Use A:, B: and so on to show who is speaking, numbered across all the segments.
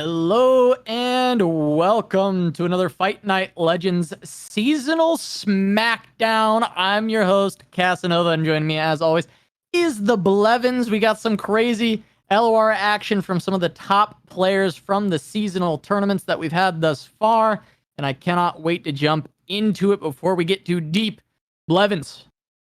A: Hello and welcome to another Fight Night Legends seasonal Smackdown. I'm your host, Casanova, and joining me as always is the Blevins. We got some crazy LoR action from some of the top players from the seasonal tournaments that we've had thus far, and I cannot wait to jump into it. Before we get too deep, Blevins,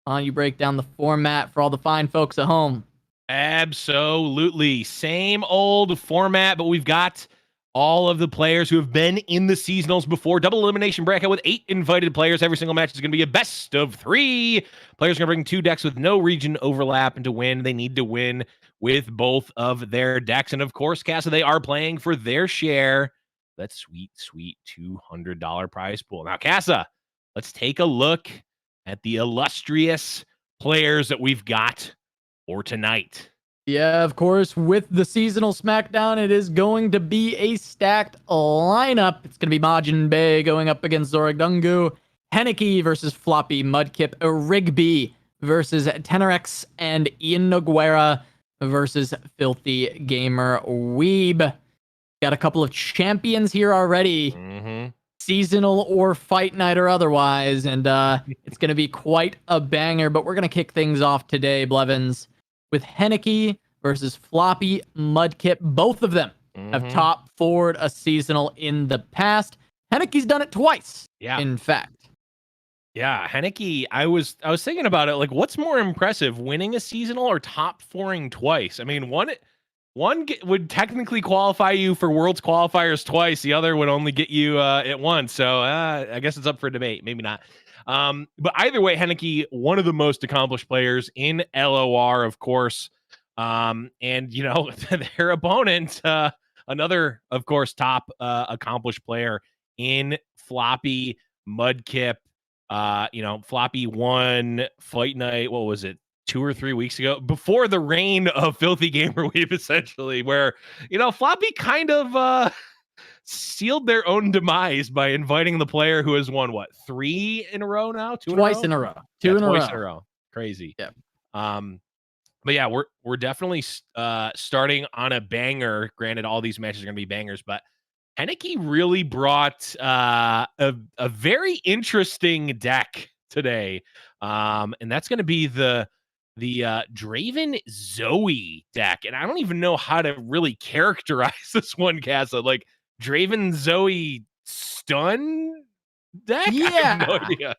A: why don't you break down the format for all the fine folks at home?
B: Absolutely. Same old format, but we've got all of the players who have been in the seasonals before. Double elimination bracket with 8 invited players. Every single match is going to be a best of 3. Players are going to bring 2 decks with no region overlap, and to win, they need to win with both of their decks. And of course, Casa, they are playing for their share. That sweet, sweet $200 prize pool. Now, Casa, let's take a look at the illustrious players that we've got for tonight.
A: Yeah, of course, with the seasonal Smackdown, it is going to be a stacked lineup. It's going to be Majin Bay going up against Zoragdungu, Heni versus Floppy, Mudkip, Rigby versus tenx, and Ian Noguera versus Filthy Gamer Weeb. Got a couple of champions here already. Seasonal or fight night or otherwise, and it's going to be quite a banger, but we're going to kick things off today, Blevins, with Heni versus Floppy, Mudkip. Both of them have top forward a seasonal in the past. Heni's done it twice. Yeah. In fact.
B: Yeah, Heni, I was thinking about it, like, what's more impressive, winning a seasonal or top fouring twice? I mean, one would technically qualify you for Worlds qualifiers twice. The other would only get you at once. So I guess it's up for debate. Maybe not. But either way, Heni, one of the most accomplished players in LoR, of course. And, you know, their opponent, another, of course, top accomplished player in Floppy, Mudkip. You know, Floppy won Fight Night. What was it? 2 or 3 weeks ago, before the reign of Filthy Gamer Weeb, essentially, where, you know, Floppy kind of sealed their own demise by inviting the player who has won, what, 3 in a row now?
A: Twice in a row.
B: Twice in a row. Crazy.
A: Yeah.
B: But yeah, we're definitely starting on a banger. Granted, all these matches are going to be bangers, but Heni really brought a very interesting deck today. And that's going to be the Draven Zoe deck. And I don't even know how to really characterize this one, Casa. Like, Draven Zoe stun deck?
A: Yeah.
B: I have no idea.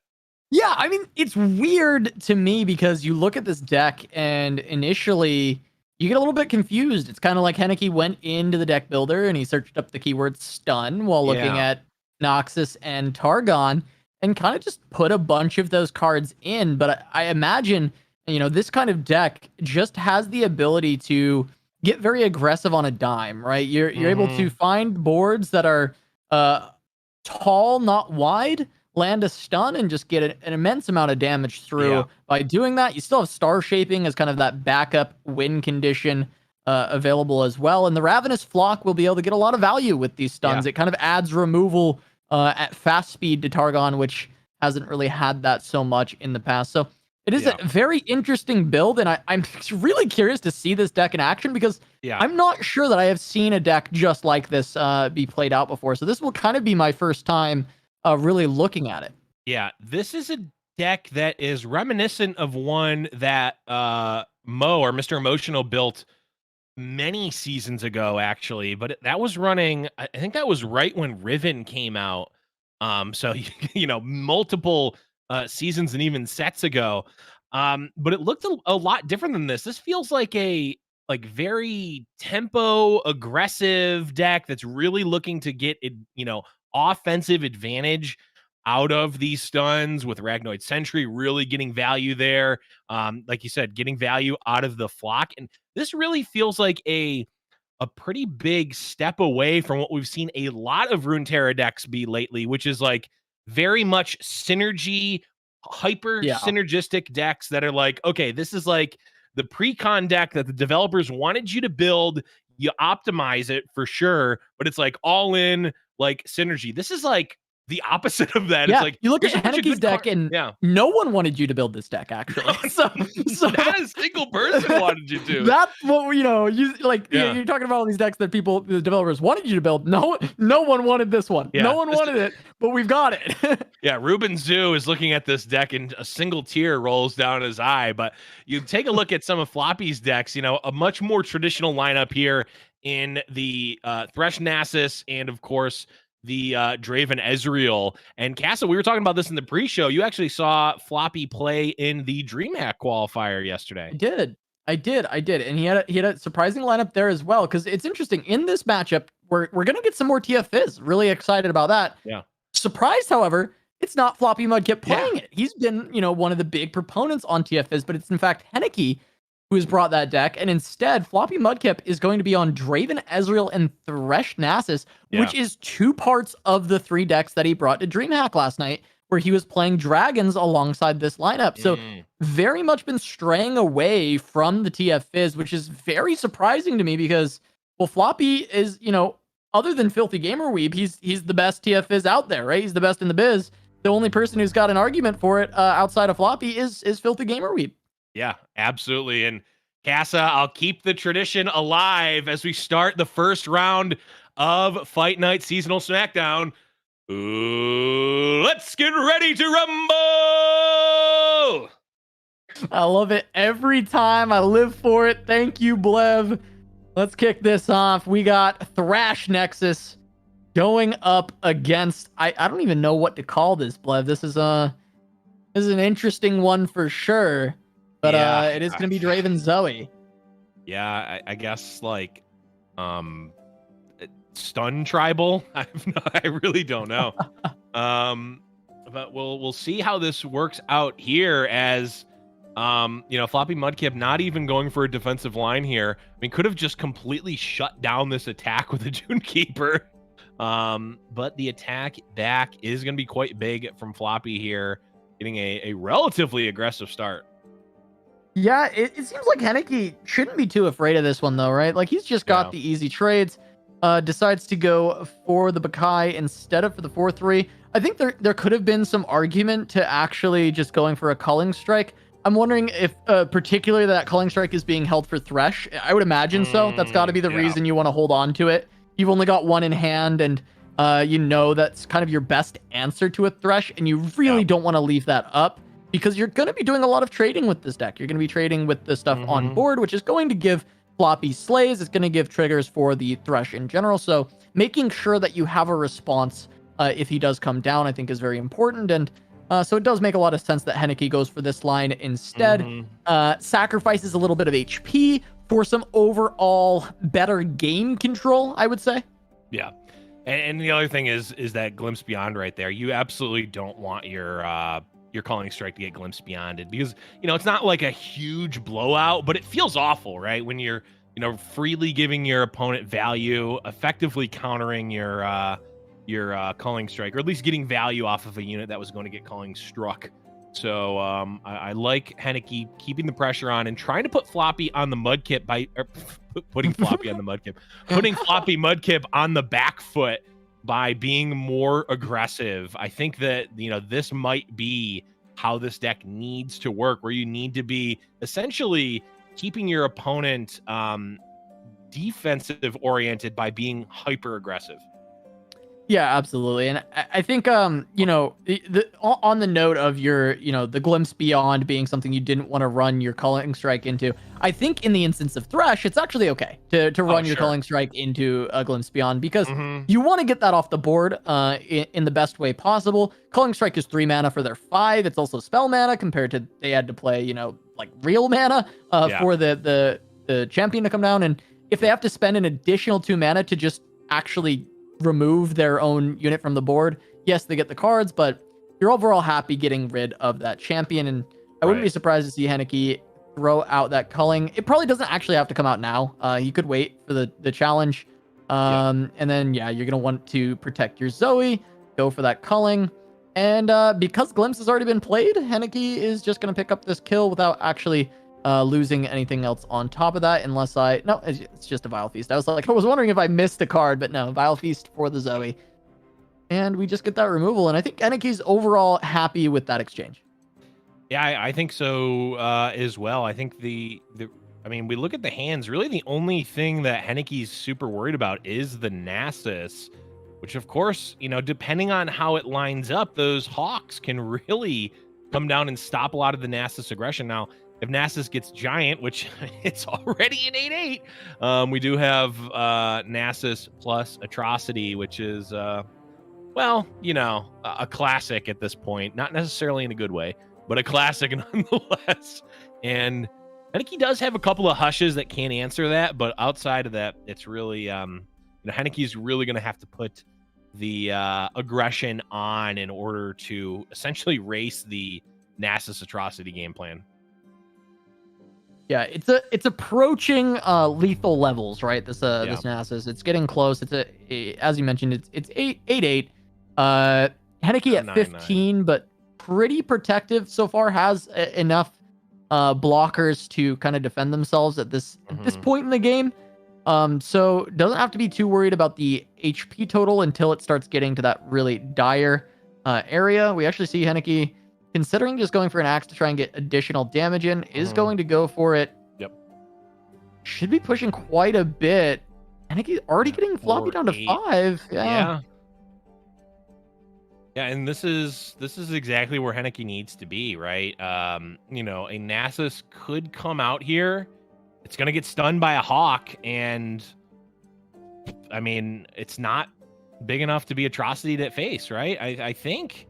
A: Yeah, I mean, it's weird to me because you look at this deck and initially you get a little bit confused. It's kind of like Heni went into the deck builder and he searched up the keyword stun while looking at Noxus and Targon and kind of just put a bunch of those cards in. But I imagine, you know, this kind of deck just has the ability to get very aggressive on a dime, right? You're able to find boards that are tall, not wide, land a stun, and just get an immense amount of damage through. Yeah. By doing that, you still have star shaping as kind of that backup win condition available as well. And the Ravenous Flock will be able to get a lot of value with these stuns. Yeah. It kind of adds removal at fast speed to Targon, which hasn't really had that so much in the past. So it is a very interesting build, and I'm really curious to see this deck in action because I'm not sure that I have seen a deck just like this be played out before. So this will kind of be my first time really looking at it.
B: Yeah, this is a deck that is reminiscent of one that Mo, or Mr. Emotional, built many seasons ago, actually. But that was running, I think that was right when Riven came out. So, you know, multiple seasons and even sets ago. But it looked a lot different than this. This feels like a very tempo aggressive deck that's really looking to get it, you know, offensive advantage out of these stuns, with Ragnoid Sentry really getting value there. Like you said, getting value out of the flock. And this really feels like a pretty big step away from what we've seen a lot of Runeterra decks be lately, which is like very much synergy, hyper synergistic decks that are like, okay, this is like the pre-con deck that the developers wanted you to build. You optimize it for sure, but it's like all in like synergy. This is like the opposite of that.
A: Yeah,
B: It's like
A: you look at
B: here's a bunch of
A: Heneke's
B: good
A: deck, and
B: yeah.
A: no one wanted you to build this deck, actually. So
B: Not a single person wanted you to.
A: that's what you like.
B: Yeah.
A: You're talking about all these decks that the developers wanted you to build. No one wanted this one.
B: Yeah,
A: No one wanted it, but we've got it.
B: Yeah, Ruben Zoo is looking at this deck and a single tear rolls down his eye. But you take a look at some of Floppy's decks, a much more traditional lineup here in the Thresh Nasus and, of course, the Draven Ezreal. And Casa, we were talking about this in the pre-show. You actually saw Floppy play in the DreamHack qualifier yesterday.
A: I did. And he had a surprising lineup there as well. Because it's interesting. In this matchup, we're going to get some more TF Fizz. Really excited about that.
B: Yeah.
A: Surprised, however, it's not Floppy Mudkip playing it. He's been, one of the big proponents on TF Fizz, but it's in fact Heni who has brought that deck. And instead, Floppy Mudkip is going to be on Draven Ezreal and Thresh Nasus, which is 2 parts of the 3 decks that he brought to DreamHack last night, where he was playing dragons alongside this lineup. So very much been straying away from the TF Fizz, which is very surprising to me because, well, Floppy is, other than Filthy Gamer Weeb, he's the best TF Fizz out there, right? He's the best in the biz. The only person who's got an argument for it outside of Floppy is Filthy Gamer Weeb.
B: Yeah, absolutely. And Casa, I'll keep the tradition alive as we start the first round of Fight Night Seasonal Smackdown. Ooh, let's get ready to rumble!
A: I love it every time. I live for it. Thank you, Blev. Let's kick this off. We got Thrash Nexus going up against, I don't even know what to call this, Blev. This is an interesting one for sure. But it is going to be Draven Zoe.
B: Yeah, I guess like stun tribal. I really don't know. But we'll see how this works out here as Floppy Mudkip not even going for a defensive line here. I mean, could have just completely shut down this attack with a Dune Keeper. But the attack back is going to be quite big from Floppy here, getting a relatively aggressive start.
A: Yeah, it seems like Heni shouldn't be too afraid of this one, though, right? Like, he's just got the easy trades. Decides to go for the Bakai instead of for the 4-3. I think there could have been some argument to actually just going for a Culling Strike. I'm wondering if particularly that Culling Strike is being held for Thresh. I would imagine so. That's got to be the reason you want to hold on to it. You've only got one in hand, and that's kind of your best answer to a Thresh, and you really don't want to leave that up, because you're going to be doing a lot of trading with this deck. You're going to be trading with the stuff on board, which is going to give Floppy slays. It's going to give triggers for the Thresh in general. So making sure that you have a response if he does come down, I think is very important. And so it does make a lot of sense that Heni goes for this line instead. Sacrifices a little bit of HP for some overall better game control, I would say.
B: Yeah. And the other thing is that Glimpse Beyond right there. You absolutely don't want your Culling Strike to get Glimpse Beyonded, because it's not like a huge blowout, but it feels awful, right? When you're freely giving your opponent value, effectively countering your Culling Strike, or at least getting value off of a unit that was going to get Culling struck. So I like Heni keeping the pressure on and trying to put Floppy on the Mudkip putting Floppy on the Mudkip, putting Floppy Mudkip on the back foot by being more aggressive. I think that, this might be how this deck needs to work, where you need to be essentially keeping your opponent defensive oriented by being hyper aggressive.
A: Yeah, absolutely. And I think, on the note of your, the Glimpse Beyond being something you didn't want to run your Culling Strike into, I think in the instance of Thresh, it's actually okay to run your Culling Strike into a Glimpse Beyond, because you want to get that off the board in the best way possible. Culling Strike is 3 mana for their 5. It's also spell mana compared to they had to play, like real mana for the champion to come down. And if they have to spend an additional 2 mana to just actually remove their own unit from the board, yes, they get the cards, but you're overall happy getting rid of that champion. And I wouldn't be surprised to see Heni throw out that Culling. It probably doesn't actually have to come out now. He could wait for the challenge. And then, you're going to want to protect your Zoe, go for that Culling. And because Glimpse has already been played, Heni is just going to pick up this kill without actually losing anything else on top of that, unless no, it's just a Vile Feast. I was wondering if I missed a card, but no, Vile Feast for the Zoe. And we just get that removal. And I think Heneki's overall happy with that exchange.
B: Yeah, I think so as well. I think I mean, we look at the hands. Really, the only thing that Heneki's super worried about is the Nasus, which, of course, you know, depending on how it lines up, those Hawks can really come down and stop a lot of the Nasus aggression. Now, if Nasus gets Giant, which it's already an 8/8, we do have Nasus plus Atrocity, which is, well, you know, a classic at this point. Not necessarily in a good way, but a classic nonetheless. And I think he does have a couple of hushes that can answer that, but outside of that, it's really, you know, Heneki's really going to have to put the aggression on in order to essentially race the Nasus Atrocity game plan.
A: Yeah, it's approaching lethal levels, right? This this Nasus, it's getting close. It's as you mentioned, it's 8/8. Henneke at 15, but pretty protective so far. Has enough blockers to kind of defend themselves at this point in the game. So doesn't have to be too worried about the HP total until it starts getting to that really dire area. We actually see Henneke considering just going for an axe to try and get additional damage in, is going to go for it.
B: Yep.
A: Should be pushing quite a bit. Henneke's already getting Floppy down to 5.
B: Yeah. Yeah, and this is exactly where Henneke needs to be, right? You know, a Nasus could come out here. It's gonna get stunned by a Hawk, and I mean, it's not big enough to be Atrocity to face, right? I think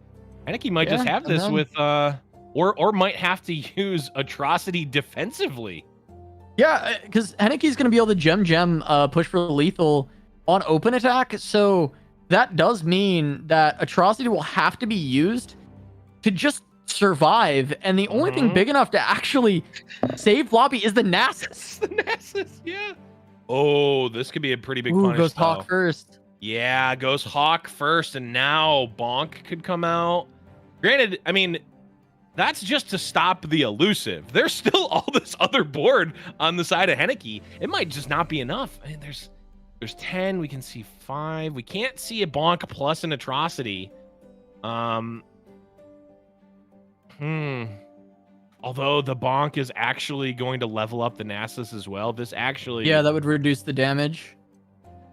B: Henneke might just have this with or might have to use Atrocity defensively.
A: Yeah, because Henneke's going to be able to gem push for lethal on open attack, so that does mean that Atrocity will have to be used to just survive, and the only thing big enough to actually save Floppy is the Nasus.
B: The Nasus, yeah. Oh, this could be a pretty big punish.
A: Goes Hawk first.
B: Yeah, goes Hawk first, and now Bonk could come out. Granted, I mean, that's just to stop the elusive. There's still all this other board on the side of Henneke. It might just not be enough. I mean, there's 10. We can see 5. We can't see a Bonk plus an Atrocity. Although the Bonk is actually going to level up the Nasus as well. This actually...
A: Yeah, that would reduce the damage.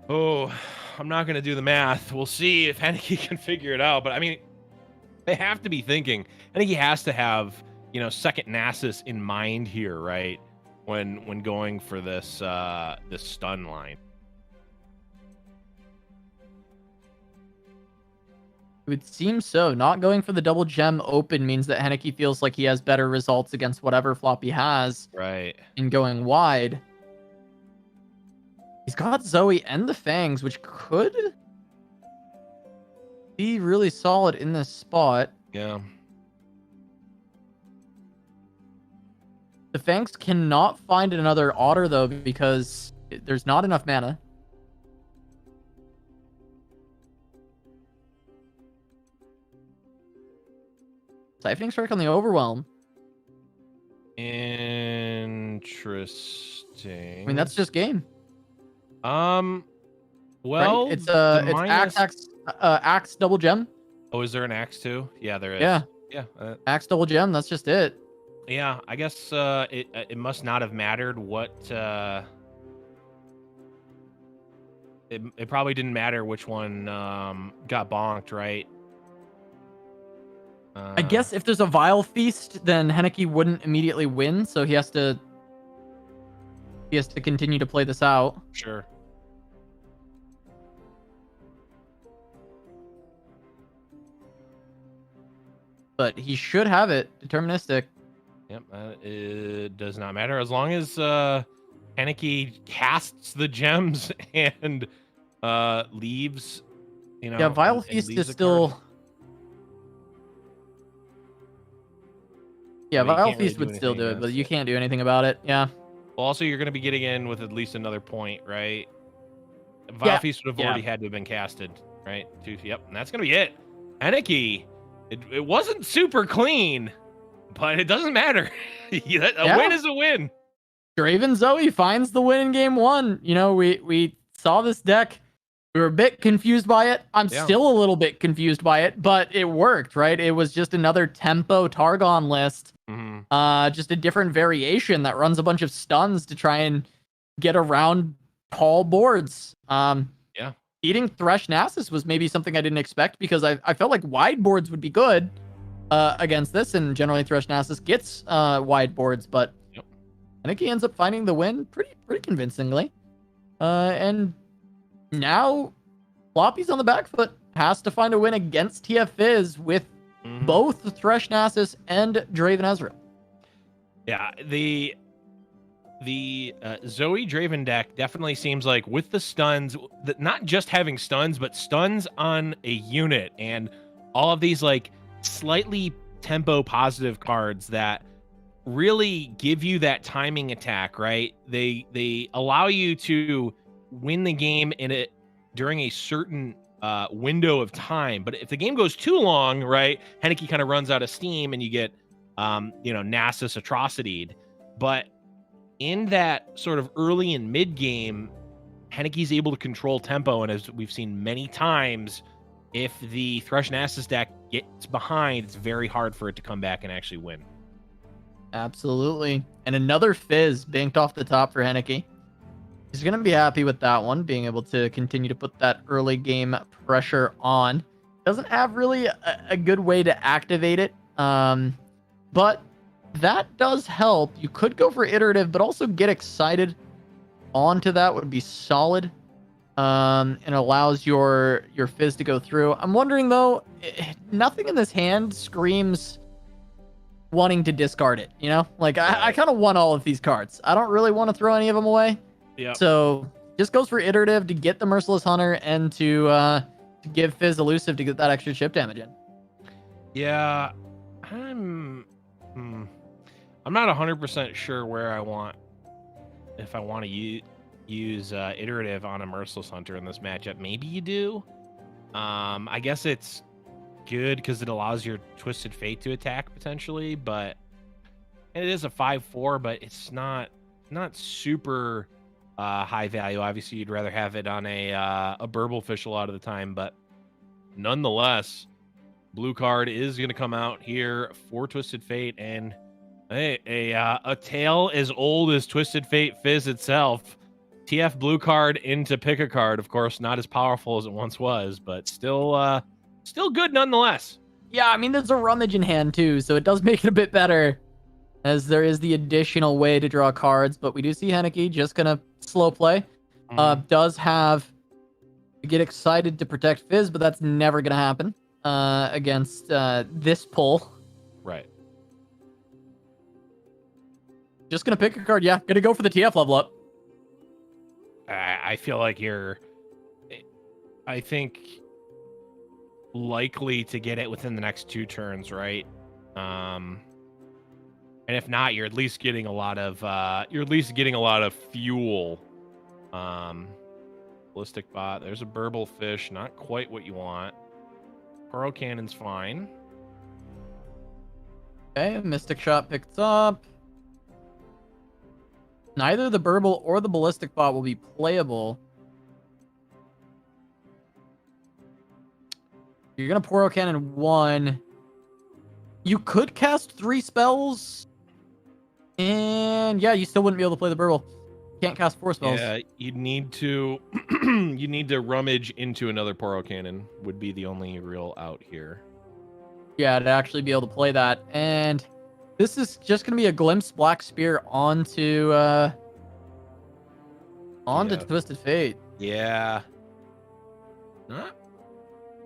B: Oh, I'm not going to do the math. We'll see if Henneke can figure it out. But I mean, they have to be thinking. Henneke has to have, you know, second Nasus in mind here, right? When going for this this stun line.
A: It would seem so. Not going for the double gem open means that Henneke feels like he has better results against whatever Floppy has.
B: Right.
A: In going wide. He's got Zoe and the Fangs, which could be really solid in this spot.
B: Yeah.
A: The Fangs cannot find another otter, though, because there's not enough mana. Siphoning Strike on the Overwhelm.
B: Interesting.
A: I mean, that's just game.
B: Well,
A: right? It's axe double gem.
B: Oh, is there an axe too? Yeah, there is.
A: Yeah.
B: Yeah.
A: Axe double gem. That's just it.
B: Yeah, I guess it must not have mattered what. It probably didn't matter which one got bonked, right?
A: I guess if there's a Vile Feast, then Henneke wouldn't immediately win, so he has to continue to play this out.
B: Sure.
A: But he should have it. Deterministic.
B: Yep. It does not matter as long as Henneke casts the gems and leaves. You know.
A: Yeah, Vile Feast is still.
B: Card.
A: Yeah, Vile Feast would still do it, but you can't do anything about it. Yeah.
B: Well, also, you're going to be getting in with at least another point, right? Vile Feast would have already had to have been casted, right? Yep, and that's going to be it. Henneke, it wasn't super clean, but it doesn't matter. A win is a win.
A: Draven Zoe finds the win in game 1. You know, we saw this deck We were a bit confused by it. I'm
B: Yeah.
A: still a little bit confused by it, but it worked, right? It was just another tempo Targon list. Just a different variation that runs a bunch of stuns to try and get around tall boards.
B: Yeah.
A: Eating Thresh Nasus was maybe something I didn't expect because I felt like wide boards would be good against this, and generally Thresh Nasus gets wide boards, but I think he ends up finding the win pretty convincingly. And now Floppy's on the back foot, has to find a win against TF Fizz with both Thresh Nasus and Draven Ezreal.
B: Yeah, the Zoe Draven deck definitely seems like with the stuns, not just having stuns, but stuns on a unit and all of these like slightly tempo positive cards that really give you that timing attack, right? They allow you to win the game during a certain window of time. But if the game goes too long, right, Henneke kind of runs out of steam and you get Nasus atrocity'd. But in that sort of early and mid game, Henneke's able to control tempo, and as we've seen many times, if the Thresh Nasus deck gets behind, it's very hard for it to come back and actually win.
A: Absolutely. And another Fizz banked off the top for Henneke. He's going to be happy with that one, being able to continue to put that early game pressure on. Doesn't have really a good way to activate it, but that does help. You could go for iterative, but also get excited onto that would be solid, and allows your Fizz to go through. I'm wondering, though, nothing in this hand screams wanting to discard it, you know? Like, I kind of want all of these cards. I don't really want to throw any of them away.
B: Yeah.
A: So just goes for iterative to get the Merciless Hunter and to give Fizz elusive to get that extra chip damage in.
B: Yeah, I'm not 100% sure where if I want to use iterative on a Merciless Hunter in this matchup. Maybe you do. I guess it's good because it allows your Twisted Fate to attack potentially, but it is a 5/4, but it's not super high value. Obviously, you'd rather have it on a Burblefish a lot of the time, but nonetheless, blue card is going to come out here for Twisted Fate, and hey, a tale as old as Twisted Fate Fizz itself. TF blue card into pick a card, of course, not as powerful as it once was, but still good nonetheless.
A: Yeah, I mean, there's a rummage in hand too, so it does make it a bit better, as there is the additional way to draw cards. But we do see Henneke just gonna slow play. Does have to get excited to protect Fizz, but that's never gonna happen against this pull.
B: Right.
A: Just gonna pick a card. Yeah, gonna go for the TF level up.
B: I feel like I think likely to get it within the next 2 turns, right? And if not, you're at least getting a lot of fuel. Ballistic bot. There's a burble fish. Not quite what you want. Pearl Cannon's fine.
A: Okay, Mystic Shot picked up. Neither the burble or the ballistic bot will be playable. You're gonna Poro Cannon 1. You could cast 3 spells, and yeah, you still wouldn't be able to play the burble. Can't cast 4 spells.
B: Yeah, you'd need to rummage into another Poro Cannon would be the only real out here.
A: Yeah, to actually be able to play that. And this is just gonna be a Glimpse Black Spear onto Twisted Fate.
B: Yeah. Not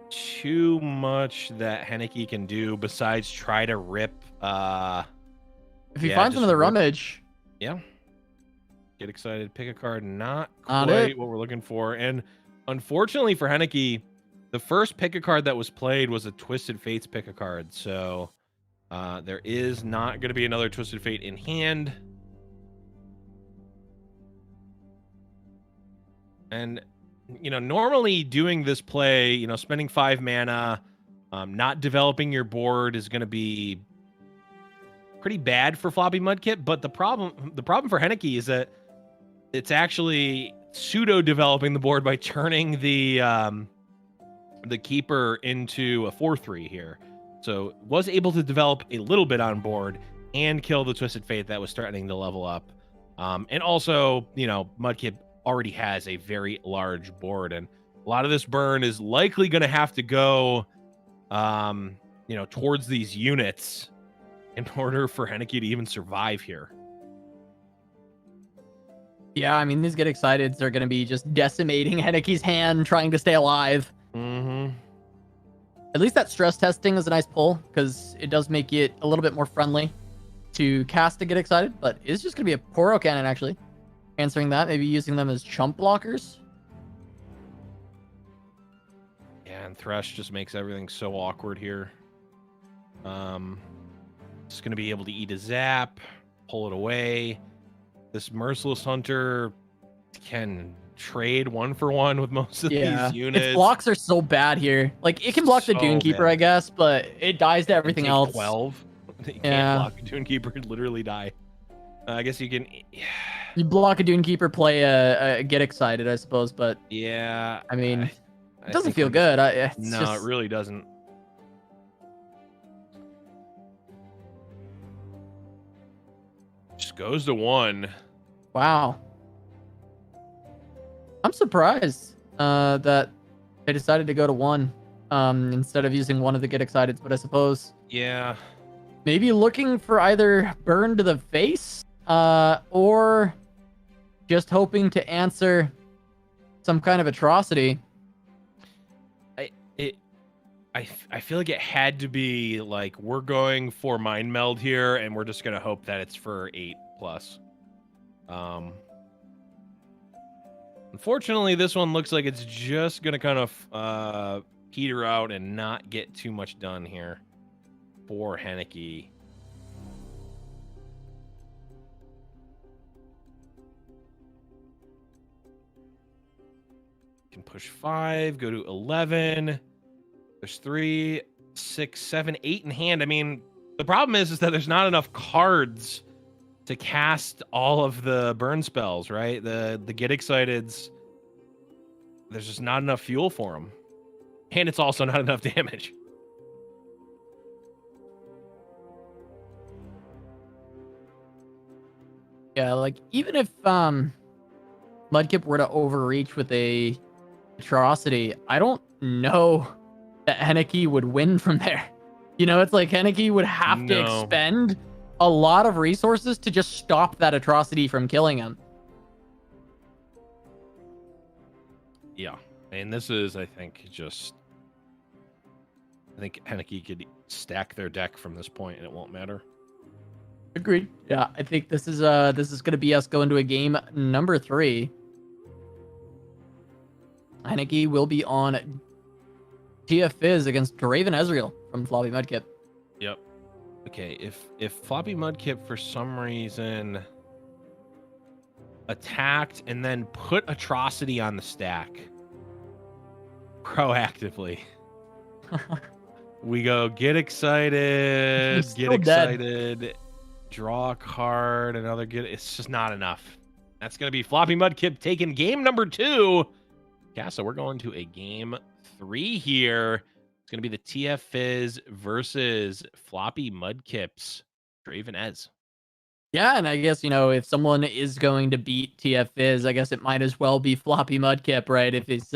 B: too much that Henneke can do besides try to rip
A: If he finds another rummage.
B: Yeah. Get excited, pick a card, not
A: Not
B: quite
A: it.
B: what we're looking for. And unfortunately for Henneke, the first pick a card that was played was a Twisted Fates pick a card. So there is not going to be another Twisted Fate in hand. And, normally doing this play, spending 5 mana, not developing your board is going to be pretty bad for Floppy Mudkip. But the problem for Henneke is that it's actually pseudo developing the board by turning the keeper into a 4/3 here. So was able to develop a little bit on board and kill the Twisted Fate that was threatening to level up. And also, you know, Mudkip already has a very large board, and a lot of this burn is likely going to have to go, you know, towards these units in order for Heni to even survive here.
A: Yeah, I mean, these Get Exciteds are going to be just decimating Heneki's hand, trying to stay alive.
B: Mm-hmm.
A: At least that stress testing is a nice pull, because it does make it a little bit more friendly to cast to Get Excited, but it's just going to be a Poro Cannon, actually. Answering that, maybe using them as chump blockers.
B: Yeah, and Thresh just makes everything so awkward here. It's going to be able to eat a zap, pull it away. This Merciless Hunter can trade 1-for-1 with most of these units.
A: Its blocks are so bad here. Like, it can block the Dune Keeper, I guess, but it dies to everything else.
B: 12. You can't block a Dune Keeper and literally die. I guess you can...
A: You block a Dune Keeper, play a Get Excited, I suppose, but...
B: Yeah.
A: I mean, it doesn't feel good.
B: No, it really doesn't. Just goes to 1.
A: Wow. I'm surprised that they decided to go to 1 instead of using one of the Get Exciteds, but I suppose...
B: Yeah.
A: Maybe looking for either burn to the face or just hoping to answer some kind of atrocity.
B: I feel like it had to be like, we're going for Mind Meld here, and we're just going to hope that it's for 8+. Unfortunately, this one looks like it's just going to kind of peter out and not get too much done here for Heni. Can push 5, go to 11. There's 3, 6, 7, 8 in hand. I mean, the problem is that there's not enough cards to cast all of the burn spells, right? The Get Exciteds, there's just not enough fuel for them. And it's also not enough damage.
A: Yeah, like, even if Mudkip were to overreach with a atrocity, I don't know that Heni would win from there. You know, it's like Heni would have to expend a lot of resources to just stop that atrocity from killing him.
B: Yeah, and this is, I think, just... I think Heni could stack their deck from this point, and it won't matter.
A: Agreed. Yeah, I think this is going to be us going to a game number 3. Heni will be on TF Fizz against Draven Ezreal from Floppy Mudkip.
B: Yep. Okay, if Floppy Mudkip for some reason attacked and then put Atrocity on the stack proactively, we go Get Excited, Get Excited, draw a card, another Get... It's just not enough. That's going to be Floppy Mudkip taking game number 2. Yeah, so we're going to a game 3 here. It's going to be the TF Fizz versus Floppy Mudkip's Draven Ez.
A: Yeah, and I guess, you know, if someone is going to beat TF Fizz, I guess it might as well be Floppy Mudkip, right? If he's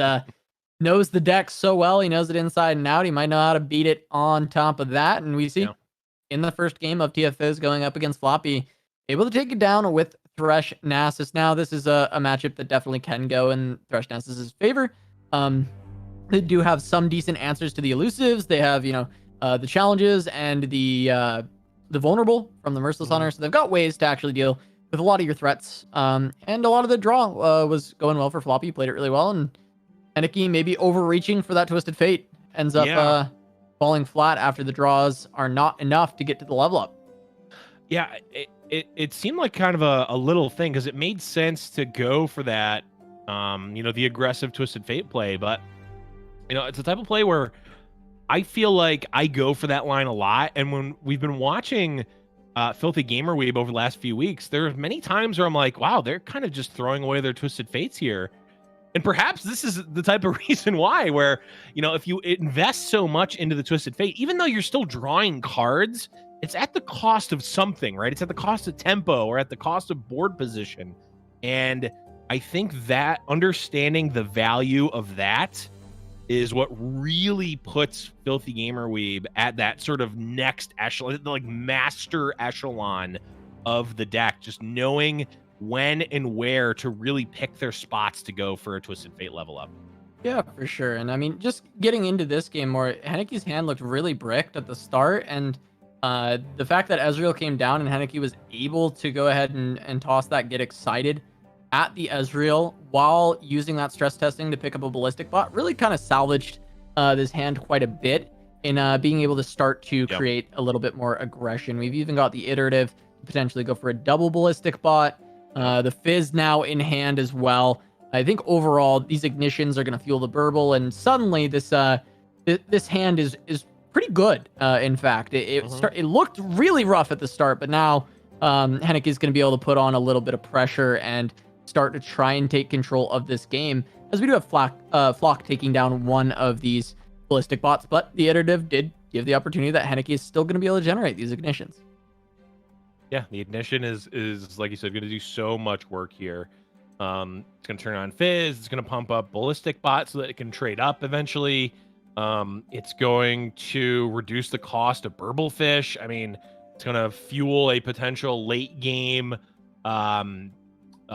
A: knows the deck so well, he knows it inside and out, he might know how to beat it on top of that. And we see in the first game of TF Fizz going up against Floppy, able to take it down with Thresh Nasus. Now, this is a matchup that definitely can go in Thresh Nasus's favor. They do have some decent answers to the elusives. They have, you know, the challenges and the vulnerable from the Merciless Hunter. So they've got ways to actually deal with a lot of your threats. And a lot of the draw was going well for Floppy. He played it really well. And Heni maybe overreaching for that Twisted Fate ends up falling flat after the draws are not enough to get to the level up.
B: Yeah, it seemed like kind of a little thing, because it made sense to go for that, you know, the aggressive Twisted Fate play. But, you know, it's the type of play where I feel like I go for that line a lot. And when we've been watching Filthy Gamer Weeb over the last few weeks, there are many times where I'm like, wow, they're kind of just throwing away their Twisted Fates here. And perhaps this is the type of reason why, where, you know, if you invest so much into the Twisted Fate, even though you're still drawing cards, it's at the cost of something, right? It's at the cost of tempo or at the cost of board position. And I think that understanding the value of that is what really puts Filthy Gamer Weeb at that sort of next echelon, like master echelon of the deck, just knowing when and where to really pick their spots to go for a Twisted Fate level up.
A: Yeah, for sure. And I mean, just getting into this game more, Heneke's hand looked really bricked at the start, and the fact that Ezreal came down and Heneke was able to go ahead and toss that Get Excited at the Ezreal while using that stress testing to pick up a Ballistic Bot really kind of salvaged this hand quite a bit in being able to start to create a little bit more aggression. We've even got the Iterative to potentially go for a double Ballistic Bot. The Fizz now in hand as well. I think overall these ignitions are going to fuel the Burble, and suddenly this this hand is pretty good. In fact, it looked really rough at the start, but now Heneke is going to be able to put on a little bit of pressure and start to try and take control of this game, as we do have Flock taking down one of these Ballistic Bots, but the Iterative did give the opportunity that Heneke is still going to be able to generate these ignitions.
B: Yeah, the ignition is like you said, going to do so much work here. It's going to turn on Fizz. It's going to pump up Ballistic Bot so that it can trade up eventually. It's going to reduce the cost of Burblefish. I mean, it's going to fuel a potential late game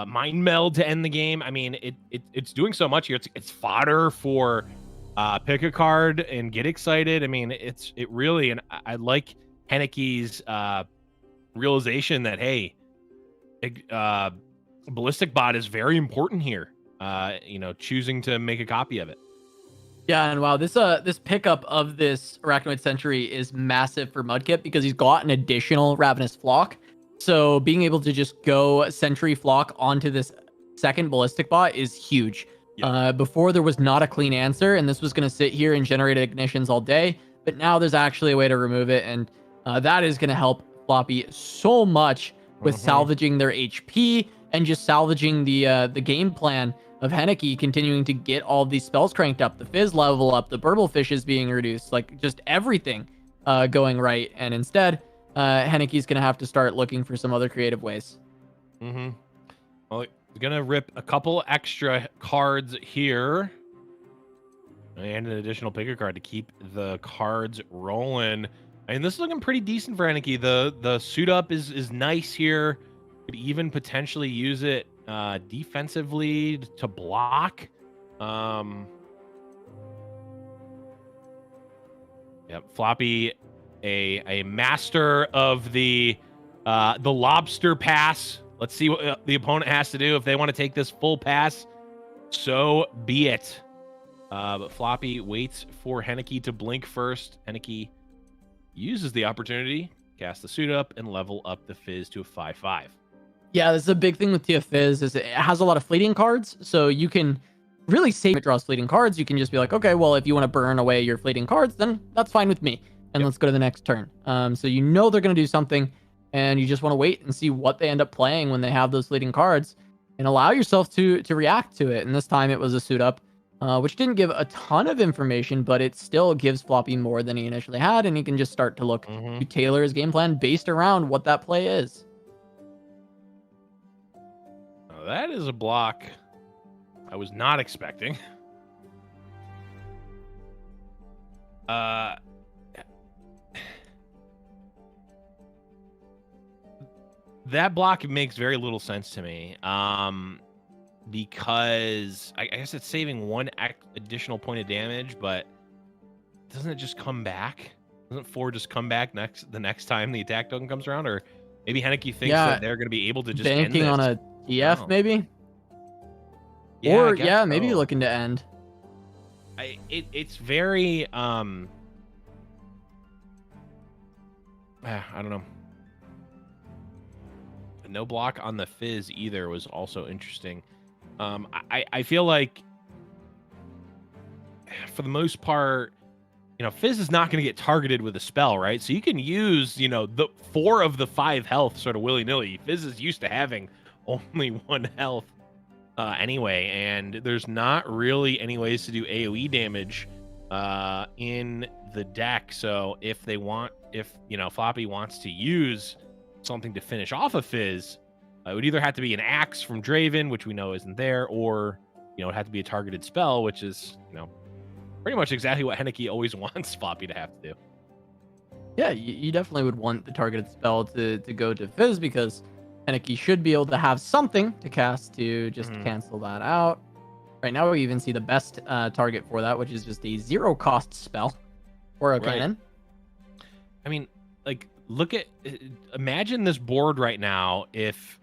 B: Mind Meld to end the game. I mean, it's doing so much here. It's fodder for pick a card and Get Excited. I mean, it really, and I like Heneke's realization that, hey, Ballistic Bot is very important here. You know, choosing to make a copy of it.
A: Yeah, and wow, this pickup of this Arachnoid Sentry is massive for Mudkip because he's got an additional Ravenous Flock. So being able to just go Sentry Flock onto this second Ballistic Bot is huge. Yep. Before there was not a clean answer, and this was going to sit here and generate ignitions all day, but now there's actually a way to remove it, and that is going to help Floppy so much with salvaging their HP and just salvaging the game plan of Heneke continuing to get all of these spells cranked up, the Fizz level up, the Burblefish is being reduced, like just everything going right. And instead, Heneke's going to have to start looking for some other creative ways.
B: Well, he's going to rip a couple extra cards here and an additional picker card to keep the cards rolling. And this is looking pretty decent for Heneke. The suit up is nice here. Could even potentially use it defensively to block. Yep, Floppy, a master of the lobster pass. Let's see what the opponent has to do. If they want to take this full pass, so be it. But Floppy waits for Heneke to blink first. Heneke uses the opportunity, cast the suit up, and level up the Fizz to a 5/5.
A: Yeah, this is a big thing with Tia Fizz is it has a lot of fleeting cards, so you can really save it draws fleeting cards. You can just be like, okay, well, if you want to burn away your fleeting cards, then that's fine with me. And let's go to the next turn. So you know they're going to do something, and you just want to wait and see what they end up playing when they have those fleeting cards, and allow yourself to react to it. And this time it was a suit up, which didn't give a ton of information, but it still gives Floppy more than he initially had, and he can just start to look to tailor his game plan based around what that play is.
B: That is a block I was not expecting. That block makes very little sense to me. Because I guess it's saving one additional point of damage, but doesn't it just come back? Doesn't 4 just come back the next time the attack token comes around? Or maybe Heneke thinks that they're going to be able to just
A: banking
B: end this.
A: on a EF maybe?
B: Yeah,
A: or yeah, maybe you're looking to end.
B: It's very I don't know. No block on the Fizz either was also interesting. I feel like for the most part, Fizz is not going to get targeted with a spell, right? So you can use, the 4 of the 5 health sort of willy-nilly. Fizz is used to having only 1 health anyway, and there's not really any ways to do AoE damage in the deck. So if Floppy wants to use something to finish off a Fizz, it would either have to be an axe from Draven, which we know isn't there, or, it would have to be a targeted spell, which is, pretty much exactly what Heni always wants Floppy to have to do.
A: Yeah, you definitely would want the targeted spell to go to Fizz, because Heni should be able to have something to cast to just cancel that out. Right now, we even see the best target for that, which is just a 0-cost spell or a cannon.
B: I mean, imagine this board right now if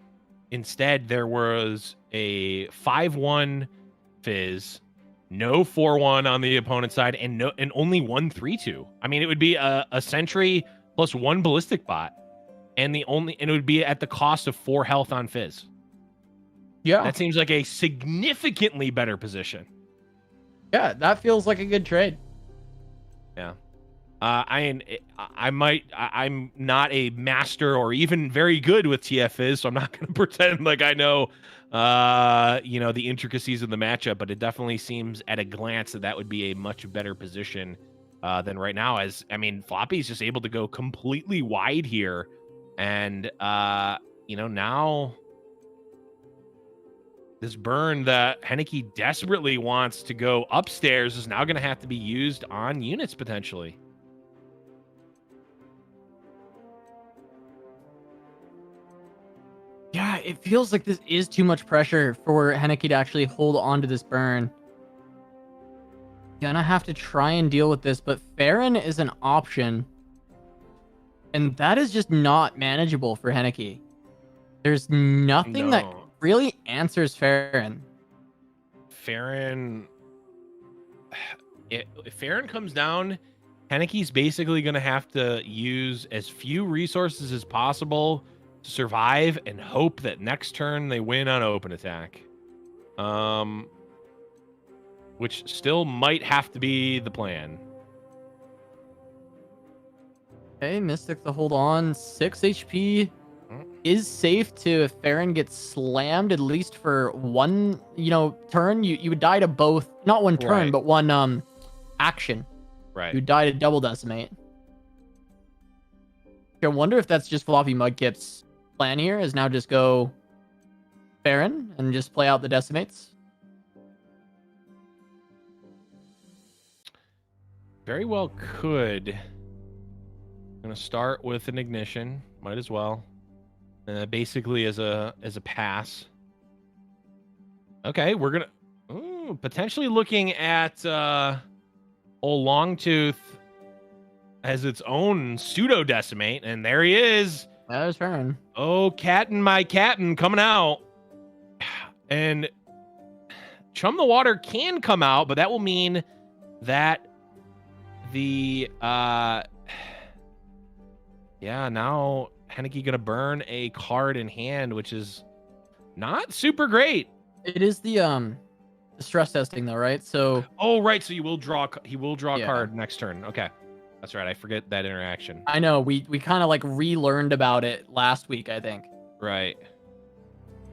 B: instead there was a 5-1 Fizz, no 4-1 on the opponent's side, and only 1 3-2. I mean, it would be a sentry plus 1 ballistic bot, and it would be at the cost of 4 health on Fizz.
A: Yeah,
B: that seems like a significantly better position.
A: Yeah, that feels like a good trade.
B: Yeah. I'm not a master or even very good with TF so I'm not going to pretend like I know, the intricacies of the matchup, but it definitely seems at a glance that would be a much better position than right now. Floppy's just able to go completely wide here, and now this burn that Heni desperately wants to go upstairs is now going to have to be used on units potentially.
A: Yeah, it feels like this is too much pressure for Heni to actually hold on to this burn. Gonna have to try and deal with this, but Farron is an option. And that is just not manageable for Heni. There's nothing that really answers Farron.
B: If Farron comes down, Heni's basically going to have to use as few resources as possible to survive and hope that next turn they win on open attack. Which still might have to be the plan.
A: Okay, Mystic to hold on. 6 HP is safe to if Farron gets slammed, at least for one, turn. You would die to both, not one turn, but one action.
B: Right.
A: You die to double decimate. I wonder if that's just Floppy Mudkip's plan here, is now just go Farron and just play out the decimates.
B: Very well could. I'm gonna start with an ignition. Might as well. Basically as a pass. Okay, we're gonna potentially looking at old Longtooth as its own pseudo decimate, and there he is.
A: There's Farron.
B: Oh, my captain coming out. And Chum the Water can come out, but that will mean that the now Heni gonna burn a card in hand, which is not super great.
A: It is the stress testing though, right? So
B: right, so he will draw a card next turn. Okay. That's right. I forget that interaction.
A: I know we kind of relearned about it last week, I think.
B: Right.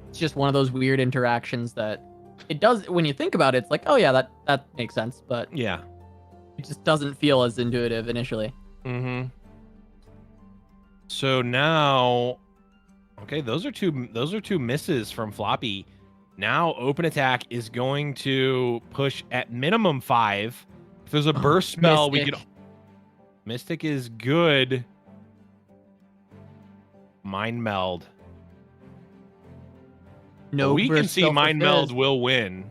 A: It's just one of those weird interactions that it does, when you think about it, it's like, oh yeah, that makes sense, but
B: yeah,
A: it just doesn't feel as intuitive initially.
B: So now, okay, those are two misses from Floppy. Now open attack is going to push at minimum 5. If there's a burst spell, we could. Mystic is good. Mind Meld.
A: No,
B: we can see Mind Meld will win.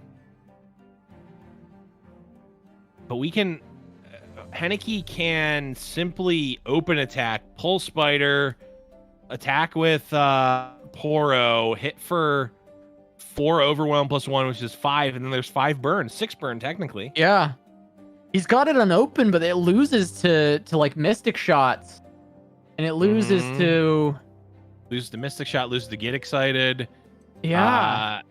B: But we can. Heni can simply open attack, pull Spider, attack with Poro, hit for 4 overwhelm plus 1, which is 5, and then there's 5 burn, 6 burn technically.
A: Yeah. He's got it unopened, but it loses to Mystic shots. And it loses to...
B: Loses the Mystic shot, loses the Get Excited.
A: Yeah.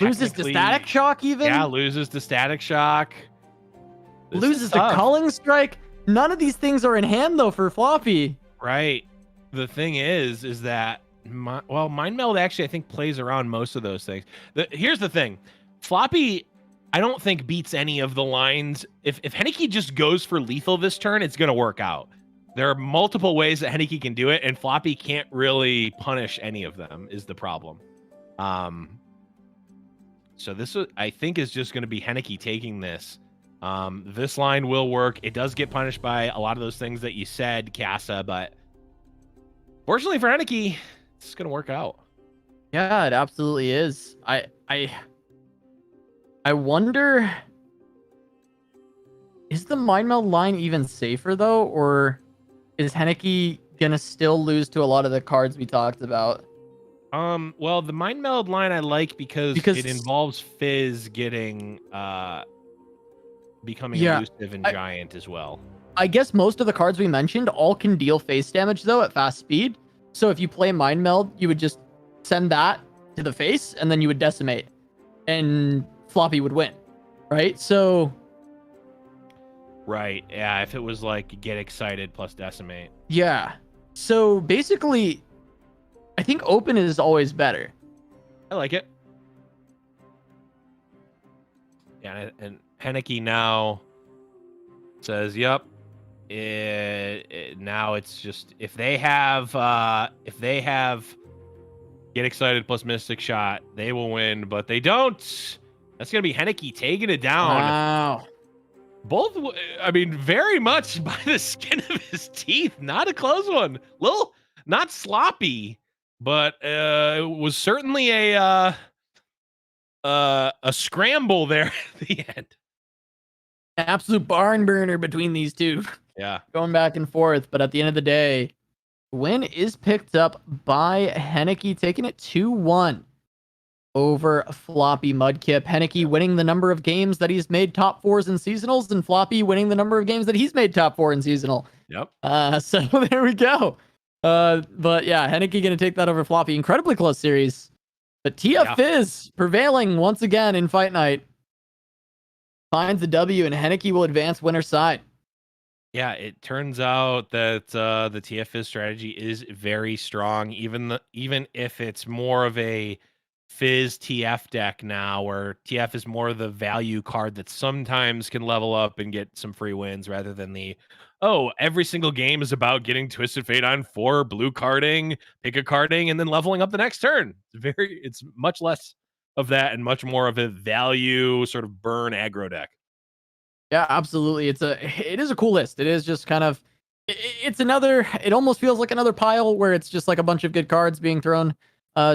A: Loses to Static Shock even?
B: Yeah, loses to Static Shock.
A: Loses to Culling Strike. None of these things are in hand, though, for Floppy.
B: Right. The thing is that, Mind Meld actually, I think, plays around most of those things. Here's the thing. Floppy, I don't think beats any of the lines. If Heni just goes for lethal this turn, it's going to work out. There are multiple ways that Heni can do it, and Floppy can't really punish any of them, is the problem. So this, I think, is just going to be Heni taking this. This line will work. It does get punished by a lot of those things that you said, Casa, but fortunately for Heni, it's going to work out.
A: Yeah, it absolutely is. I wonder, is the Mind Meld line even safer, though? Or is Heni going to still lose to a lot of the cards we talked about?
B: Well, the Mind Meld line I like because it involves Fizz getting, becoming elusive and giant as well.
A: I guess most of the cards we mentioned all can deal face damage, though, at fast speed. So if you play Mind Meld, you would just send that to the face, and then you would decimate. And Floppy would win, right? So...
B: Right, yeah, if it was like get excited plus decimate.
A: Yeah. So basically, I think open is always better.
B: I like it. Yeah, and Heni now says, "Yep." Now it's just if they have get excited plus mystic shot, they will win. But they don't. That's gonna be Heni taking it down.
A: Wow.
B: Both, I mean, very much by the skin of his teeth. Not a close one. Little, not sloppy, but it was certainly a scramble there at the end.
A: An absolute barn burner between these two.
B: Yeah.
A: Going back and forth. But at the end of the day, win is picked up by Heni, taking it 2-1 over Floppy Mudkip. Heni winning the number of games that he's made top 4s in seasonals, and Floppy winning the number of games that he's made top 4 in seasonal.
B: Yep.
A: So there we go. But yeah, Heni gonna take that over Floppy. Incredibly close series. But TF Fizz prevailing once again in Fight Night. Finds the W, and Heni will advance winner's side.
B: Yeah, it turns out that the TF Fizz strategy is very strong, even if it's more of a Fizz TF deck now, where TF is more the value card that sometimes can level up and get some free wins rather than the, every single game is about getting Twisted Fate on 4, blue carding, pick a carding, and then leveling up the next turn. It's much less of that and much more of a value sort of burn aggro deck.
A: Yeah, absolutely. It is a cool list. It is just kind of, it almost feels like another pile where it's just like a bunch of good cards being thrown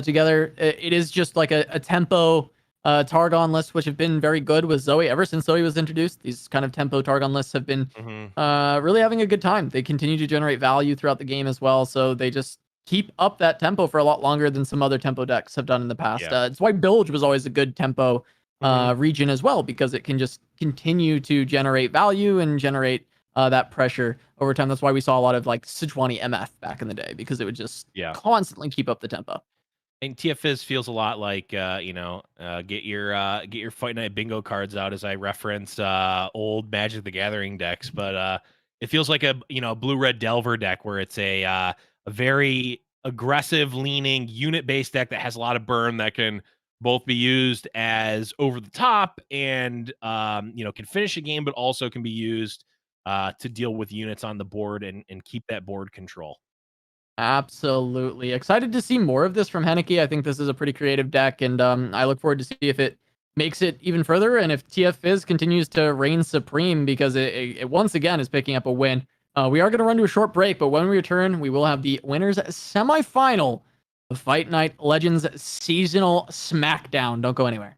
A: together. It is just like a tempo Targon lists, which have been very good with Zoe ever since Zoe was introduced. These kind of tempo Targon lists have been really having a good time. They continue to generate value throughout the game as well, so they just keep up that tempo for a lot longer than some other tempo decks have done in the past. It's why Bilge was always a good tempo region as well, because it can just continue to generate value and generate that pressure over time. That's why we saw a lot of like Sejuani MF back in the day, because it would just constantly keep up the tempo.
B: And TF Fizz feels a lot like get your Fight Night bingo cards out, as I reference old Magic the Gathering decks, but it feels like a blue-red Delver deck where it's a very aggressive leaning unit based deck that has a lot of burn that can both be used as over the top and can finish a game, but also can be used to deal with units on the board and keep that board control.
A: Absolutely. Excited to see more of this from Heni. I think this is a pretty creative deck, and I look forward to see if it makes it even further and if TF Fizz continues to reign supreme, because it once again is picking up a win. We are going to run to a short break, but when we return, we will have the winners semifinal of Fight Night Legends Seasonal Smackdown. Don't go anywhere.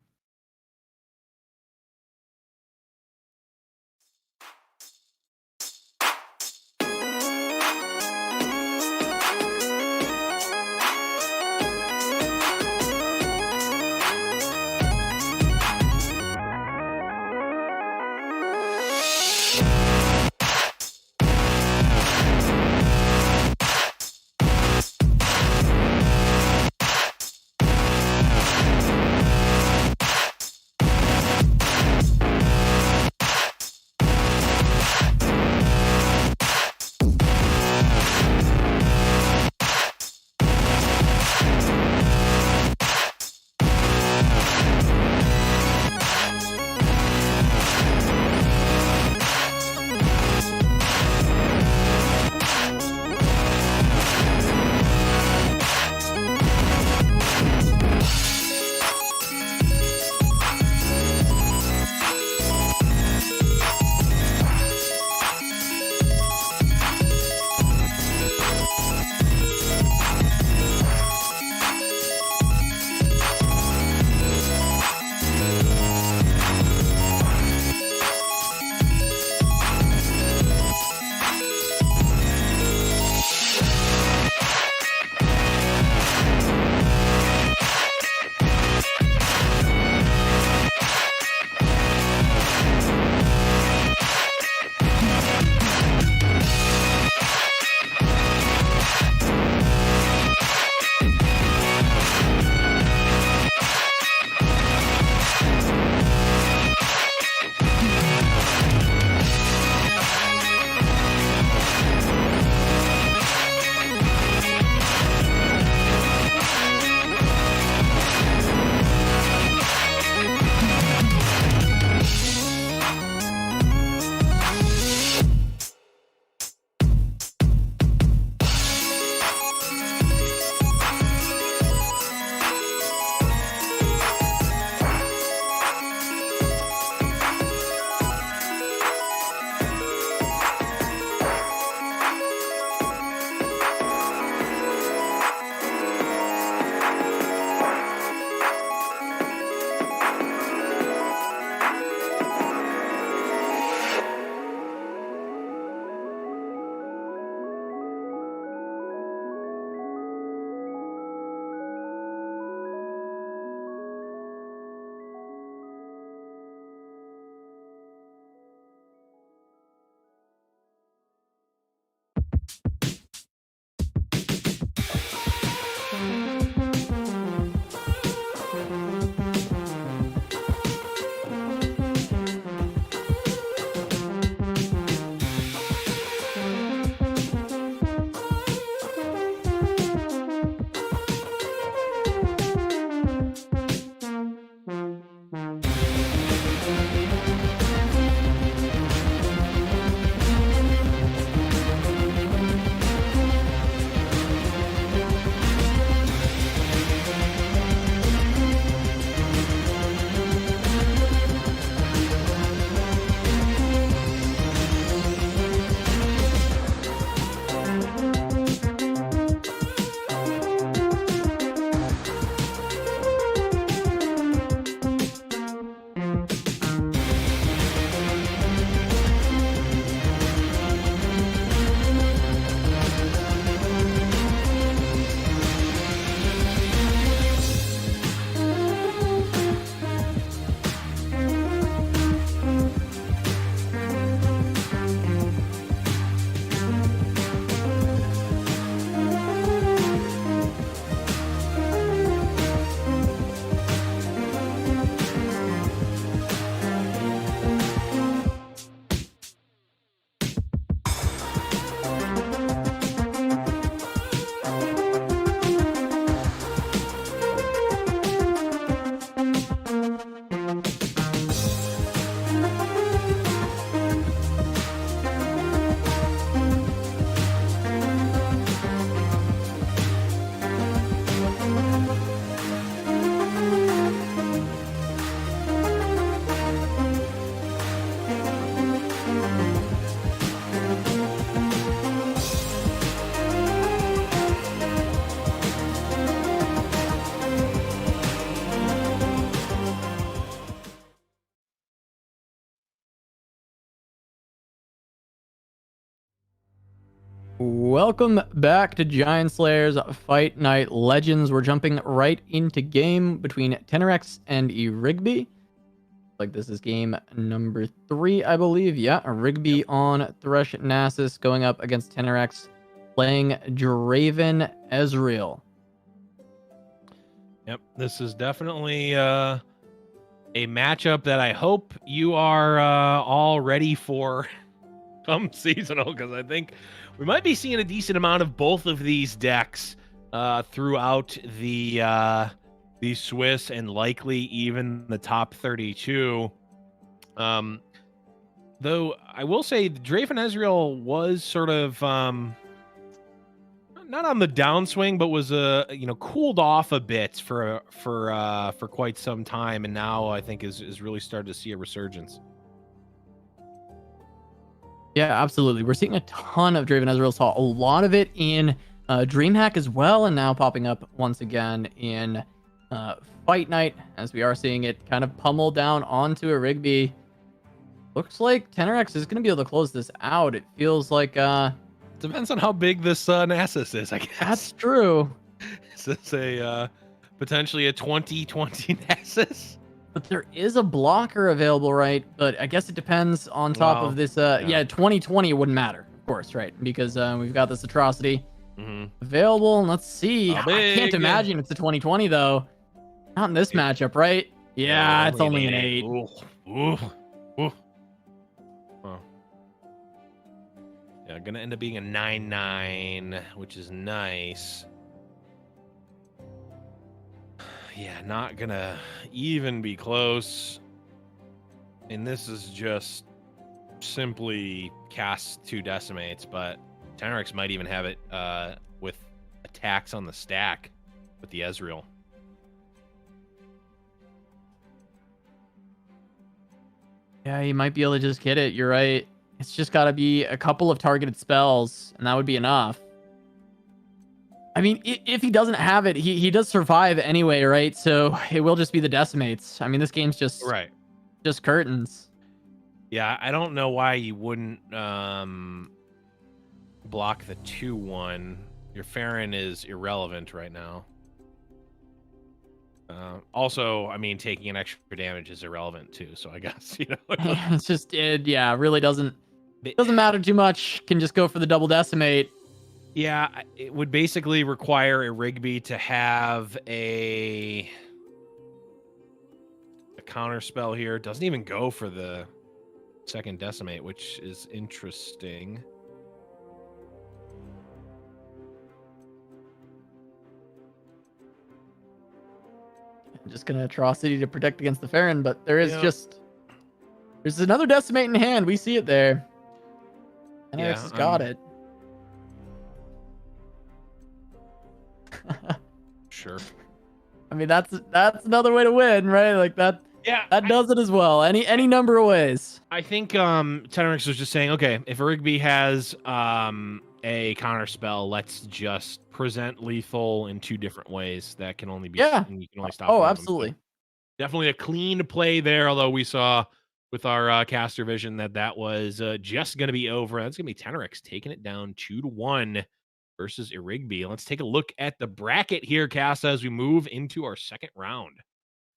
A: Welcome back to Giant Slayer's Fight Night Legends. We're jumping right into game between tenx and Rigby. Like this is game number 3, I believe. Yeah, Rigby on Thresh Nasus going up against tenx, playing Draven Ezreal.
B: Yep, this is definitely a matchup that I hope you are all ready for come seasonal, because I think we might be seeing a decent amount of both of these decks throughout the Swiss and likely even the top 32. Though I will say Draven Ezreal was sort of not on the downswing, but was cooled off a bit for quite some time, and now I think is really started to see a resurgence.
A: Yeah, absolutely. We're seeing a ton of Draven Ezreal. Saw a lot of it in DreamHack as well, and now popping up once again in Fight Night, as we are seeing it kind of pummel down onto a Rigby. Looks like tenx is going to be able to close this out. It feels like...
B: Depends on how big this Nasus is, I guess.
A: That's true.
B: Is this a potentially a 2020 Nasus?
A: But there is a blocker available, right? But I guess it depends on top of this. Yeah, 2020 wouldn't matter, of course, right? Because we've got this atrocity available. Let's see. I can't imagine it's a 2020, though. Not in this matchup, right? Yeah, it's only an 8.
B: Ooh. Ooh. Ooh. Oh. Yeah, gonna end up being a 9-9, which is nice. Yeah, not gonna even be close. And this is just simply cast 2 decimates, but tenx might even have it with attacks on the stack with the Ezreal.
A: Yeah, he might be able to just get it. You're right. It's just got to be a couple of targeted spells, and that would be enough. I mean, if he doesn't have it, he does survive anyway, right? So it will just be the decimates. I mean, this game's just curtains.
B: Yeah, I don't know why you wouldn't block the 2-1. Your Farron is irrelevant right now. Also, I mean, taking an extra damage is irrelevant too. So I guess
A: it's just really doesn't matter too much. Can just go for the double decimate.
B: Yeah, it would basically require a Rigby to have a counter spell here. Doesn't even go for the second decimate, which is interesting.
A: I'm just gonna atrocity to protect against the Farron, but there is there's another decimate in hand. We see it there. tenx has got it.
B: Sure.
A: I mean, that's another way to win, right? Like that. Yeah, that does it as well. Any number of ways.
B: I think tenx was just saying, okay, if Rigby has a counter spell, let's just present lethal in 2 different ways that can only be you can only stop.
A: Oh, absolutely.
B: So definitely a clean play there. Although we saw with our caster vision that was just going to be over. That's going to be tenx taking it down 2-1. Versus Rigby. Let's take a look at the bracket here, Casa, as we move into our second round.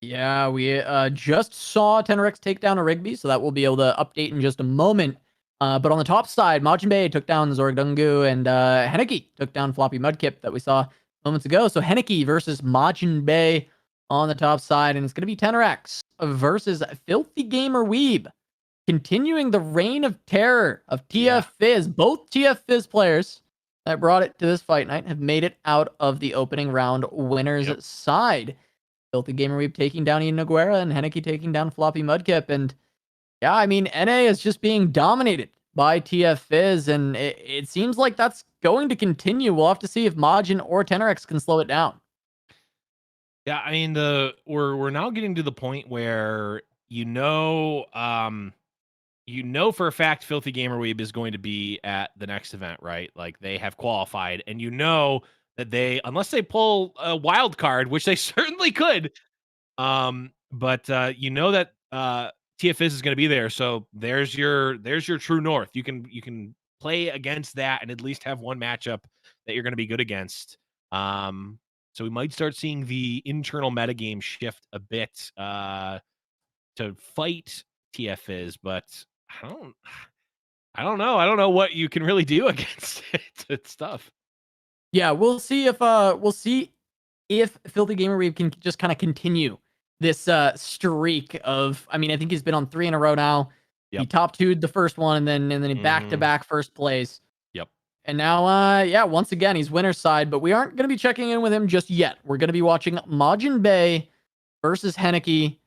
A: Yeah, we just saw tenx take down a Rigby, so that we'll be able to update in just a moment. But on the top side, Majin Bay took down Zorgdungu, and Heni took down Floppy Mudkip that we saw moments ago. So Heni versus Majin Bay on the top side, and it's going to be tenx versus Filthy Gamer Weeb, continuing the reign of terror of TF Fizz. Both TF Fizz players that brought it to this fight night have made it out of the opening round winners side. Filthy Gamer Weeb taking down Ian Noguera and Heni taking down Floppy Mudkip. And yeah, I mean, NA is just being dominated by TF Fizz, and it seems like that's going to continue. We'll have to see if Majin or tenx can slow it down.
B: Yeah, I mean, we're now getting to the point where for a fact Filthy Gamer Weeb is going to be at the next event, right? Like they have qualified, and that they, unless they pull a wild card, which they certainly could, but that TF Fizz is going to be there. So there's your true north. You can play against that and at least have one matchup that you're going to be good against. So we might start seeing the internal metagame shift a bit to fight TFIs, but I don't know. I don't know what you can really do against it. It's tough.
A: Yeah, we'll see if Filthy Gamer Weave can just kind of continue this streak of. I mean, I think he's been on 3 in a row now.
B: Yep.
A: He top 2'd the first one, and then back-to-back first place.
B: Yep.
A: And now, yeah, once again, he's winner's side, but we aren't going to be checking in with him just yet. We're going to be watching Majin Bay versus Heni,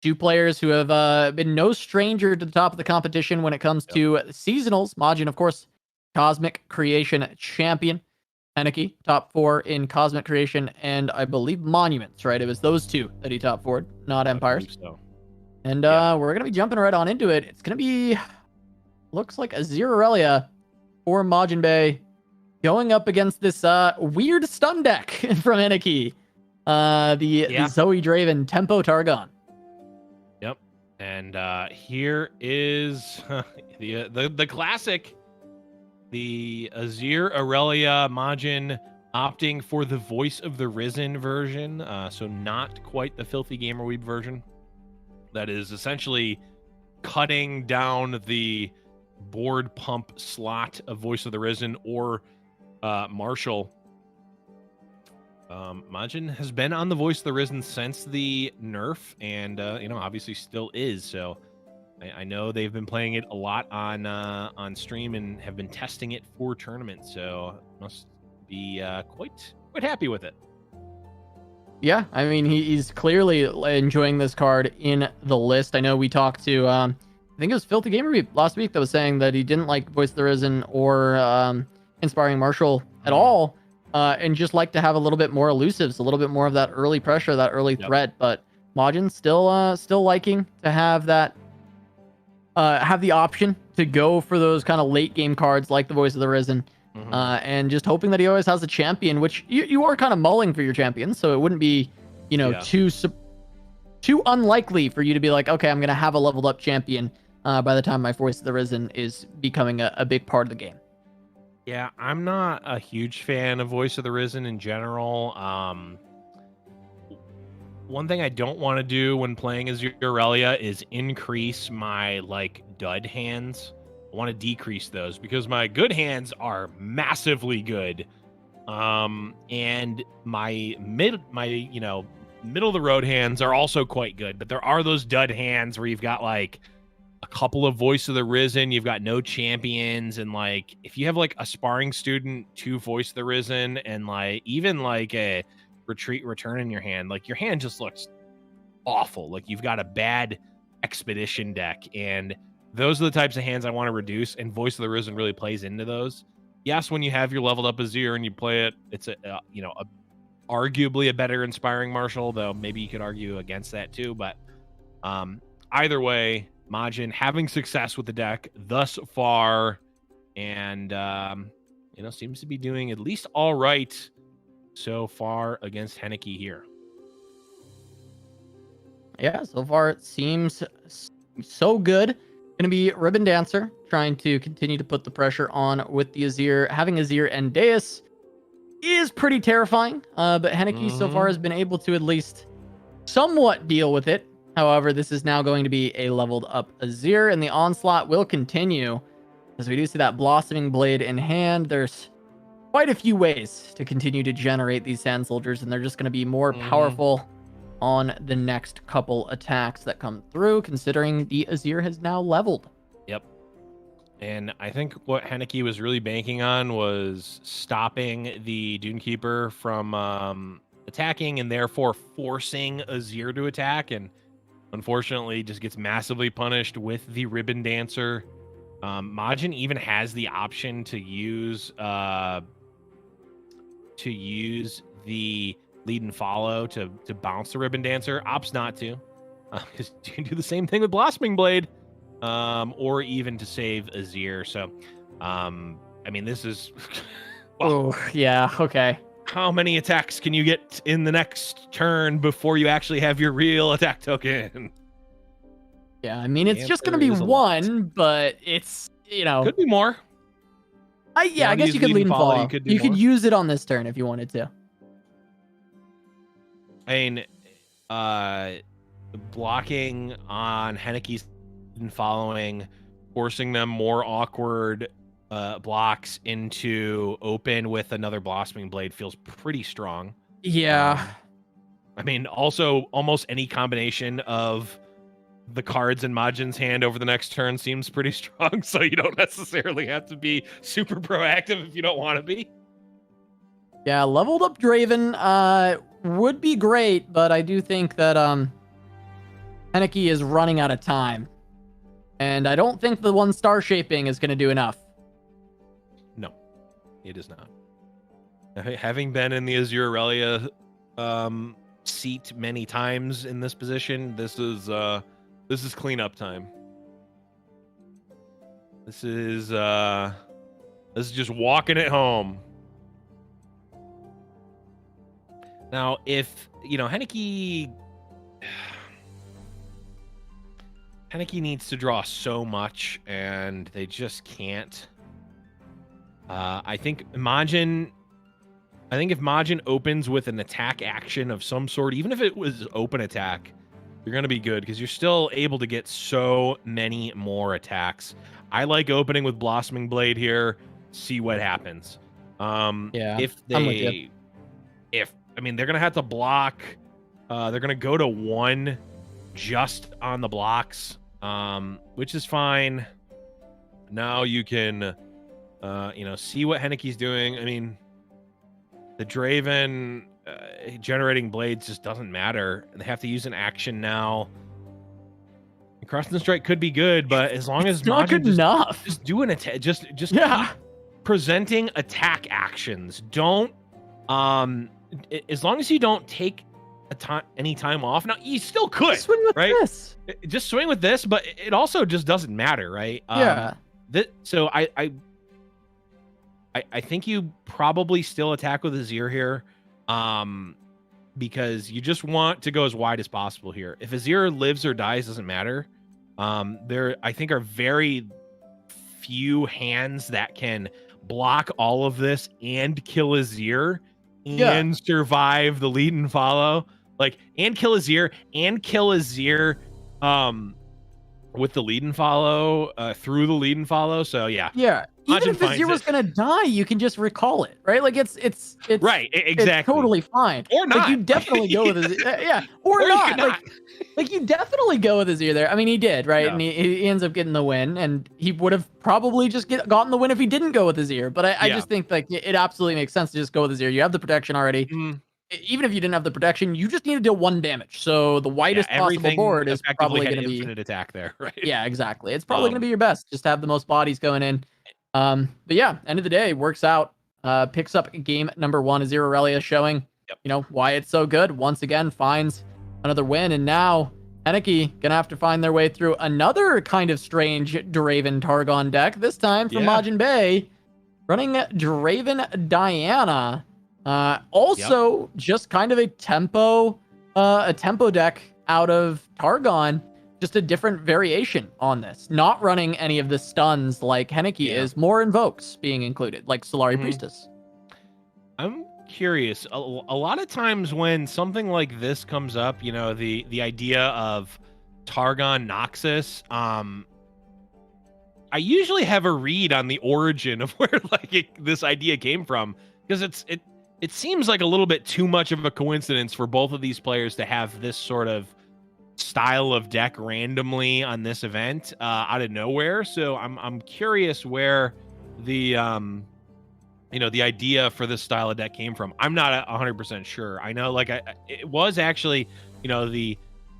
A: 2 players who have been no stranger to the top of the competition when it comes to seasonals. Majin, of course, Cosmic Creation champion. Heni, top 4 in Cosmic Creation, and I believe Monuments, right? It was those 2 that he top 4'd, not Empires.
B: So.
A: And we're going to be jumping right on into it. It's going to be, looks like Azir Aurelia or Majin Bay going up against this weird stun deck from Heni. The Zoe Draven Tempo Targon.
B: Yep. And here is the classic, the Azir Aurelia Majin opting for the Voice of the Risen version. So not quite the Filthy Gamer Weeb version. That is essentially cutting down the board pump slot of Voice of the Risen or Marshall. Majin has been on the Voice of the Risen since the nerf, and obviously still is. So I know they've been playing it a lot on stream and have been testing it for tournaments. So must be quite happy with it.
A: Yeah, I mean, he's clearly enjoying this card in the list. I know we talked to, I think it was Filthy Gamer last week that was saying that he didn't like Voice of the Risen or Inspiring Marshall at all, and just like to have a little bit more elusives, a little bit more of that early pressure, that early threat. But Majin still liking to have that, have the option to go for those kind of late game cards like the Voice of the Risen. And just hoping that he always has a champion, which you are kind of mulling for your champions, so it wouldn't be, too unlikely for you to be like, okay, I'm going to have a leveled up champion by the time my Voice of the Risen is becoming a big part of the game.
B: Yeah, I'm not a huge fan of Voice of the Risen in general. One thing I don't want to do when playing as Aurelia is increase my dud hands. I want to decrease those because my good hands are massively good, and my middle of the road hands are also quite good. But there are those dud hands where you've got a couple of Voice of the Risen, you've got no champions, and if you have a sparring student, 2 Voice of the Risen, and even a return in your hand, your hand just looks awful. You've got a bad expedition deck, and those are the types of hands I want to reduce, and Voice of the Risen really plays into those. Yes, when you have your leveled up Azir and you play it, it's arguably a better Inspiring Marshall, though maybe you could argue against that too. But either way, Majin having success with the deck thus far, and seems to be doing at least all right so far against Heni here.
A: Yeah, so far it seems so good. Going to be Ribbon Dancer, trying to continue to put the pressure on with the Azir. Having Azir and Deus is pretty terrifying, but Heni so far has been able to at least somewhat deal with it. However, this is now going to be a leveled up Azir, and the onslaught will continue as we do see that Blossoming Blade in hand. There's quite a few ways to continue to generate these Sand Soldiers, and they're just going to be more powerful on the next couple attacks that come through, considering the Azir has now leveled.
B: Yep. And I think what Heni was really banking on was stopping the Dunekeeper from attacking, and therefore forcing Azir to attack, and unfortunately just gets massively punished with the Ribbon Dancer. Majin even has the option to use the lead and follow to bounce the Ribbon Dancer. Opts not to, because you can do the same thing with Blossoming Blade, or even to save Azir. So, I mean, this is...
A: Oh, yeah, okay.
B: How many attacks can you get in the next turn before you actually have your real attack token?
A: Yeah, I mean, it's just going to be one, but it's,
B: Could be more.
A: Yeah, I guess you could lead and follow.
B: You could,
A: could use it on this turn if you wanted to.
B: I mean, blocking on Heneke's and following, forcing them more awkward blocks into open with another Blossoming Blade feels pretty strong.
A: Yeah.
B: I mean, also almost any combination of the cards in Majin's hand over the next turn seems pretty strong, so you don't necessarily have to be super proactive if you don't want to be.
A: Yeah, leveled up Draven would be great, but I do think that Henneke is running out of time. And I don't think the 1-star shaping is going to do enough.
B: No, it is not. Having been in the Azure Aurelia seat many times in this position, this is cleanup time. This is just walking it home. Now, if Henneke needs to draw so much, and they just can't. I think if Majin opens with an attack action of some sort, even if it was open attack, you're going to be good because you're still able to get so many more attacks. I like opening with Blossoming Blade here, see what happens.
A: Yeah,
B: if
A: I'm with you.
B: They're going to have to block. They're going to go to 1 just on the blocks, which is fine. Now you can, see what Henneke's doing. I mean, the Draven generating blades just doesn't matter. They have to use an action now. Cross and Strike could be good, but as long as
A: not good enough,
B: just do an attack. Just keep presenting attack actions. Don't as long as you don't take any time off. Now you still could
A: just swing with this.
B: Just swing with this, but it also just doesn't matter, right? So I think you probably still attack with Azir here, because you just want to go as wide as possible here. If Azir lives or dies, doesn't matter. There, I think, are very few hands that can block all of this and kill Azir and survive the lead and follow. And kill Azir with the lead and follow, through the lead and follow. So yeah.
A: Even if Azir was gonna die, you can just recall it, right? It's
B: right, exactly.
A: It's totally fine.
B: Or not.
A: You definitely go with Azir. Or not. You definitely go with Azir there. I mean, he did, right? Yeah. And he ends up getting the win, and he would have probably just gotten the win if he didn't go with Azir. But I just think it absolutely makes sense to just go with Azir. You have the protection already. Even if you didn't have the protection, you just need to deal 1 damage. So the widest possible board is probably going to be
B: infinite attack there, right?
A: Yeah, exactly. It's probably going to be your best. Just have the most bodies going in. But yeah, end of the day, works out. Picks up game number 1, Azure Aurelia, showing why it's so good. Once again, finds another win, and now Henneke gonna have to find their way through another kind of strange Draven Targon deck. This time from Majin Bay, running Draven Diana. Also just kind of a tempo deck out of Targon. Just a different variation on this. Not running any of the stuns like Henneke is, more invokes being included, like Solari Priestess.
B: I'm curious. A lot of times when something like this comes up, the idea of Targon Noxus, I usually have a read on the origin of where this idea came from, because it seems like a little bit too much of a coincidence for both of these players to have this sort of style of deck randomly on this event out of nowhere. So I'm curious where the the idea for this style of deck came from. I'm not 100% sure. I know it was actually the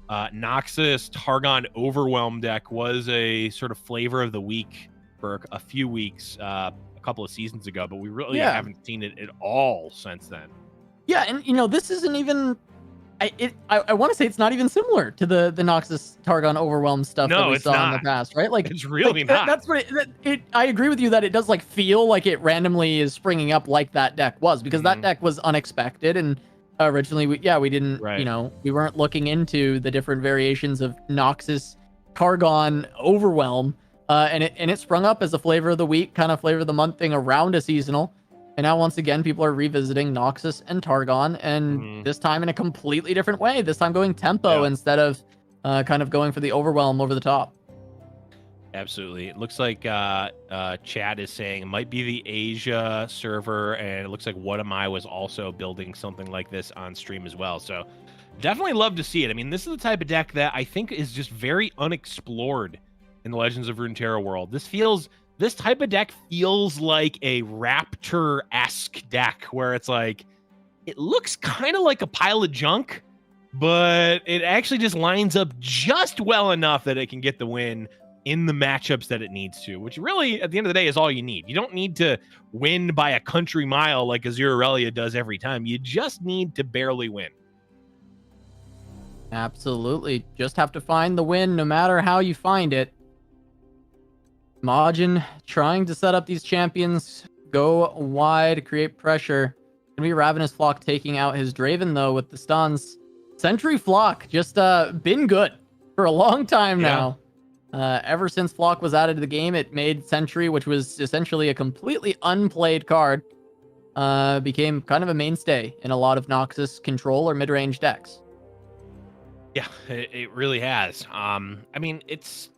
B: Noxus Targon Overwhelm deck was a sort of flavor of the week for a few weeks a couple of seasons ago, but we really haven't seen it at all since then.
A: Yeah, and this isn't even I want to say it's not even similar to the Noxus Targon Overwhelm stuff that we saw in the past, right?
B: It's really not.
A: That's what I agree with you that it does feel like it randomly is springing up like that deck was, because that deck was unexpected, and originally we didn't, we weren't looking into the different variations of Noxus Targon Overwhelm And it sprung up as a flavor of the week, kind of flavor of the month thing around a seasonal. And now once again, people are revisiting Noxus and Targon, and this time in a completely different way. This time going tempo instead of kind of going for the overwhelm over the top.
B: Absolutely. It looks like Chad is saying it might be the Asia server, and it looks like What Am I was also building something like this on stream as well. So definitely love to see it. I mean, this is the type of deck that I think is just very unexplored in the Legends of Runeterra world. This type of deck feels like a Raptor-esque deck where it's like, it looks kind of like a pile of junk, but it actually just lines up just well enough that it can get the win in the matchups that it needs to, which really, at the end of the day, is all you need. You don't need to win by a country mile like Azure Aurelia does every time. You just need to barely win.
A: Absolutely. Just have to find the win no matter how you find it. Majin trying to set up these champions, go wide, create pressure. Gonna be Ravenous Flock taking out his Draven, though, with the stuns. Sentry Flock just been good for a long time now. Ever since Flock was added to the game, it made Sentry, which was essentially a completely unplayed card, became kind of a mainstay in a lot of Noxus control or mid-range decks.
B: Yeah, it really has. I mean, it's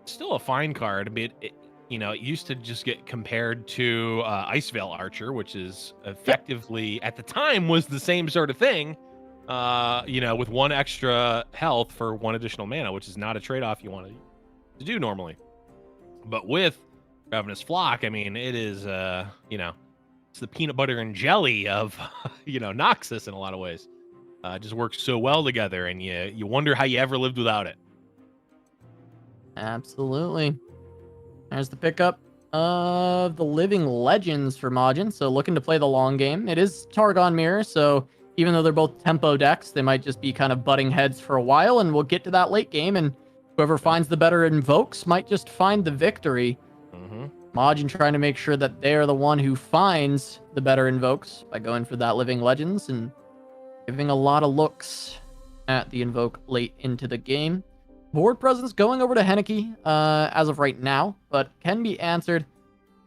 B: still a fine card. I mean, it used to just get compared to Iceveil Archer, which is effectively, at the time, was the same sort of thing. With 1 extra health for 1 additional mana, which is not a trade-off you want to do normally. But with Ravenous Flock, I mean, it is, it's the peanut butter and jelly of, Noxus in a lot of ways. It just works so well together, and you wonder how you ever lived without it.
A: Absolutely. There's the pickup of the Living Legends for Majin. So looking to play the long game. It is Targon Mirror, so even though they're both tempo decks, they might just be kind of butting heads for a while, and we'll get to that late game, and whoever finds the better invokes might just find the victory. Majin trying to make sure that they're the one who finds the better invokes by going for that Living Legends and giving a lot of looks at the invoke late into the game. Board presence going over to Heni as of right now, but can be answered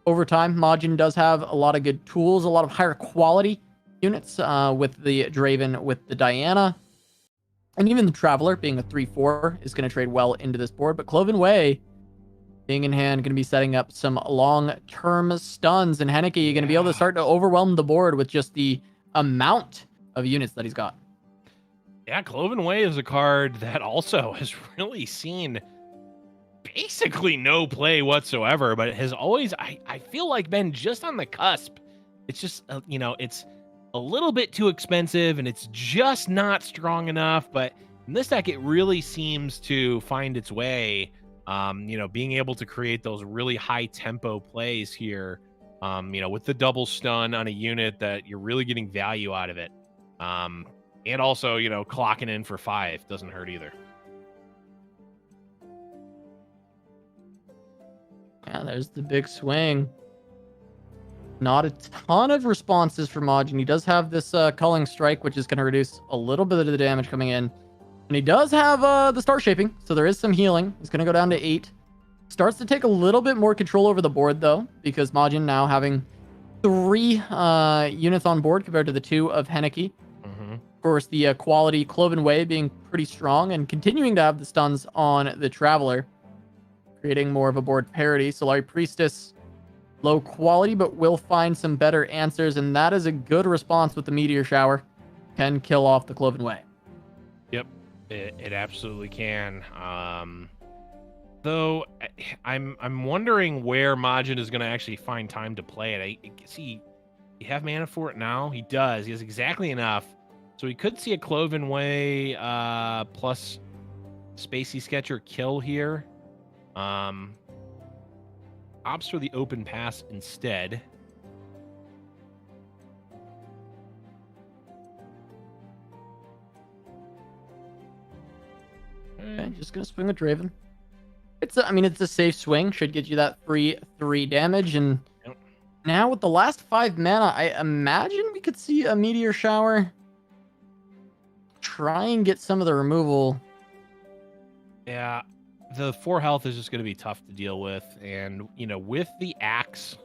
A: over time. Majin does have a lot of good tools, a lot of higher quality units with the Draven, with the Diana, and even the Traveler being a 3/4 is going to trade well into this board. But Cloven Way being in hand, going to be setting up some long-term stuns, and Heni going to be able to start to overwhelm the board with just the amount of units that he's got.
B: Yeah, Cloven Way is a card that also has really seen basically no play whatsoever, but it has always, I feel like, been just on the cusp. It's just, it's a little bit too expensive, and it's just not strong enough, but in this deck, it really seems to find its way, being able to create those really high-tempo plays here, with the double stun on a unit that you're really getting value out of it. And also, clocking in for 5 doesn't hurt either.
A: Yeah, there's the big swing. Not a ton of responses for Majin. He does have this Culling Strike, which is going to reduce a little bit of the damage coming in. And he does have the Star Shaping, so there is some healing. He's going to go down to 8. Starts to take a little bit more control over the board, though, because Majin now having 3 units on board compared to the 2 of Heni. Of course, the quality Cloven Way being pretty strong and continuing to have the stuns on the Traveler, creating more of a board parity. Solari Priestess, low quality, but will find some better answers, and that is a good response with the Meteor Shower. Can kill off the Cloven Way.
B: Yep, it absolutely can. Though I'm wondering where Majin is going to actually find time to play it. I see you have mana for it now. He does. He has exactly enough. So we could see a Cloven Way plus Spacey Sketcher kill here. Opts for the open pass instead.
A: Okay, just gonna swing with Draven. It's a safe swing. Should get you that free 3 damage. And now with the last 5 mana, I imagine we could see a Meteor Shower. Try and get some of the removal.
B: Yeah, the 4 health is just going to be tough to deal with. And, you know, with the axe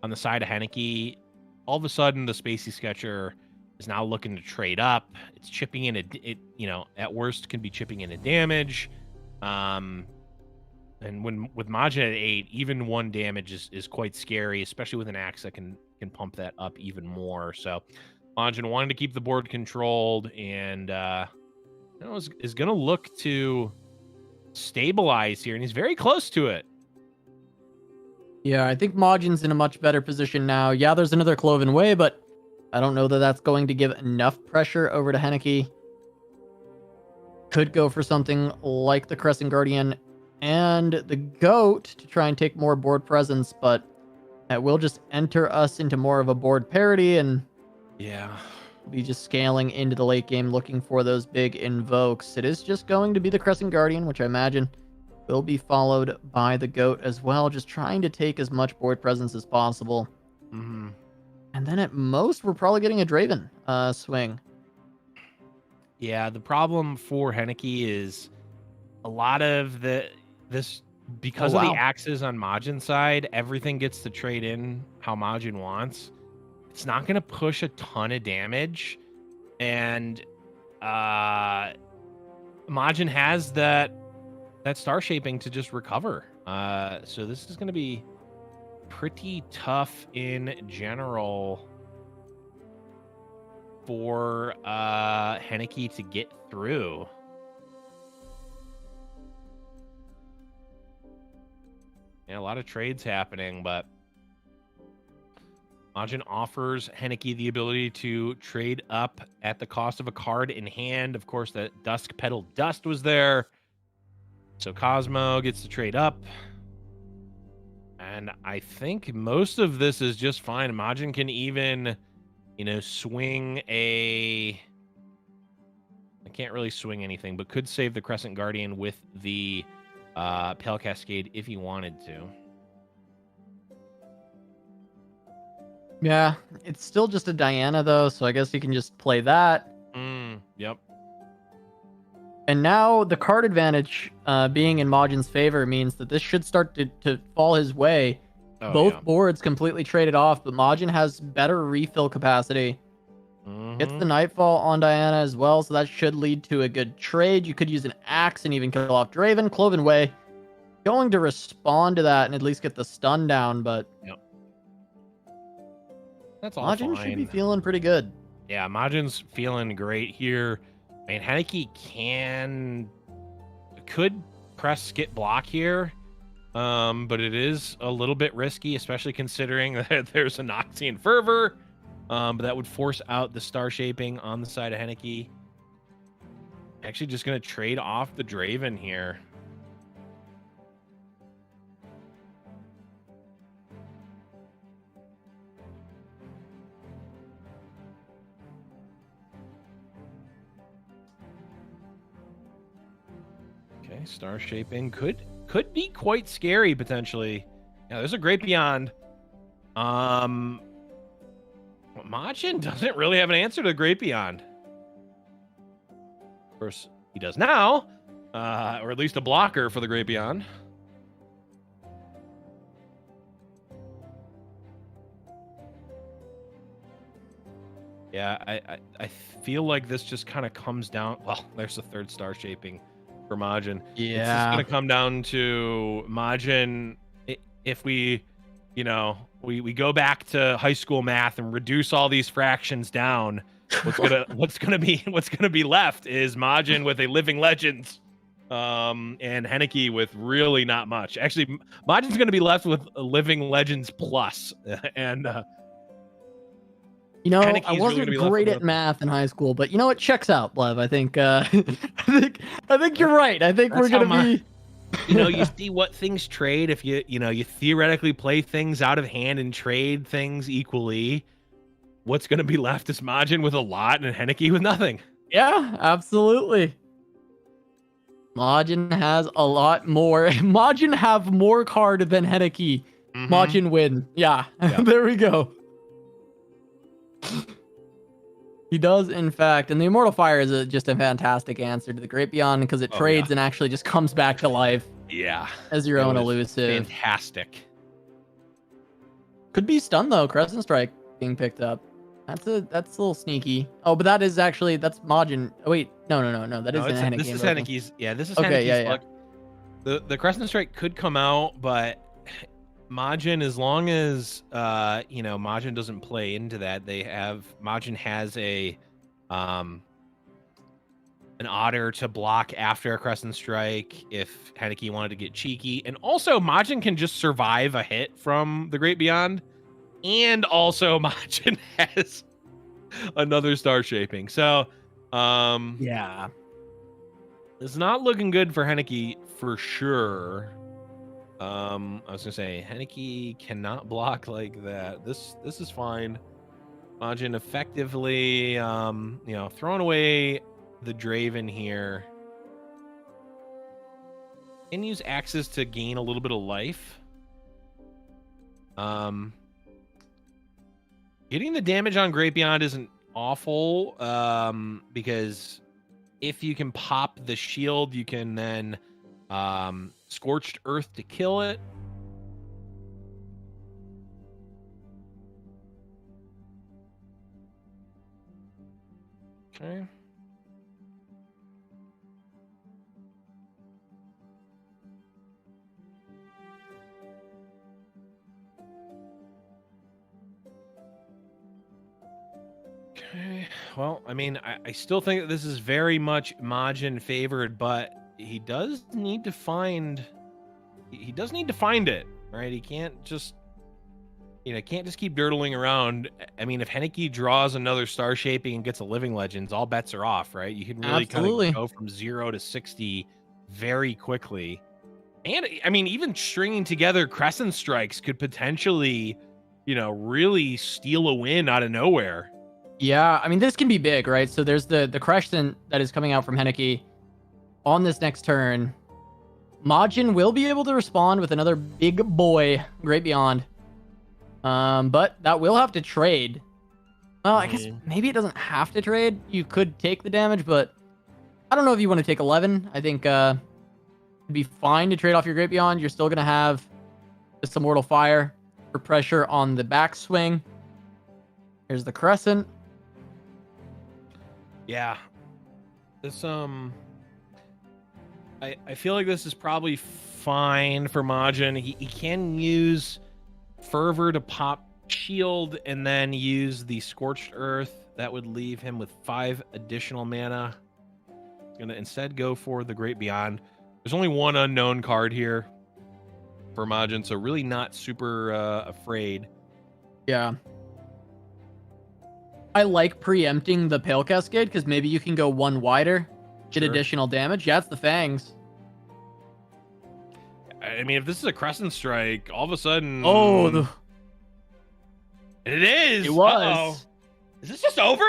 B: on the side of Henneke, all of a sudden the Spacey Sketcher is now looking to trade up. It's chipping in you know, at worst can be chipping in a damage. And with Majin at 8, even 1 damage is quite scary, especially with an axe that can pump that up even more. So Majin wanted to keep the board controlled, and you know, is going to look to stabilize here, and he's very close to it.
A: Yeah, I think Majin's in a much better position now. Yeah, there's another Cloven Way, but I don't know that that's going to give enough pressure over to Henneke. Could go for something like the Crescent Guardian and the Goat to try and take more board presence, but that will just enter us into more of a board parity, and
B: yeah,
A: be just scaling into the late game looking for those big invokes. It is just going to be the Crescent Guardian, which I imagine will be followed by the Goat as well, just trying to take as much board presence as possible.
B: Mm-hmm.
A: And then at most, we're probably getting a Draven swing.
B: Yeah, the problem for Henneke is a lot of this because of the axes on Majin's side, everything gets to trade in how Majin wants. It's not going to push a ton of damage, and Majin has that star shaping to just recover. So this is going to be pretty tough in general for Henneke to get through. Yeah, a lot of trades happening, but Majin offers Henneke the ability to trade up at the cost of a card in hand. Of course, that Dusk Petal Dust was there. So Cosmo gets to trade up. And I think most of this is just fine. Majin can even, you know, swing a... I can't really swing anything, but could save the Crescent Guardian with the Pale Cascade if he wanted to.
A: Yeah, it's still just a Diana, though, so I guess you can just play that.
B: Yep.
A: And now the card advantage being in Majin's favor means that this should start to fall his way. Both boards completely traded off, but Majin has better refill capacity. Gets the Nightfall on Diana as well, so that should lead to a good trade. You could use an axe and even kill off Draven. Cloven Way going to respond to that and at least get the stun down, but
B: that's all
A: Majin
B: fine.
A: Should be feeling pretty good.
B: Yeah, Majin's feeling great here. I mean, Henneke could press skip block here, but it is a little bit risky, especially considering that there's a Noxian Fervor. But that would force out the star shaping on the side of Henneke. Actually, just going to trade off the Draven here. Okay, star shaping could be quite scary potentially. Yeah, there's a Great Beyond. Majin doesn't really have an answer to the Great Beyond. Of course, he does now, or at least a blocker for the Great Beyond. Yeah, I feel like this just kind of comes down. Well, there's the third star shaping for Majin.
A: Yeah,
B: it's just gonna come down to Majin. If we, you know, we go back to high school math and reduce all these fractions down, what's gonna be left is Majin with a Living Legends, and Henneke with really not much. Actually, Majin's gonna be left with a Living Legends plus, and
A: you know,
B: Henneke's
A: I wasn't
B: really
A: great at math in high school, but you know what? Checks out, Blev. I think I think you're right. I think we're gonna be.
B: You know, you see what things trade if you theoretically play things out of hand and trade things equally. What's going to be left is Majin with a lot and Henneke with nothing.
A: Yeah, absolutely. Majin has a lot more. Majin have more card than Henneke. Majin win. Yeah, there we go. He does, in fact. And the Immortal Fire is just a fantastic answer to the Great Beyond because it
B: Oh, yeah.
A: trades and actually just comes back to life
B: Yeah.
A: as your
B: It
A: own
B: was
A: elusive.
B: fantastic.
A: Could be stun though. Crescent Strike being picked up. That's a little sneaky. Oh, but that's Majin. Oh, wait, no. That
B: No,
A: isn't Henneke
B: this is
A: invoking.
B: Henneke's. Yeah, this is
A: Okay,
B: Henneke's
A: yeah.
B: luck. The Crescent Strike could come out, but Majin, as long as Majin doesn't play into that, Majin has an otter to block after a Crescent Strike if Henneke wanted to get cheeky. And also Majin can just survive a hit from the Great Beyond. And also Majin has another star shaping. So
A: Yeah.
B: it's not looking good for Henneke for sure. I was gonna say Henneke cannot block like that. This is fine. Majin effectively throwing away the Draven here. And use axes to gain a little bit of life. Getting the damage on Great Beyond isn't awful, because if you can pop the shield, you can then Scorched Earth to kill it. Okay. Okay. Well, I mean, I still think that this is very much Majin favored, but he does need to find it, right? He can't just keep dirtling around. I mean, if Henneke draws another star shaping and gets a living legends, all bets are off, right? You can really kind of go from 0 to 60 very quickly. And I mean, even stringing together Crescent Strikes could potentially, really steal a win out of nowhere.
A: Yeah, I mean, this can be big, right? So there's the Crescent that is coming out from Henneke on this next turn. Majin will be able to respond with another big boy, Great Beyond. But that will have to trade. Well, I guess maybe it doesn't have to trade. You could take the damage, but I don't know if you want to take 11. I think it'd be fine to trade off your Great Beyond. You're still going to have this Immortal Fire for pressure on the backswing. Here's the Crescent.
B: Yeah. This I feel like this is probably fine for Majin. He can use Fervor to pop shield and then use the Scorched Earth. That would leave him with 5 additional mana. He's gonna instead go for the Great Beyond. There's only one unknown card here for Majin, so really not super afraid.
A: Yeah. I like preempting the Pale Cascade because maybe you can go one wider, get additional damage. Yeah, it's the Fangs.
B: I mean, if this is a Crescent Strike, all of a sudden...
A: Oh,
B: it is!
A: It was.
B: Uh-oh. Is this just over?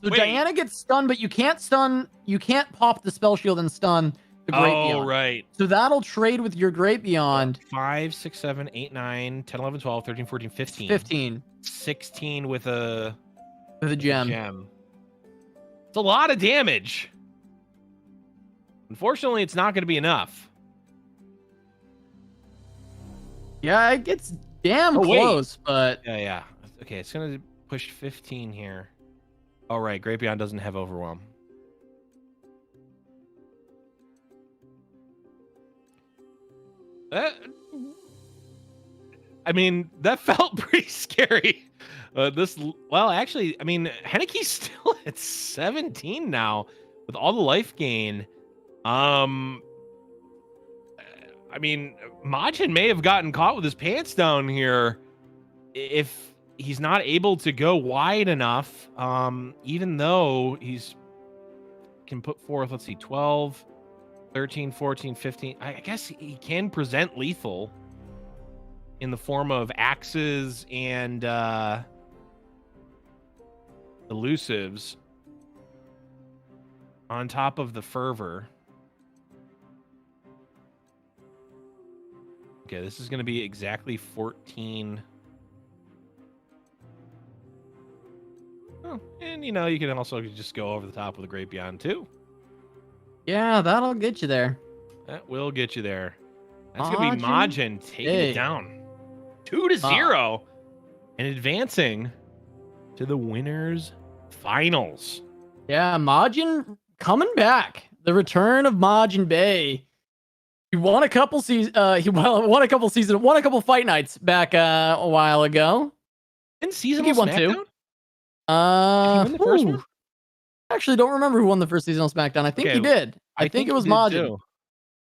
A: So wait. Diana gets stunned, but you can't stun... You can't pop the Spell Shield and stun the Great Beyond.
B: Oh, right.
A: So that'll trade with your Great Beyond.
B: 5, 6, 7, 8, 9, 10, 11, 12, 13, 14, 15.
A: 15.
B: 16 with a...
A: With a gem.
B: It's a lot of damage. Unfortunately, it's not going to be enough.
A: Yeah, it gets damn close, but...
B: Yeah. Okay, it's going to push 15 here. All right, Great Beyond doesn't have Overwhelm. I mean, that felt pretty scary. Actually, I mean, Henneke's still at 17 now with all the life gain. I mean, Majin may have gotten caught with his pants down here if he's not able to go wide enough, even though he's can put forth, let's see, 12, 13, 14, 15. I guess he can present lethal in the form of axes and elusives on top of the fervor. Okay, this is going to be exactly 14. Oh, and you know, you can also just go over the top with a Great Beyond too.
A: Yeah, that'll get you there.
B: That will get you there. That's gonna be Majin taking it down 2-0 and advancing to the winners finals.
A: Yeah, Majin coming back. The return of Majin Bay. He won a couple won a couple fight nights back a while ago.
B: In seasonal
A: won
B: Smackdown?
A: two.
B: Did he win the first one?
A: Actually, don't remember who won the first seasonal Smackdown. I think he did. I think it was Majin. Too.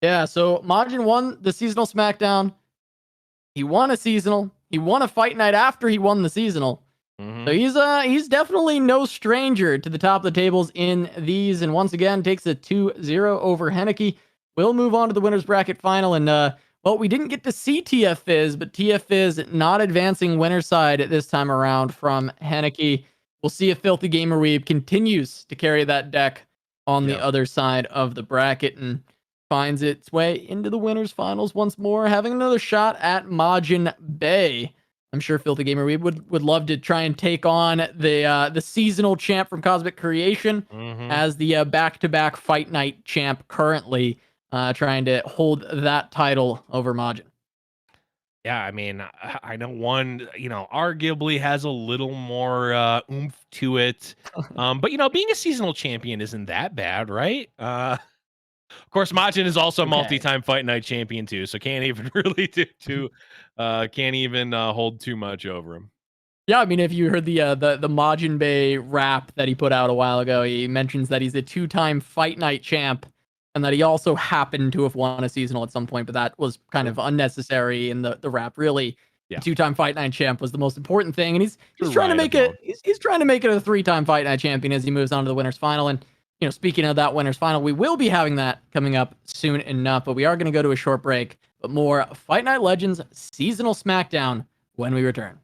A: Yeah, so Majin won the seasonal Smackdown. He won a seasonal. He won a fight night after he won the seasonal. So he's definitely no stranger to the top of the tables in these. And once again, takes a 2-0 over Heni. We'll move on to the winners bracket final. And well, we didn't get to see TF Fizz, but TF Fizz not advancing winner's side this time around from Heni. We'll see if Filthy Gamer Weeb continues to carry that deck on the other side of the bracket and finds its way into the winners finals once more, having another shot at Majin Bay. I'm sure Filthy Gamer Weeb would love to try and take on the seasonal champ from Cosmic Creation as the back-to-back fight night champ currently, trying to hold that title over Majin.
B: Yeah, I mean, I know one, you know, arguably has a little more oomph to it. But, you know, being a seasonal champion isn't that bad, right? Of course, Majin is also multi-time fight night champion too, so can't even really can't even hold too much over him.
A: Yeah, I mean, if you heard the Majin Bay rap that he put out a while ago, he mentions that he's a 2-time fight night champ and that he also happened to have won a seasonal at some point, but that was kind of unnecessary in the rap. Really, the 2-time fight night champ was the most important thing, and he's trying to make it he's trying to make it a 3-time fight night champion as he moves on to the winners final. And you know, speaking of that winners final, we will be having that coming up soon enough, but we are going to go to a short break. But more Fight Night Legends seasonal Smackdown when we return.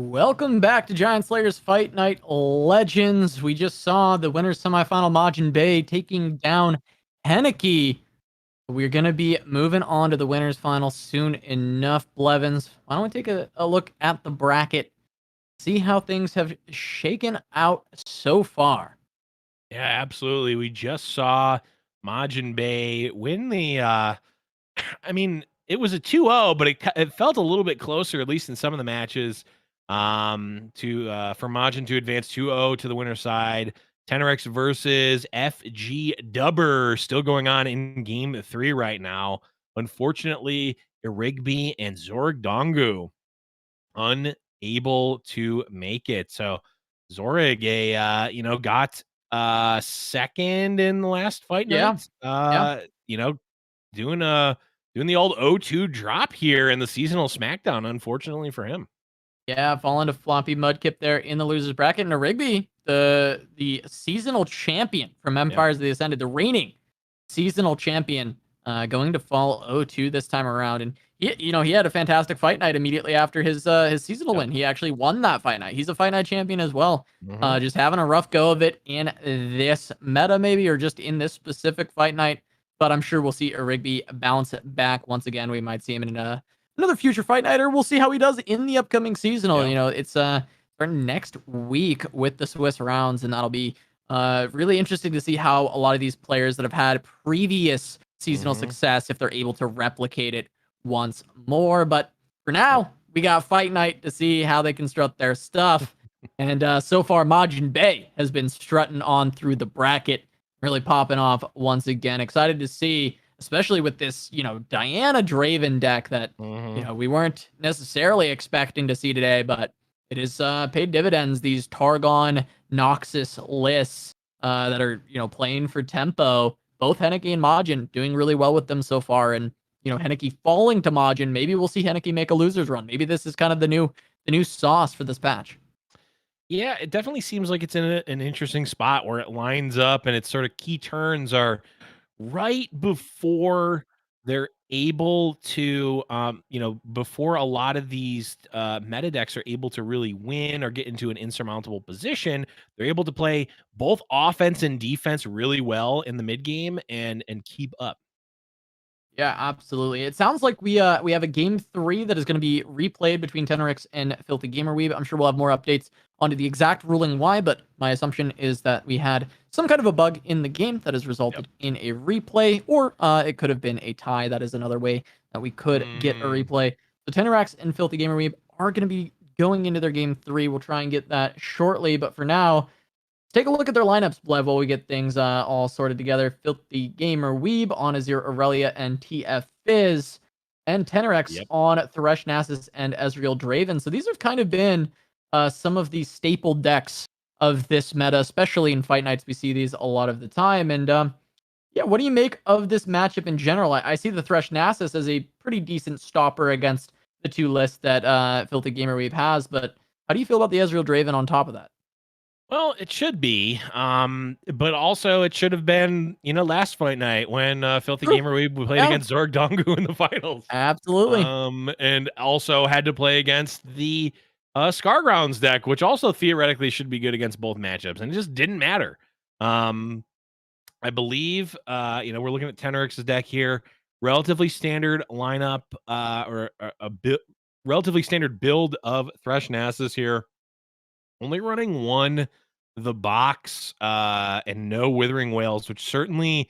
A: Welcome back to Giant Slayer's Fight Night Legends. We just saw the winners semifinal Majin Bay taking down Heni. We're going to be moving on to the winners final soon enough, Blevins. Why don't we take a look at the bracket, see how things have shaken out so far?
B: Yeah, absolutely. We just saw Majin Bay win the I mean, it was a 2-0, but it felt a little bit closer, at least in some of the matches. To for Majin to advance 2-0 to the winner's side. Tenx versus FG Dubber still going on in game 3 right now. Unfortunately, Rigby and Zorg Dongu unable to make it. So Zorig, got second in the last fight
A: Yeah.
B: night. Doing the old 0-2 drop here in the seasonal Smackdown, unfortunately for him.
A: Yeah, falling to Floppy Mudkip there in the losers bracket. And Rigby, the seasonal champion from Empires of the Ascended, the reigning seasonal champion, going to fall 0-2 this time around. And he had a fantastic fight night immediately after his seasonal win. He actually won that fight night. He's a fight night champion as well. Just having a rough go of it in this meta, maybe, or just in this specific fight night. But I'm sure we'll see Rigby bounce back once again. We might see him in another future fight night, or we'll see how he does in the upcoming seasonal.
B: Yeah.
A: It's for next week with the Swiss rounds, and that'll be really interesting to see how a lot of these players that have had previous seasonal success, if they're able to replicate it once more. But for now, we got fight night to see how they can strut their stuff. And so far, Majin Bay has been strutting on through the bracket, really popping off once again. Excited to see, especially with this, Diana Draven deck that, we weren't necessarily expecting to see today, but it is paid dividends. These Targon Noxus lists that are, playing for tempo. Both Heni and Majin doing really well with them so far. And, Heni falling to Majin. Maybe we'll see Heni make a loser's run. Maybe this is kind of the new sauce for this patch.
B: Yeah, it definitely seems like it's in an interesting spot where it lines up and its sort of key turns are right before they're able to, before a lot of these meta decks are able to really win or get into an insurmountable position. They're able to play both offense and defense really well in the mid game and keep up.
A: Yeah, absolutely. It sounds like we have a game 3 that is going to be replayed between Tenx and Filthy Gamer Weeb. I'm sure we'll have more updates onto the exact ruling why, but my assumption is that we had some kind of a bug in the game that has resulted in a replay, or it could have been a tie. That is another way that we could get a replay. So Tenx and Filthy Gamer Weeb are going to be going into their game 3. We'll try and get that shortly, but for now, take a look at their lineups, Blev, while we get things all sorted together. Filthy Gamer Weeb on Azir Aurelia and TF Fizz, and Tenx on Thresh Nasus and Ezreal Draven. So these have kind of been some of the staple decks of this meta, especially in fight nights. We see these a lot of the time. And what do you make of this matchup in general? I see the Thresh Nasus as a pretty decent stopper against the two lists that Filthy Gamer Weeb has, but how do you feel about the Ezreal Draven on top of that?
B: Well, it should be, but also it should have been, last fight night when Filthy Gamer we played against Zorg Dongu in the finals.
A: Absolutely.
B: And also had to play against the Scargrounds deck, which also theoretically should be good against both matchups, and it just didn't matter. I believe, we're looking at Tenrix's deck here, relatively standard lineup, or relatively standard build of Thresh Nasus here. Only running one the box and no Withering Whales, which certainly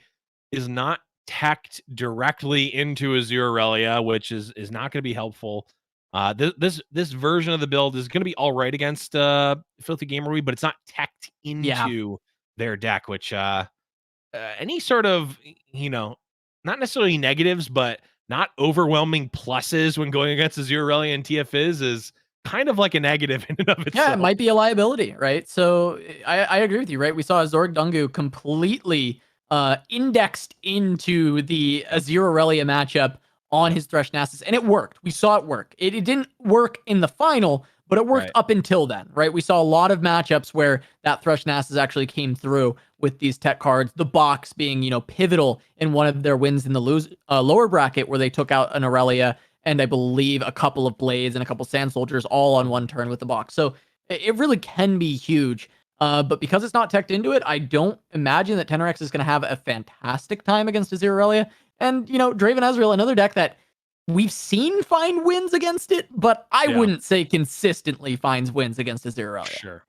B: is not teched directly into Azir Aurelia, which is not going to be helpful. This version of the build is going to be all right against Filthy Gamer Weeb, but it's not teched into their deck, which any sort of, not necessarily negatives, but not overwhelming pluses when going against Azir Aurelia and TF is kind of like a negative in and of itself.
A: Yeah, it might be a liability, right? So I agree with you, right? We saw Zorg Dongu completely indexed into the Azir Aurelia matchup on his Thresh Nasus, and it worked. We saw it work. It didn't work in the final, but it worked up until then, right? We saw a lot of matchups where that Thresh Nasus actually came through with these tech cards, the box being, pivotal in one of their wins in the lower bracket where they took out an Aurelia and I believe a couple of blades and a couple sand soldiers all on one turn with the box. So it really can be huge. But because it's not teched into it, I don't imagine that tenx is going to have a fantastic time against Azirelia. And, you know, Draven Ezreal, another deck that we've seen find wins against it, but I wouldn't say consistently finds wins against Azirelia.
B: Sure.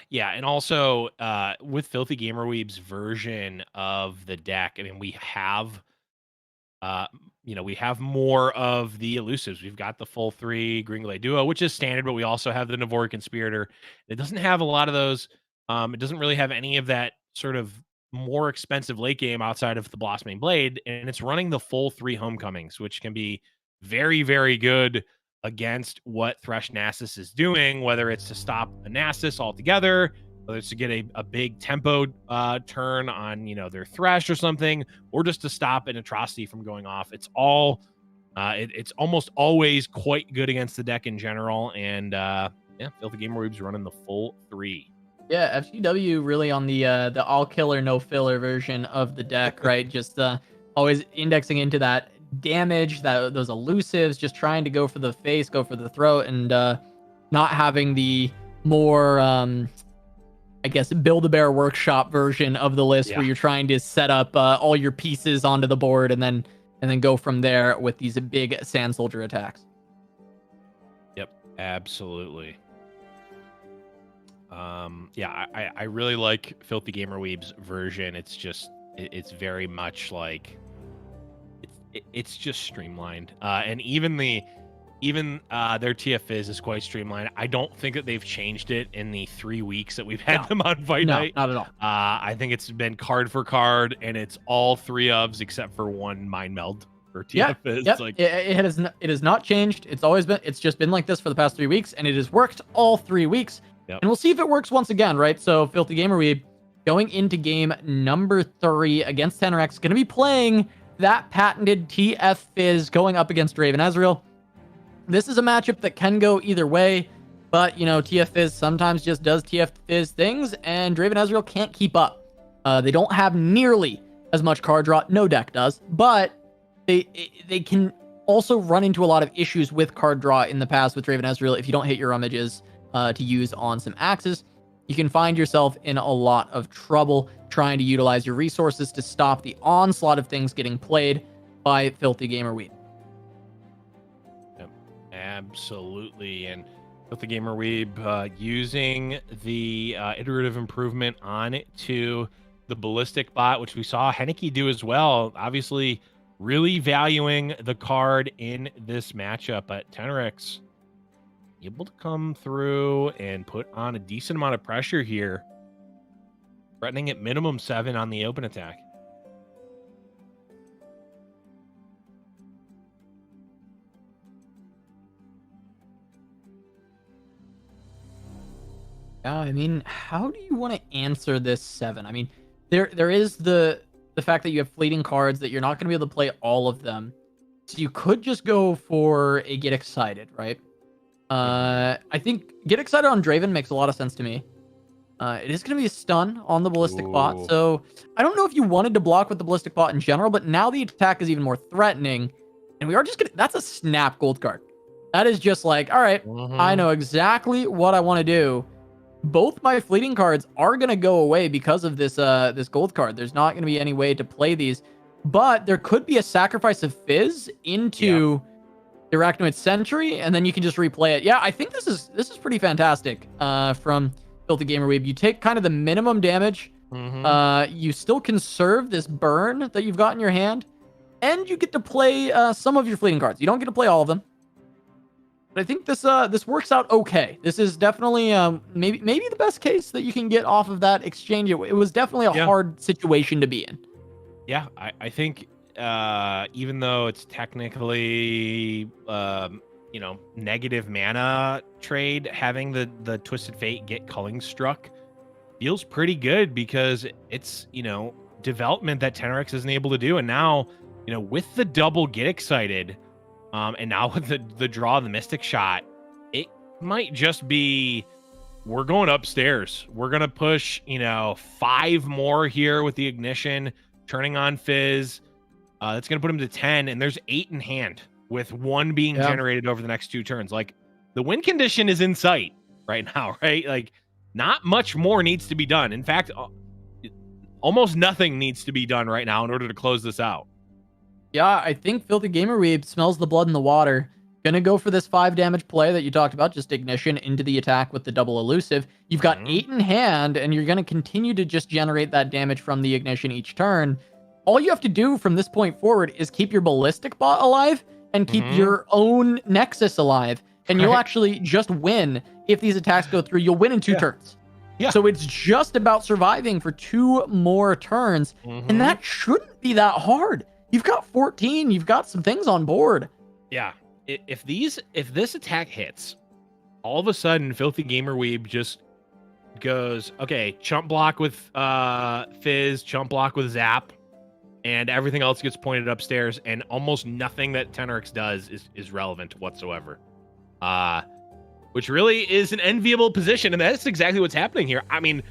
B: Yeah, and also with Filthy Gamerweeb's version of the deck, I mean, we have we have more of the elusives. We've got the full 3 Green Glade Duo, which is standard, but we also have the Navori Conspirator. It doesn't have a lot of those. It doesn't really have any of that sort of more expensive late game outside of the Blossoming Blade, and it's running the full 3 Homecomings, which can be very, very good against what Thresh Nasus is doing, whether it's to stop a Nasus altogether, whether it's to get a big tempo turn on, their Thresh or something, or just to stop an Atrocity from going off. It's all, it's almost always quite good against the deck in general. And Filthy Gamerweeb's running the full 3.
A: Yeah, FGW really on the all killer no filler version of the deck, right? Just always indexing into that damage, those elusives, just trying to go for the face, go for the throat, and not having the more I guess Build-A-Bear Workshop version of the list where you're trying to set up all your pieces onto the board and then go from there with these big Sand Soldier attacks.
B: Yep, absolutely. I really like Filthy Gamerweeb's version. It's very much like it's just streamlined. And even their TF Fizz is quite streamlined. I don't think that they've changed it in the 3 weeks that we've had them on Fight Night.
A: Not at all.
B: I think it's been card for card, and it's all 3 ofs except for 1 Mind Meld for TF Fizz.
A: Yep.
B: Like,
A: it has not changed. It's just been like this for the past 3 weeks, and it has worked all 3 weeks.
B: Yep.
A: And we'll see if it works once again, right? So Filthy Gamerweeb going into game number 3 against tenx, going to be playing that patented TF Fizz going up against Draven Ezreal. This is a matchup that can go either way, but, TF Fizz sometimes just does TF Fizz things, and Draven Ezreal can't keep up. They don't have nearly as much card draw. No deck does, but they can also run into a lot of issues with card draw in the past with Draven Ezreal if you don't hit your rummages to use on some axes. You can find yourself in a lot of trouble trying to utilize your resources to stop the onslaught of things getting played by Filthy Gamerweeb.
B: Yep, absolutely. And Filthy Gamerweeb using the iterative improvement on it to the Ballistic Bot, which we saw Heni do as well. Obviously, really valuing the card in this matchup, but tenx able to come through and put on a decent amount of pressure here, threatening at minimum 7 on the open attack.
A: Yeah, I mean, how do you want to answer this 7? I mean, there is the fact that you have fleeting cards that you're not going to be able to play all of them. So you could just go for a Get Excited, right? I think Get Excited on Draven makes a lot of sense to me. It is going to be a stun on the Ballistic Bot, so I don't know if you wanted to block with the Ballistic Bot in general, but now the attack is even more threatening, and we are just going to... That's a snap gold card. That is just like, all right, I know exactly what I want to do. Both my fleeting cards are going to go away because of this this gold card. There's not going to be any way to play these, but there could be a sacrifice of Fizz into... Arachnoid Sentry, and then you can just replay it. Yeah, I think this is pretty fantastic from Filthy Gamerweeb. You take kind of the minimum damage. You still conserve this burn that you've got in your hand, and you get to play some of your fleeting cards. You don't get to play all of them, but I think this works out okay. This is definitely maybe the best case that you can get off of that exchange. It was definitely a hard situation to be in.
B: Yeah, I think even though it's technically negative mana trade, having the Twisted Fate get Culling Struck feels pretty good because it's development that tenx isn't able to do. And now with the double Get Excited and now with the draw of the Mystic Shot, it might just be we're going upstairs. We're gonna push 5 more here with the Ignition, turning on Fizz. That's going to put him to 10, and there's 8 in hand. with one being generated over the next 2 turns. Like, the win condition is in sight right now, right? Like, not much more needs to be done. In fact, almost nothing needs to be done right now in order to close this out.
A: Yeah, I think Filthy Gamer Weeb smells the blood in the water. Gonna go for this 5 damage play that you talked about, just ignition into the attack with the double elusive. You've got 8 in hand, and you're gonna continue to just generate that damage from the ignition each turn. All you have to do from this point forward is keep your ballistic bot alive and keep your own Nexus alive, and you'll actually just win if these attacks go through. You'll win in 2 turns.
B: Yeah.
A: So it's just about surviving for 2 more turns, and that shouldn't be that hard. You've got 14. You've got some things on board.
B: Yeah. If this attack hits, all of a sudden Filthy Gamer Weeb just goes, okay, chump block with Fizz, chump block with Zap, and everything else gets pointed upstairs, and almost nothing that tenx does is relevant whatsoever. Which really is an enviable position, and that's exactly what's happening here. I mean,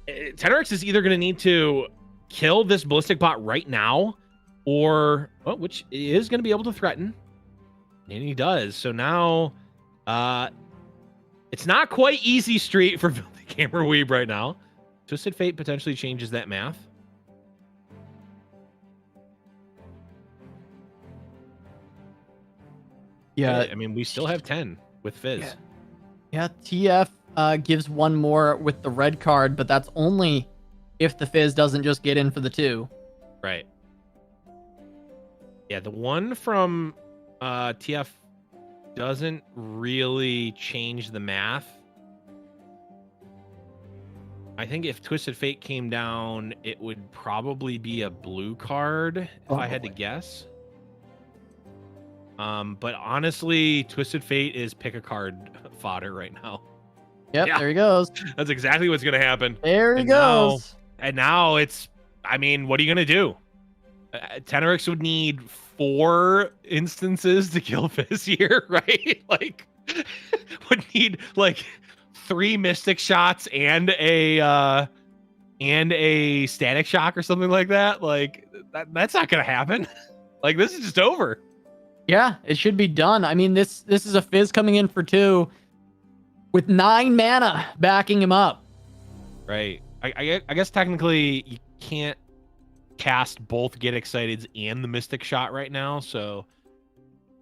B: tenx is either going to need to kill this ballistic bot right now, or, well, which is going to be able to threaten. And he does. So now, it's not quite easy street for Filthy Gamer Weeb right now. Twisted Fate potentially changes that math.
A: Yeah.
B: I mean, we still have 10 with Fizz.
A: Yeah, TF gives 1 more with the red card, but that's only if the Fizz doesn't just get in for the 2.
B: Right. Yeah, the one from TF doesn't really change the math. I think if Twisted Fate came down, it would probably be a blue card if I had to guess. But honestly, Twisted Fate is pick a card fodder right now.
A: Yep, yeah. There he goes.
B: That's exactly what's going to happen.
A: There he goes.
B: Now it's, I mean, what are you going to do? tenx would need 4 instances to kill Fizz here, right? Like, would need like 3 Mystic shots and a Static Shock or something like that. Like, that's not gonna happen. Like, this is just over.
A: Yeah, it should be done. I mean, this is a Fizz coming in for 2 with 9 mana backing him up.
B: Right. I guess technically you can't cast both Get Exciteds and the Mystic Shot right now, so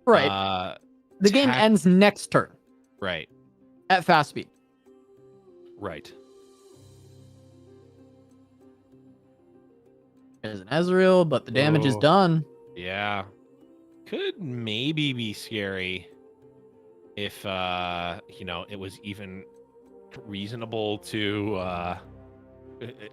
A: right. The game ends next turn.
B: Right.
A: At fast speed.
B: Right.
A: There's an Ezreal, but the damage is done.
B: Yeah. Could maybe be scary if you know, it was even reasonable to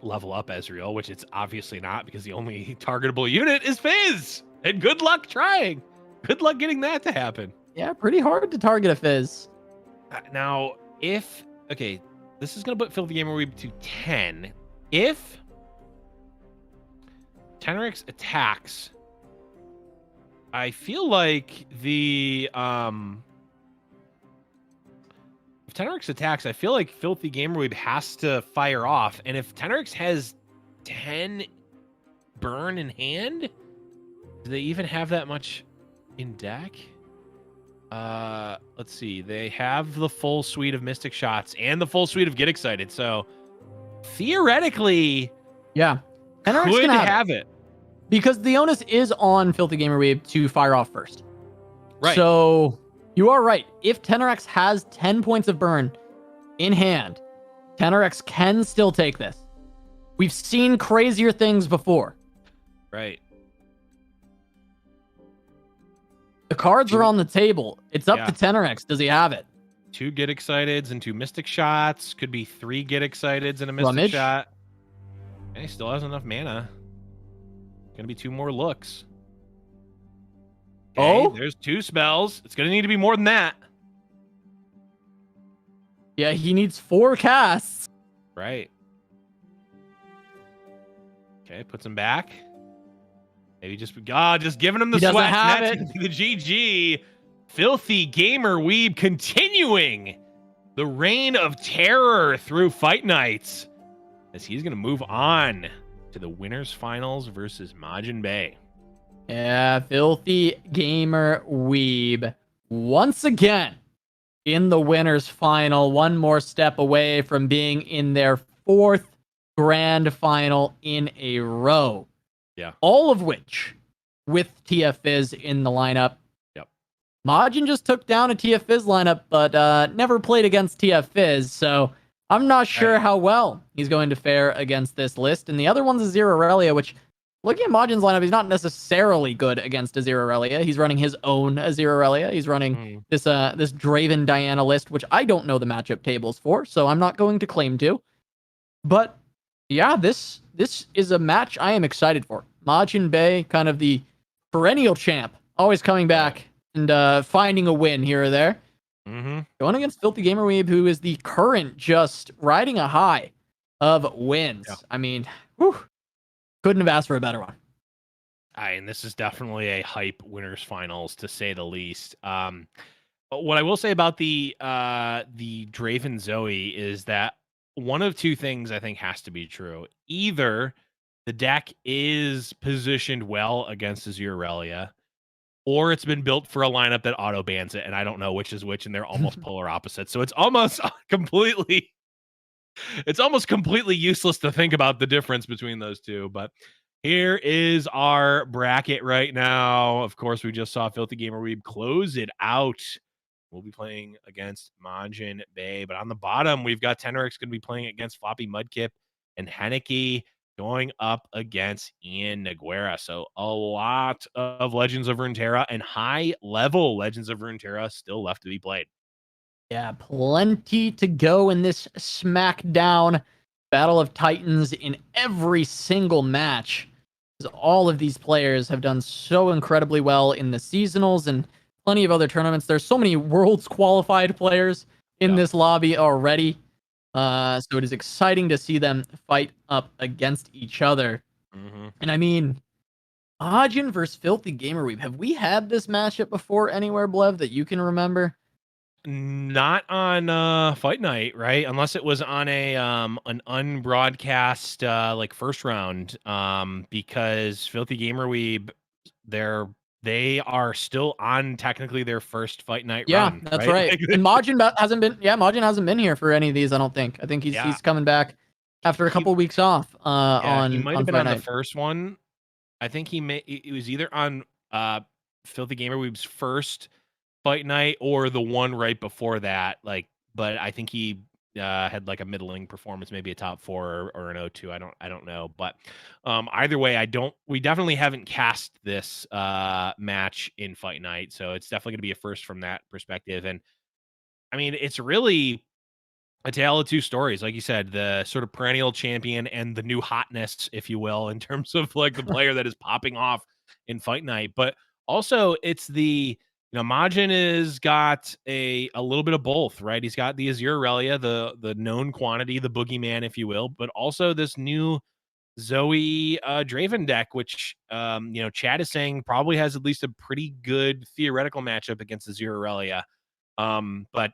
B: level up Ezreal, which it's obviously not, because the only targetable unit is Fizz. And good luck trying. Good luck getting that to happen.
A: Yeah, pretty hard to target a Fizz.
B: Now, if... Okay, this is going to put Filthy Gamer Weeb to 10. If tenx attacks, I feel like the... If tenx attacks, I feel like Filthy Gamer Weeb has to fire off. And if tenx has 10 burn in hand, do they even have that much in deck? Let's see. They have the full suite of Mystic Shots and the full suite of Get Excited. So theoretically,
A: yeah,
B: tenx could have it.
A: Because the onus is on Filthy Gamer Weeb to fire off first.
B: Right.
A: So you are right. If tenx has 10 points of burn in hand, tenx can still take this. We've seen crazier things before.
B: Right.
A: The cards are on the table. It's up to tenx. Does he have it?
B: 2 Get Exciteds and 2 Mystic Shots. Could be 3 Get Exciteds and a Mystic Shot. And he still has enough mana. Gonna be 2 more looks. Okay, there's 2 spells. It's gonna need to be more than that.
A: Yeah, he needs 4 casts.
B: Right. Okay, puts him back. Maybe just giving him the sweat. That's the GG. Filthy Gamer Weeb continuing the reign of terror through Fight Nights, as he's gonna move on to the winners finals versus Majin Bay.
A: Yeah, Filthy Gamer Weeb once again in the winners final, one more step away from being in their 4th grand final in a row.
B: Yeah.
A: All of which with TF Fizz in the lineup.
B: Yep.
A: Majin just took down a TF Fizz lineup, but never played against TF Fizz, so I'm not sure how well he's going to fare against this list. And the other one's a Zero Aurelia, which, looking at Majin's lineup, he's not necessarily good against a Zero Aurelia. He's running his own Zero Aurelia. He's running this Draven Diana list, which I don't know the matchup tables for, so I'm not going to claim to. But yeah, this is a match I am excited for. Majin Bay, kind of the perennial champ, always coming back and finding a win here or there. Going against Filthy Gamer Weeb, who is the current just riding a high of wins. Yeah. I mean, couldn't have asked for a better one.
B: And this is definitely a hype winners finals, to say the least. But what I will say about the Draven Zoe is that one of two things I think has to be true. Either the deck is positioned well against Azure Aurelia, or it's been built for a lineup that auto bans it, and I don't know which is which, and they're almost polar opposites. So it's almost completely useless to think about the difference between those two. But here is our bracket right now. Of course, we just saw Filthy Gamer Weeb close it out. We'll be playing against Majin Bay. But on the bottom, we've got tenx going to be playing against Floppy, Mudkip, and Heni going up against Ian Noguera. So a lot of Legends of Runeterra and high-level Legends of Runeterra still left to be played.
A: Yeah, plenty to go in this Smackdown Battle of Titans in every single match. All of these players have done so incredibly well in the seasonals and plenty of other tournaments. There's so many Worlds qualified players in this lobby already. So it is exciting to see them fight up against each other. And I mean, Majin versus Filthy Gamer Weeb. Have we had this matchup before anywhere, Blev, that you can remember?
B: Not on Fight Night, right? Unless it was on a an unbroadcast like first round. Because Filthy Gamer Weeb, they are still on technically their first Fight Night run.
A: Yeah, that's right. And Majin hasn't been here for any of these, I don't think. I think he's coming back after a couple weeks off on
B: he might have been on
A: the
B: first one. I think it was either on Filthy Gamer Weeb's first Fight Night or the one right before that. But I think he had like a middling performance, maybe a top 4 or an 0-2. I don't know. But either way, we definitely haven't cast this match in Fight Night, so it's definitely going to be a first from that perspective. And I mean, it's really a tale of two stories. Like you said, the sort of perennial champion and the new hotness, if you will, in terms of like the player that is popping off in Fight Night. But also it's Majin has got a little bit of both, right? He's got the Azure Aurelia, the known quantity, the boogeyman, if you will, but also this new Zoe Draven deck, which Chad is saying probably has at least a pretty good theoretical matchup against Azure Aurelia. But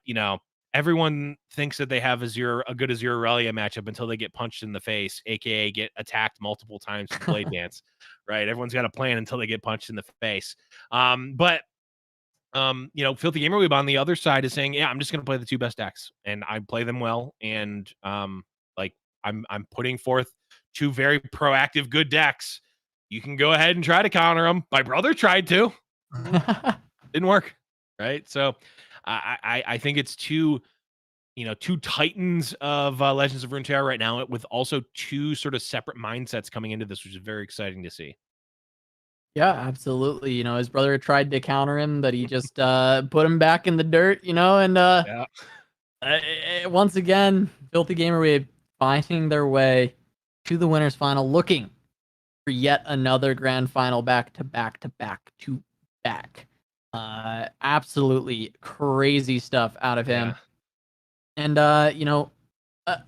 B: everyone thinks that they have a good Azure Aurelia matchup until they get punched in the face, aka get attacked multiple times with Blade Dance, right? Everyone's got a plan until they get punched in the face. But Filthy Gamer Weeb on the other side is saying, yeah, I'm just going to play the two best decks, and I play them well, and I'm putting forth two very proactive good decks. You can go ahead and try to counter them. My brother tried to, didn't work, right? So I think it's two titans of Legends of Runeterra right now, with also two sort of separate mindsets coming into this, which is very exciting to see.
A: Yeah, absolutely. His brother tried to counter him, but he just put him back in the dirt, and once again, Filthy Gamer Weeb finding their way to the winners final, looking for yet another grand final back to back to back to back. Absolutely crazy stuff out of him. Yeah. And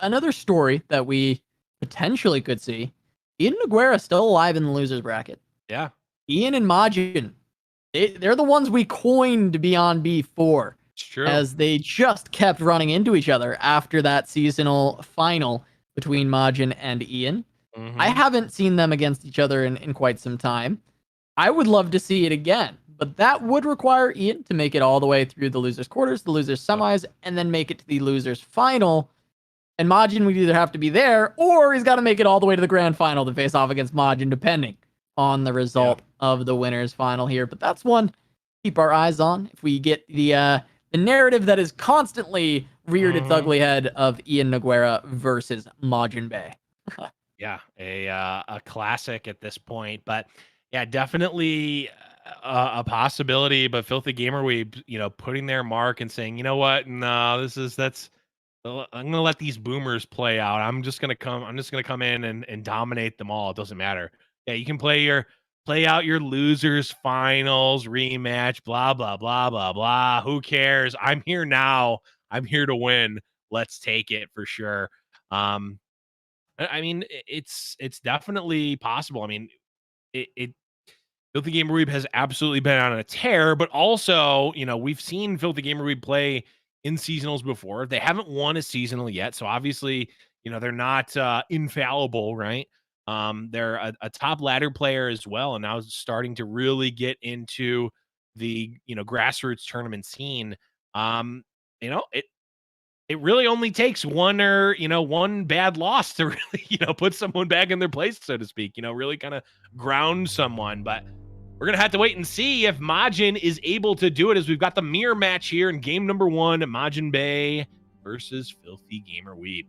A: another story that we potentially could see, Ian Noguera still alive in the losers bracket.
B: Yeah.
A: Ian and Majin, they're the ones we coined to be on B4.
B: It's true.
A: As they just kept running into each other after that seasonal final between Majin and Ian. I haven't seen them against each other in quite some time. I would love to see it again, but that would require Ian to make it all the way through the losers quarters, the losers semis, and then make it to the losers final. And Majin would either have to be there, or he's got to make it all the way to the grand final to face off against Majin, depending on the result of the winners final here. But that's one to keep our eyes on. If we get the narrative that is constantly reared its ugly head of Ian Nogueira versus Majin Bay.
B: Yeah, a classic at this point, but yeah, definitely a possibility. But Filthy Gamer Weeb, putting their mark and saying, you know what, no, I'm gonna let these boomers play out. I'm just gonna come in and dominate them all. It doesn't matter. Yeah, you can play out your losers finals rematch, blah blah blah blah blah. Who cares? I'm here now. I'm here to win. Let's take it for sure. I mean, it's definitely possible. I mean, it Filthy Gamer Weeb has absolutely been on a tear, but also, we've seen Filthy Gamer Weeb play in seasonals before. They haven't won a seasonal yet, so obviously, they're not infallible, right? They're a top ladder player as well, and now starting to really get into the grassroots tournament scene. It really only takes one bad loss to really, put someone back in their place, so to speak, really kind of ground someone. But we're going to have to wait and see if Majin is able to do it, as we've got the mirror match here in game number 1, Majin Bay versus Filthy Gamer Weeb.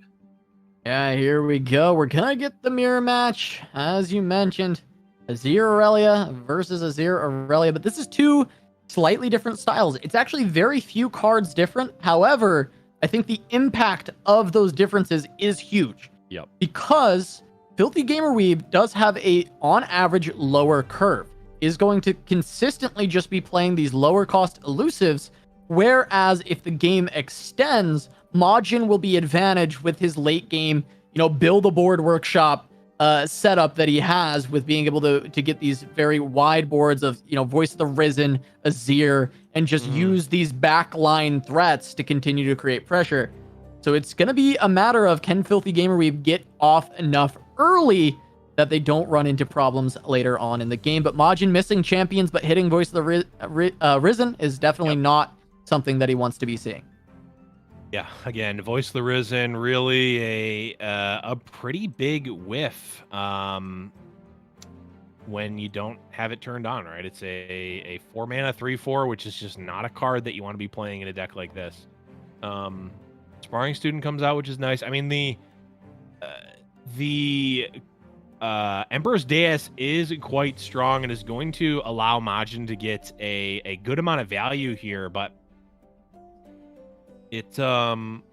A: Yeah, here we go. We're going to get the mirror match, as you mentioned. Azir Aurelia versus Azir Aurelia, but this is two slightly different styles. It's actually very few cards different. However, I think the impact of those differences is huge.
B: Yep.
A: Because Filthy Gamer Weeb does have on average, lower curve. Is going to consistently just be playing these lower cost elusives, whereas if the game extends, Majin will be advantaged with his late game, build a board workshop setup that he has, with being able to get these very wide boards of, Voice of the Risen, Azir, and just use these backline threats to continue to create pressure. So it's going to be a matter of, can Filthy Gamer Weeb get off enough early that they don't run into problems later on in the game. But Majin missing champions but hitting Voice of the Risen is definitely not something that he wants to be seeing.
B: Yeah, again, Voice of the Risen, really a pretty big whiff when you don't have it turned on, right? It's a 4-mana 3/4, which is just not a card that you want to be playing in a deck like this. Sparring Student comes out, which is nice. I mean, the Emperor's Deus is quite strong and is going to allow Majin to get a good amount of value here, but it might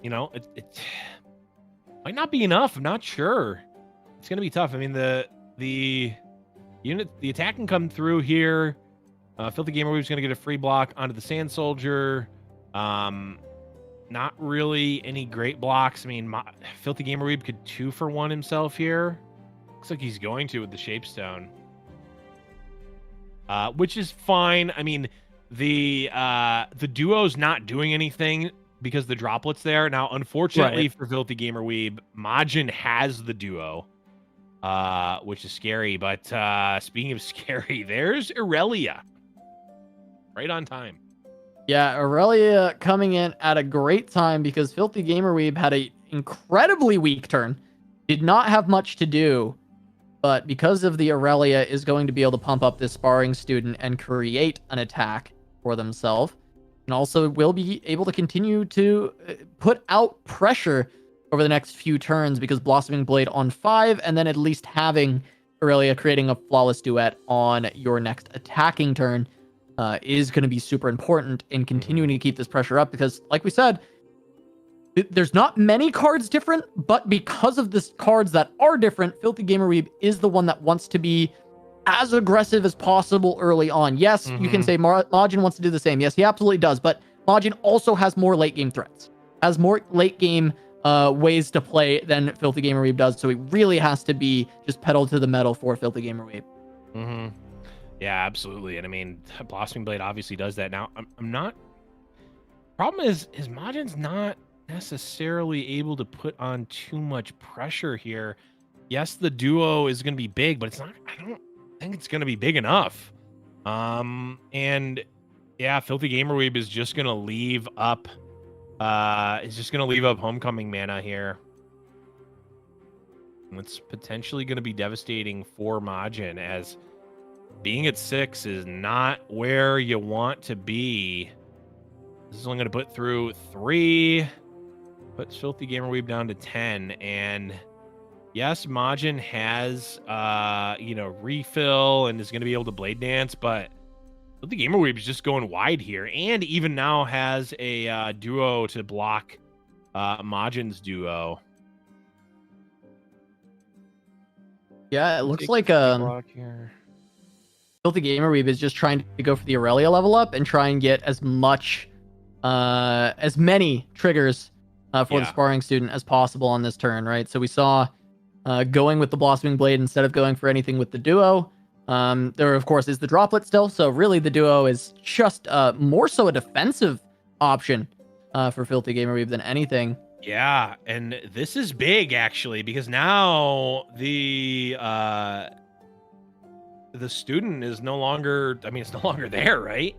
B: not be enough. I'm not sure. It's gonna be tough. I mean, the attack can come through here. Filthy Gamer Weeb's gonna get a free block onto the Sand Soldier. Not really any great blocks. I mean, Filthy Gamer Weeb could 2-for-1 himself here. Looks like he's going to with the Shapestone, which is fine. I mean, the duo's not doing anything because the droplet's there. Now, unfortunately for Filthy Gamer Weeb, Majin has the duo, which is scary. But speaking of scary, there's Aurelia. Right on time.
A: Yeah, Aurelia coming in at a great time, because Filthy Gamer Weeb had an incredibly weak turn. Did not have much to do. But because of the Aurelia, is going to be able to pump up this Sparring Student and create an attack for themselves. And also will be able to continue to put out pressure over the next few turns, because Blossoming Blade on 5, and then at least having Aurelia creating a flawless duet on your next attacking turn is going to be super important in continuing to keep this pressure up. Because, like we said, there's not many cards different, but because of the cards that are different, Filthy Gamer Weeb is the one that wants to be as aggressive as possible early on. Yes, you can say Majin wants to do the same. Yes, he absolutely does. But Majin also has more late game threats, has more late game ways to play than Filthy Gamer Weeb does. So he really has to be just pedal to the metal for Filthy Gamer Weeb.
B: Yeah, absolutely. And I mean, Blossoming Blade obviously does that. Now, I'm not. Problem is Majin's not necessarily able to put on too much pressure here. Yes, the duo is going to be big, but it's not. I don't think it's going to be big enough. And yeah, Filthy Gamerweeb is just gonna leave up homecoming mana here. It's potentially gonna be devastating for Majin, as being at 6 is not where you want to be. This is only gonna put through 3. Puts Filthy Gamerweeb down to 10, and yes, Majin has refill and is gonna be able to blade dance, but the Gamerweeb is just going wide here, and even now has a duo to block Majin's duo.
A: Yeah, it looks like
B: block here.
A: Filthy Gamerweeb is just trying to go for the Aurelia level up and try and get as many triggers for the sparring student as possible on this turn, right? So we saw going with the Blossoming Blade instead of going for anything with the duo. There, of course, is the droplet still. So really, the duo is just more so a defensive option for Filthy Gamerweeb than anything.
B: Yeah, and this is big, actually, because now the student is no longer, it's no longer there, right?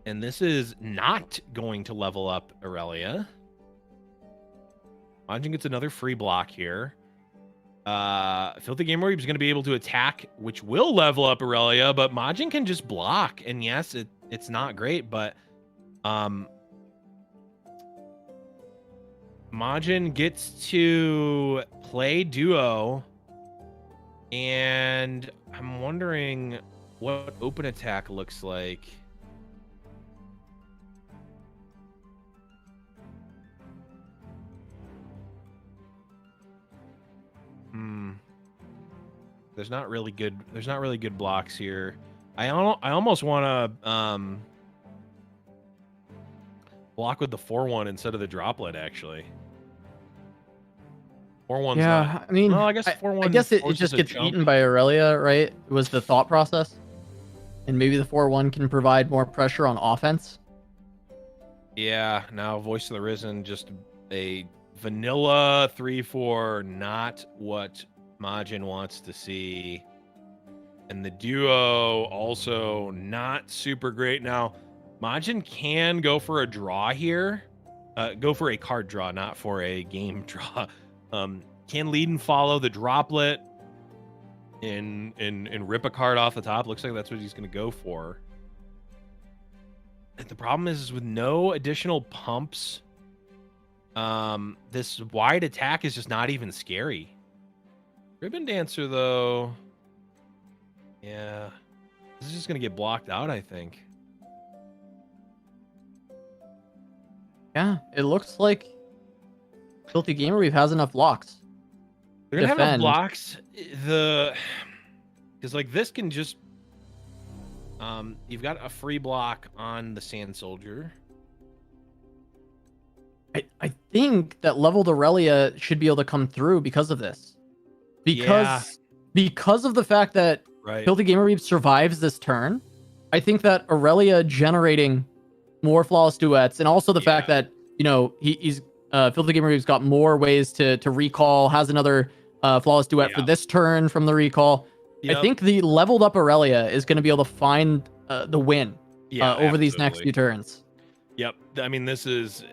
B: And this is not going to level up Aurelia. Majin gets another free block here. Filthy Gamerweeb is going to be able to attack, which will level up Aurelia, but Majin can just block. And yes, it's not great, but Majin gets to play duo, and I'm wondering what open attack looks like. There's not really good blocks here. I almost want to block with the 4-1 instead of the droplet, actually. 4-1's not.
A: Well,
B: I guess 4-1.
A: I guess it just gets eaten by Aurelia, right? It was the thought process. And maybe the 4-1 can provide more pressure on offense.
B: Yeah, now Voice of the Risen, just a vanilla 3-4, not what Majin wants to see. And the duo also not super great. Now, Majin can go for a draw here. Go for a card draw, not for a game draw. Can lead and follow the droplet and rip a card off the top. Looks like that's what he's going to go for. The problem is with no additional pumps, this wide attack is just not even scary. Ribbon Dancer, though, yeah, this is just going to get blocked out, I think.
A: Yeah, it looks like Filthy Gamerweeb has enough blocks.
B: They're going to have enough blocks. Because, like, this can just... you've got a free block on the Sand Soldier.
A: I think that leveled Aurelia should be able to come through because of this. Because of the fact that Filthy Gamerweeb survives this turn, I think that Aurelia generating more flawless duets, and also the fact that, he's Filthy Gamerweeb's got more ways to recall, has another flawless duet for this turn from the recall. Yep. I think the leveled up Aurelia is going to be able to find the win over these next few turns.
B: Yep. This is...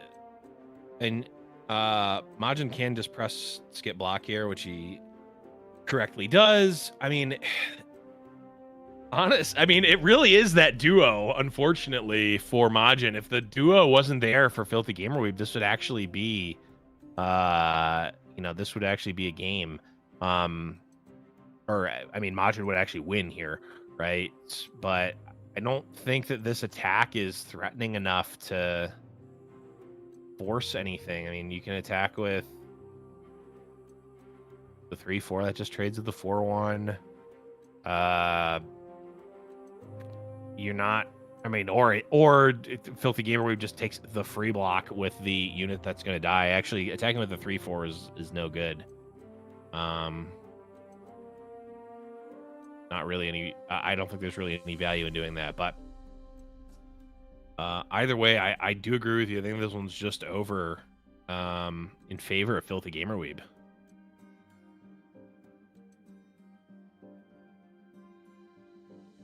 B: And Majin can just press skip block here, which he correctly does. It really is that duo, unfortunately, for Majin. If the duo wasn't there for Filthy Gamerweeb, this would actually be this would actually be a game. Majin would actually win here, right? But I don't think that this attack is threatening enough to force anything. You can attack with the 3-4 that just trades with the 4-1. You're not, or Filthy Gamerweeb just takes the free block with the unit that's going to die. Actually, attacking with the 3-4 is no good. Not really any. I don't think there's really any value in doing that. But either way, I do agree with you. I think this one's just over in favor of Filthy Gamerweeb.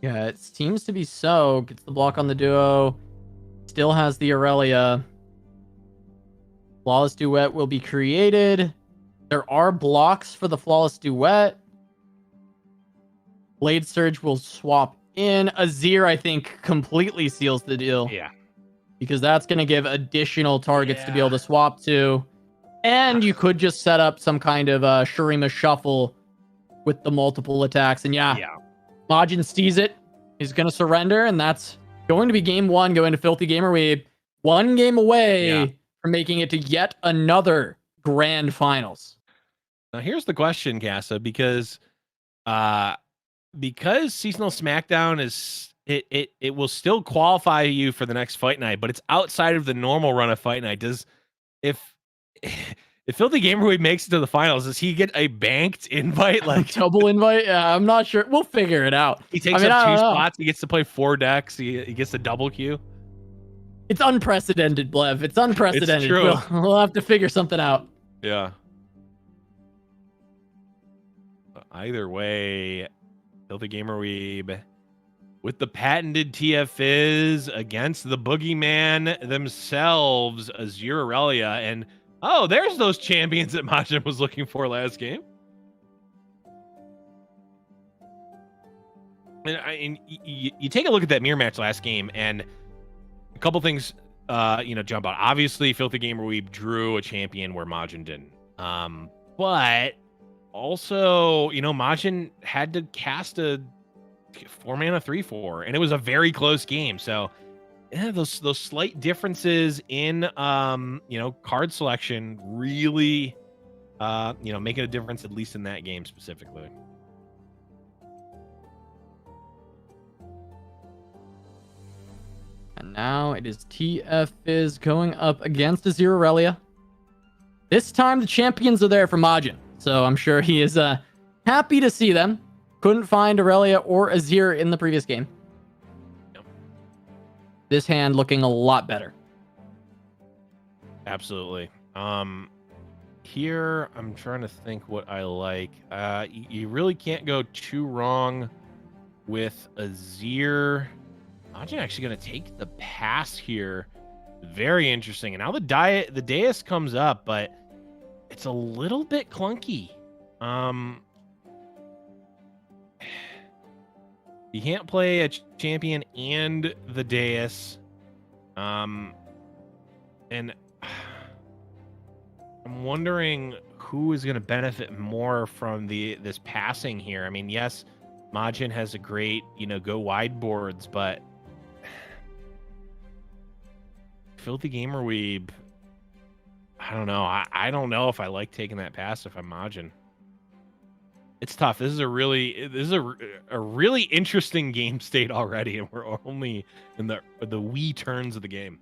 A: Yeah, it seems to be so. Gets the block on the duo. Still has the Aurelia. Flawless Duet will be created. There are blocks for the Flawless Duet. Blade Surge will swap in. Azir, I think, completely seals the deal.
B: Yeah.
A: Because that's going to give additional targets to be able to swap to. And you could just set up some kind of Shurima shuffle with the multiple attacks. And yeah. Majin sees it. He's going to surrender. And that's going to be game one going to Filthy Gamer. We 1 game away from making it to yet another grand finals.
B: Now here's the question, Casa, because seasonal Smackdown is it will still qualify you for the next fight night, but it's outside of the normal run of fight night. If Filthy Gamer makes it to the finals, does he get a banked invite, like
A: double invite? Yeah, I'm not sure. We'll figure it out.
B: He takes up 2 spots. He gets to play 4 decks. He gets a double queue.
A: It's unprecedented, Blev. It's unprecedented.
B: It's true.
A: We'll have to figure something out.
B: Yeah. Either way, Filthy Gamer Weeb with the patented TF against the boogeyman themselves, Azir Aurelia. And oh, there's those champions that Majin was looking for last game. And you take a look at that mirror match last game, and a couple things, jump out. Obviously, Filthy Gamer Weeb drew a champion where Majin didn't. But also, Majin had to cast a 4-mana 3/4, and it was a very close game. So, yeah, those slight differences in card selection really making a difference, at least in that game specifically.
A: And now it is TF going up against Azir Aurelia. This time the champions are there for Majin, so I'm sure he is happy to see them. Couldn't find Aurelia or Azir in the previous game.
B: Yep.
A: This hand looking a lot better.
B: Absolutely. Here, I'm trying to think what I like. You really can't go too wrong with Azir. Majin actually going to take the pass here. Very interesting. And now the dais comes up, but it's a little bit clunky. You can't play a champion and the dais. And I'm wondering who is going to benefit more from this passing here. I mean, yes, Majin has a great, go wide boards, but Filthy Gamer Weeb, I don't know. I don't know if I like taking that pass if I'm Majin. It's tough. This is a really interesting game state already, and we're only in the wee turns of the game.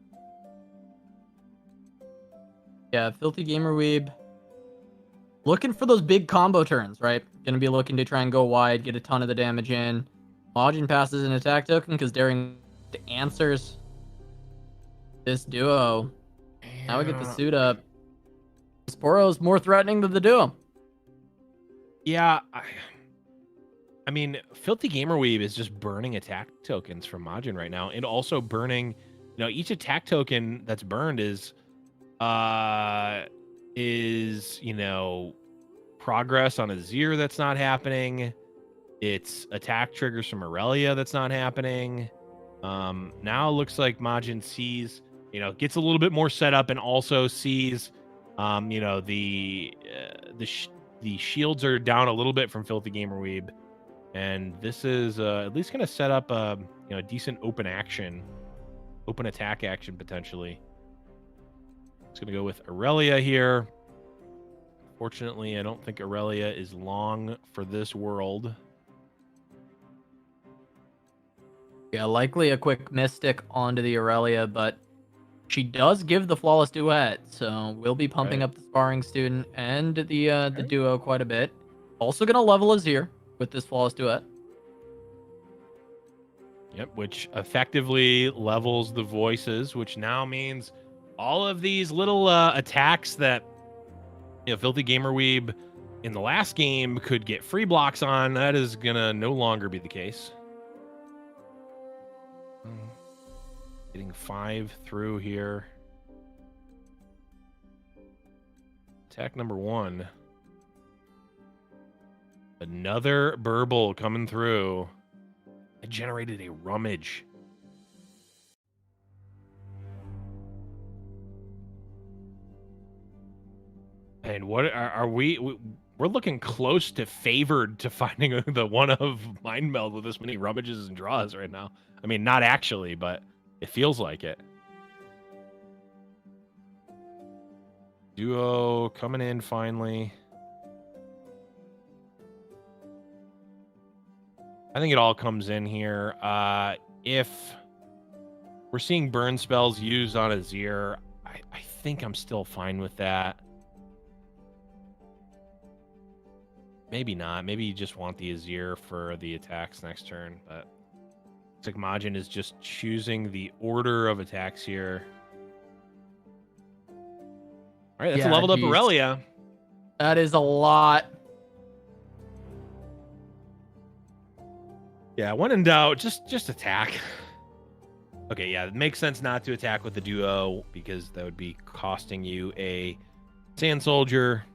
A: Yeah, Filthy Gamer Weeb looking for those big combo turns, right? Gonna be looking to try and go wide, get a ton of the damage in. Majin passes an attack token because Daring answers this duo. Now we get the suit up. Sporo's more threatening than the duo.
B: Yeah, I mean, Filthy Gamer Weeb is just burning attack tokens from Majin right now, and also burning, each attack token that's burned is progress on Azir that's not happening. It's attack triggers from Aurelia that's not happening. Now it looks like Majin sees, gets a little bit more set up, and also sees, the shields are down a little bit from Filthy Gamer Weeb, and this is at least going to set up a decent open attack action potentially. It's going to go with Aurelia here. Fortunately, I don't think Aurelia is long for this world.
A: Yeah, likely a quick Mystic onto the Aurelia, but she does give the Flawless Duet, so we'll be pumping up the Sparring Student and the duo quite a bit. Also going to level Azir with this Flawless Duet.
B: Yep, which effectively levels the voices, which now means all of these little attacks that Filthy Gamer Weeb in the last game could get free blocks on, that is going to no longer be the case. Getting 5 through here. Attack number 1. Another burble coming through. I generated a rummage. And what are we? We're looking close to favored to finding the one of Mind Meld with this many rummages and draws right now. I mean, not actually, but it feels like it. Duo coming in finally. I think it all comes in here. If we're seeing burn spells used on Azir, I think I'm still fine with that. Maybe not. Maybe you just want the Azir for the attacks next turn, but it's like Majin is just choosing the order of attacks here. All right, that's a leveled up Aurelia.
A: That is a lot.
B: Yeah, when in doubt, just attack. Okay, yeah, it makes sense not to attack with the duo because that would be costing you a Sand Soldier.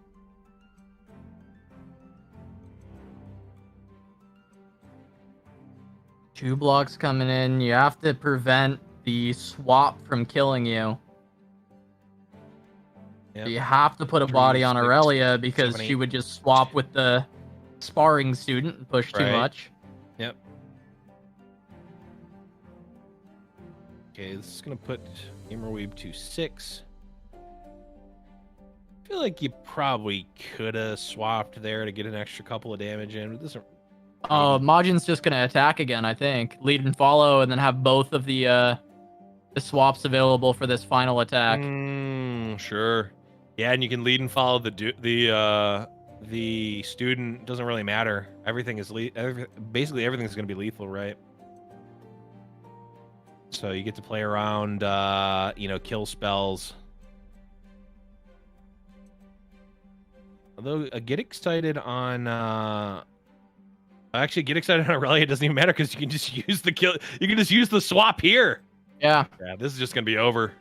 A: Two blocks coming in. You have to prevent the swap from killing you.
B: Yep.
A: So you have to put a body on Aurelia because she would just swap with the sparring student and push too much.
B: Yep. Okay, this is going to put Gamerweeb to 6. I feel like you probably could have swapped there to get an extra couple of damage in. It doesn't.
A: Oh, Majin's just going to attack again, I think. Lead and follow, and then have both of the swaps available for this final attack.
B: Sure. Yeah, and you can lead and follow the student. Doesn't really matter. Everything is basically everything's going to be lethal, right? So you get to play around, kill spells. Although, get excited on. Actually, get excited on Aurelia. It doesn't even matter because you can just use the kill. You can just use the swap here.
A: Yeah.
B: Yeah, this is just gonna be over.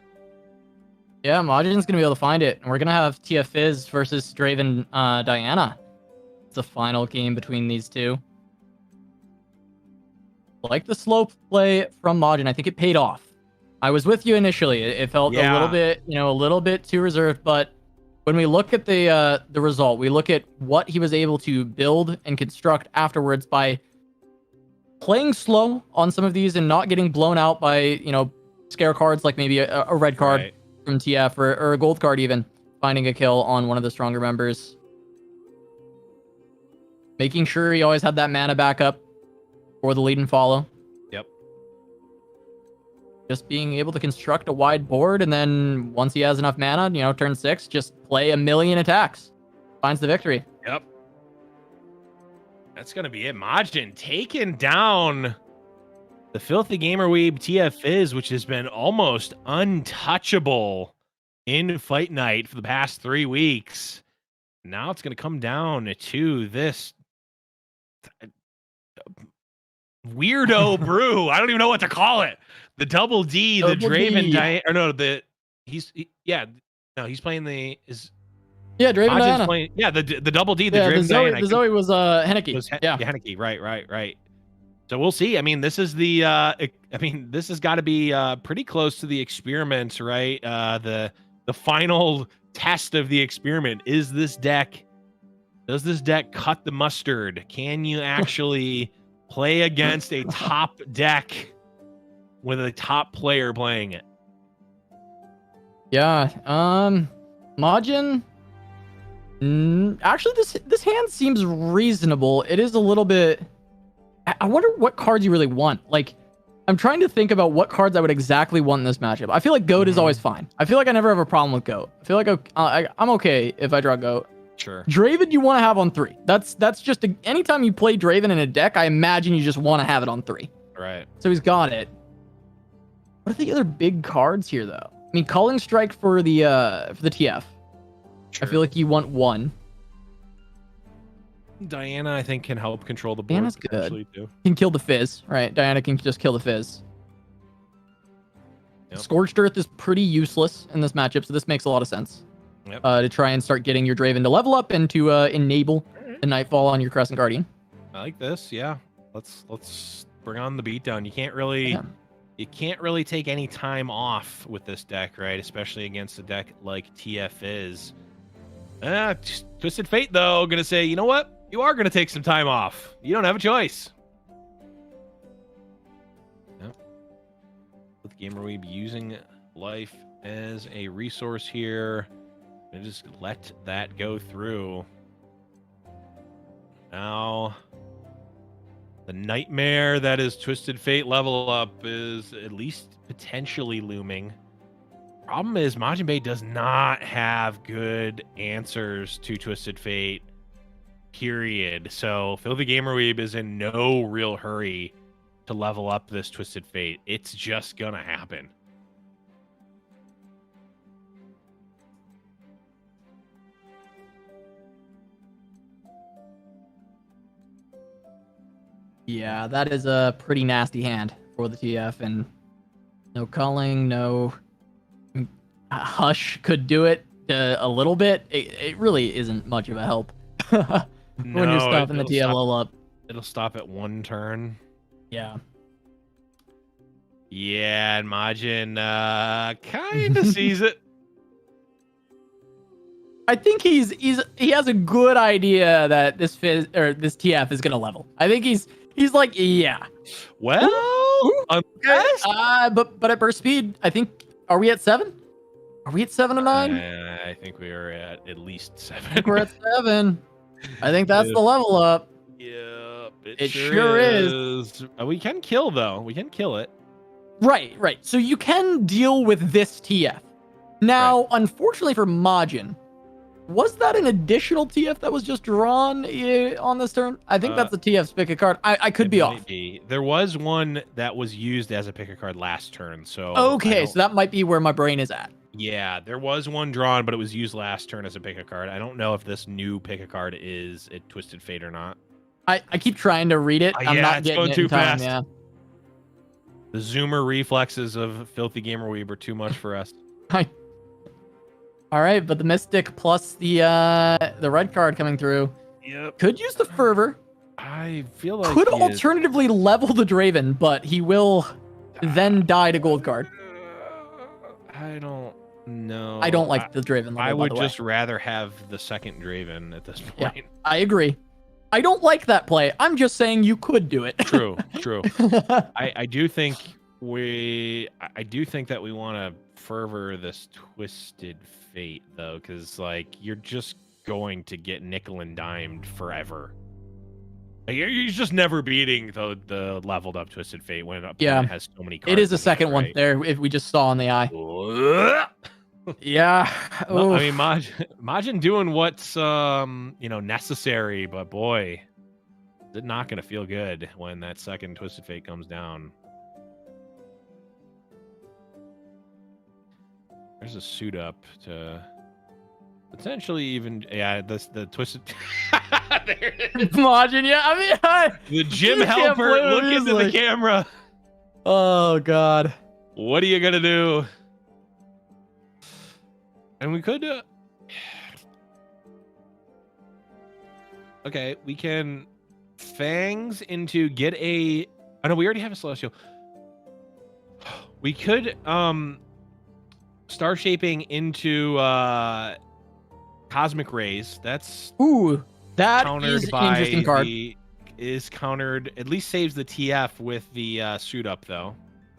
A: Yeah, Majin's gonna be able to find it, and we're gonna have Tia Fizz versus Draven Diana. It's a final game between these two. Like the slow play from Majin, I think it paid off. I was with you initially. It felt a little bit too reserved, but when we look at the result, we look at what he was able to build and construct afterwards by playing slow on some of these and not getting blown out by, scare cards like maybe a red card from TF or a gold card even, finding a kill on one of the stronger members. Making sure he always had that mana backup for the lead and follow.
B: Yep.
A: Just being able to construct a wide board, and then once he has enough mana, turn 6, just play a million attacks. Finds the victory.
B: Yep. That's going to be it. Majin taking down the Filthy Gamerweeb TF Fizz, which has been almost untouchable in Fight Night for the past 3 weeks. Now it's going to come down to this weirdo brew. I don't even know what to call it. The double D, the Draven Diana, or no, he's playing the
A: Draven Diana.
B: Playing, the double D, the Draven Diana.
A: The Zoe was Henneke.
B: Henneke, right. So we'll see. I mean, this is this has got to be pretty close to the experiment, right? The final test of the experiment is does this deck cut the mustard? Can you actually play against a top deck with a top player playing it?
A: Yeah. Majin. Actually, this hand seems reasonable. It is a little bit. I wonder what cards you really want. Like, I'm trying to think about what cards I would exactly want in this matchup. I feel like Goat is always fine. I feel like I never have a problem with Goat. I feel like I'm okay if I draw Goat.
B: Sure.
A: Draven, you want to have on 3. That's just anytime you play Draven in a deck, I imagine you just want to have it on 3.
B: Right.
A: So he's got it. What are the other big cards here, though? I mean, Calling Strike for the TF.
B: Sure.
A: I feel like you want 1.
B: Diana, I think, can help control the board.
A: Diana's good. Too. Can kill the Fizz, right? Diana can just kill the Fizz.
B: Yep.
A: Scorched Earth is pretty useless in this matchup, so this makes a lot of sense.
B: Yep.
A: To try and start getting your Draven to level up and to enable the Nightfall on your Crescent Guardian.
B: I like this. Yeah. Let's bring on the beatdown. You can't really take any time off with this deck, right? Especially against a deck like TF is. Twisted Fate, though, gonna say, you know what? You are gonna take some time off. You don't have a choice. Yep. With Gamer Weeb using life as a resource here, and just let that go through. Now, the nightmare that is Twisted Fate level up is at least potentially looming. Problem is, Majin Bay does not have good answers to Twisted Fate, period. So, Filthy Gamer Weeb is in no real hurry to level up this Twisted Fate. It's just gonna happen.
A: Yeah, that is a pretty nasty hand for the TF, and no culling, no Hush could do it a little bit. It really isn't much of a help when you're stopping the TF level up.
B: It'll stop at one turn.
A: Yeah.
B: Yeah, and Majin kind of sees it.
A: I think he has a good idea that this TF is gonna level. I think he's like, yeah.
B: Well,
A: unless, but at burst speed, I think, are we at 7? Are we at 7 or 9?
B: I think we are at least 7.
A: I think we're at 7. I think that's the level up.
B: Yep,
A: it sure is.
B: We can kill, though. We can kill it.
A: Right. So you can deal with this TF. Now, unfortunately for Majin, was that an additional TF that was just drawn on this turn? I think that's the TF's pick a card. I could be off.
B: There was one that was used as a pick a card last turn. So
A: okay, so that might be where my brain is at.
B: Yeah, there was one drawn, but it was used last turn as a pick a card. I don't know if this new pick a card is a Twisted Fate or not.
A: I keep trying to read it. I'm not getting it in time. Yeah.
B: The zoomer reflexes of Filthy Gamer Weeb are too much for us.
A: All right, but the Mystic plus the red card coming through.
B: Yep.
A: Could use the Fervor.
B: I feel like
A: could alternatively level the Draven, but he will then die to gold card.
B: I don't know.
A: I don't like the Draven level,
B: I would just rather have the second Draven at this point.
A: Yeah, I agree. I don't like that play. I'm just saying you could do it.
B: True. I do think that we want to fervor this Twisted Fate, though, because like you're just going to get nickel and dimed forever. Like, you're just never beating the leveled up Twisted Fate when a opponent has so many cards.
A: It is a second one there, if we just saw on the eye. Yeah.
B: Well, I mean, Majin doing what's necessary, but boy, is it not going to feel good when that second Twisted Fate comes down. There's a suit up to potentially even the Twisted. There it is.
A: Majin, yeah. I mean,
B: the gym helper look into the camera.
A: Oh God.
B: What are you gonna do? And we could. Okay, we can fangs into get a. Oh no, we already have a celestial. We could star shaping into cosmic rays. That's
A: that
B: countered
A: is
B: by
A: an interesting card.
B: Is countered. At least saves the TF with the suit up though.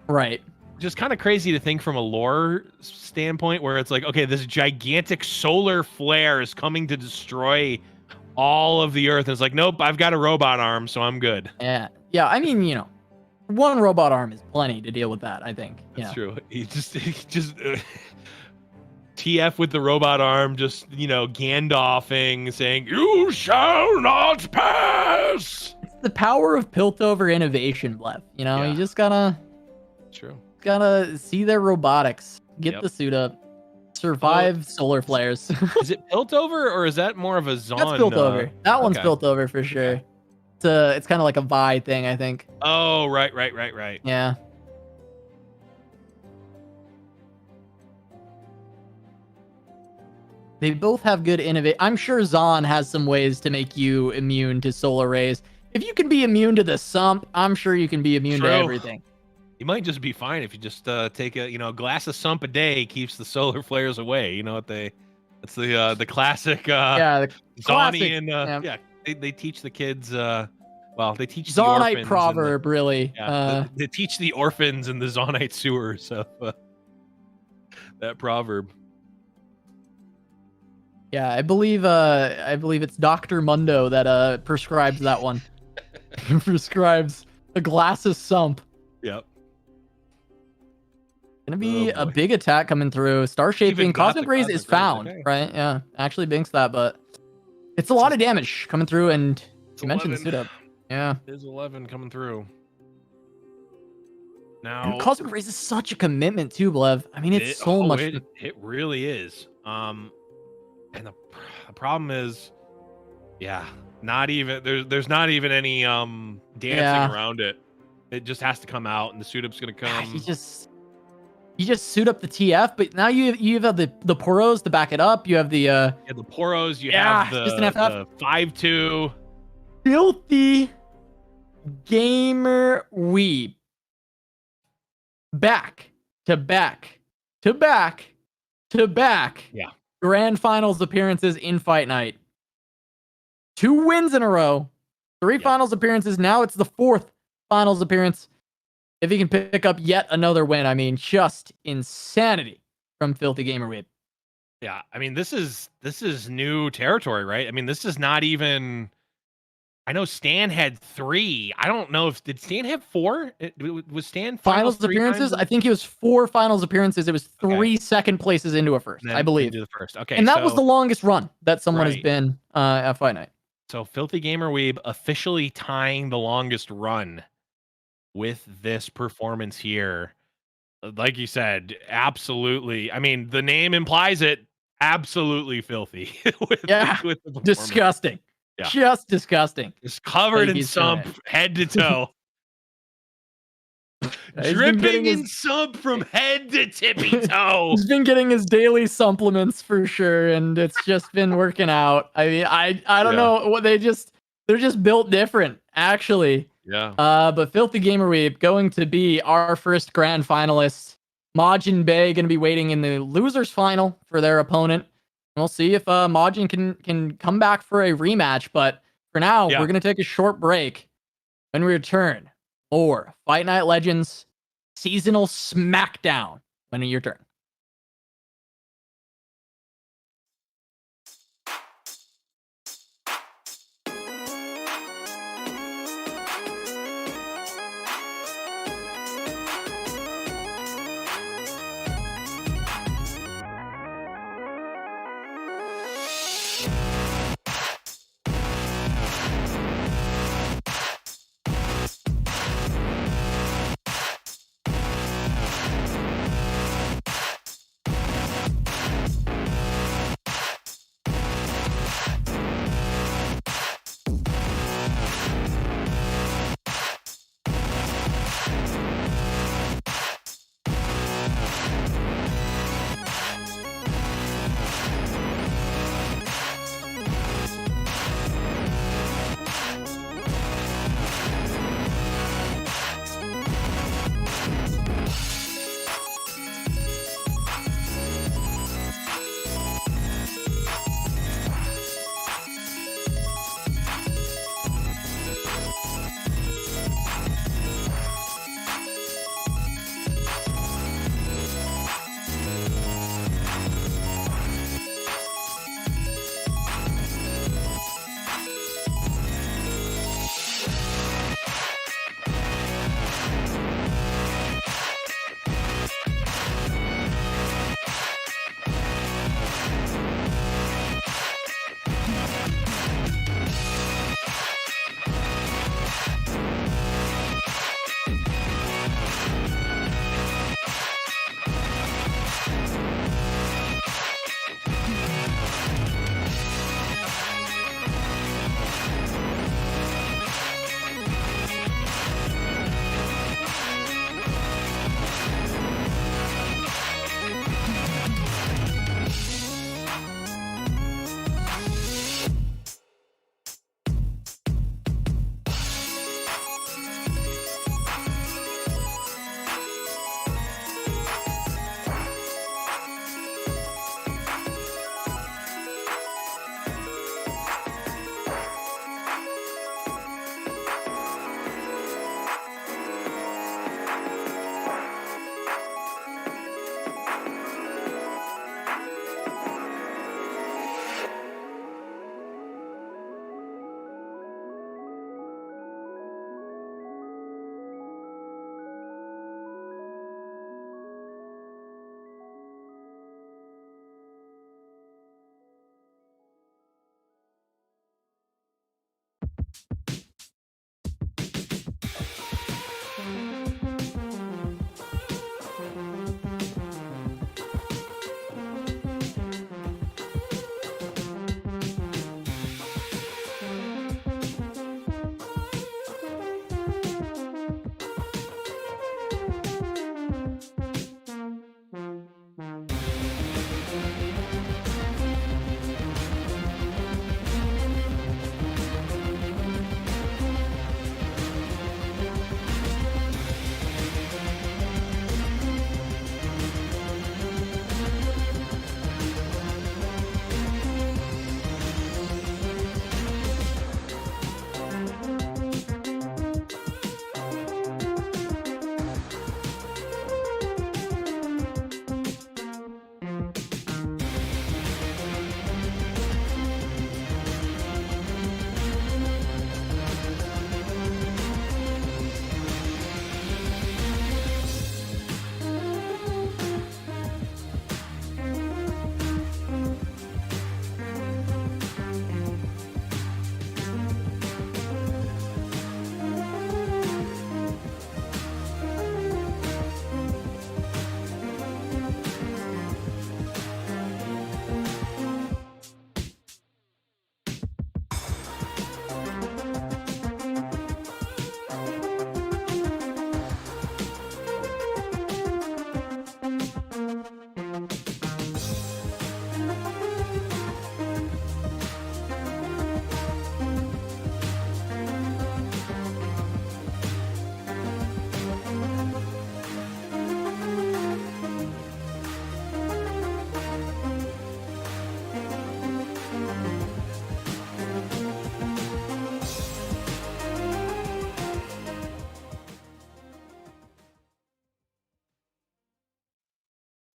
A: Right.
B: Just kind of crazy to think from a lore standpoint where it's like, okay, this gigantic solar flare is coming to destroy all of the Earth. And it's like, nope, I've got a robot arm, so I'm good.
A: Yeah. I mean, one robot arm is plenty to deal with that, I think.
B: That's true. He just TF with the robot arm, just, Gandalfing, saying, "You shall not pass."
A: It's the power of Piltover innovation, Blev. You just gotta...
B: True.
A: Gotta see their robotics. Get the suit up. Survive solar flares.
B: Is it Piltover or is that more of a Zon?
A: That's Piltover. That one's Piltover for sure. It's kind of like a Vi thing, I think.
B: Oh, right.
A: Yeah. They both have good innovate. I'm sure Zon has some ways to make you immune to solar rays. If you can be immune to the sump, I'm sure you can be immune to everything.
B: You might just be fine if you just take a glass of sump a day keeps the solar flares away. You know what it's the classic
A: The classic.
B: Zonian they teach the kids they teach
A: Zonite
B: the orphans
A: proverb, really.
B: They teach the orphans in the Zonite sewers of that proverb.
A: Yeah, I believe it's Dr. Mundo that prescribes that one. Prescribes a glass of sump.
B: Yep.
A: Gonna be a big attack coming through. Star Shaping, Cosmic Rays is found, right? Yeah, actually binks that, but it's a lot of damage coming through, and you mentioned the suit up. Yeah.
B: There's 11 coming through. Now,
A: and Cosmic Rays is such a commitment too, Blev. I mean, it's so much.
B: It really is. And the problem is, not even there's not even any dancing around it. It just has to come out, and the suit up's gonna come.
A: You just suit up the TF, but now you have the Poros to back it up. You have the
B: the Poros. You have the 5-2.
A: Filthy Gamer Weeb. Back to back to back to back.
B: Yeah.
A: Grand finals appearances in Fight Night. 2 wins in a row. 3 finals appearances. Now it's the 4th finals appearance. If he can pick up yet another win, I mean, just insanity from Filthy Gamer Weeb.
B: Yeah, I mean, this is new territory, right? I mean, this is not even. I know Stan had 3. I don't know did Stan have 4? Was Stan
A: finals appearances? I think it was 4 finals appearances. It was 3 second places into a first, I believe.
B: Into the first. Okay.
A: And that was the longest run that someone has been at Fight Night.
B: So Filthy Gamer Weeb officially tying the longest run with this performance here. Like you said, absolutely. I mean, the name implies it. Absolutely filthy. with the
A: disgusting. Yeah. Just disgusting.
B: It's covered in sump, head to toe. Dripping in sump from head to tippy toe.
A: He's been getting his daily supplements for sure, and it's just been working out. I mean, I don't know what they're just built different, actually.
B: Yeah.
A: But Filthy Gamer Weeb going to be our first grand finalist. Majin Bay going to be waiting in the losers final for their opponent. We'll see if Majin can come back for a rematch. But for now, we're going to take a short break. When we return, more Fight Night Legends seasonal Smackdown. When your turn.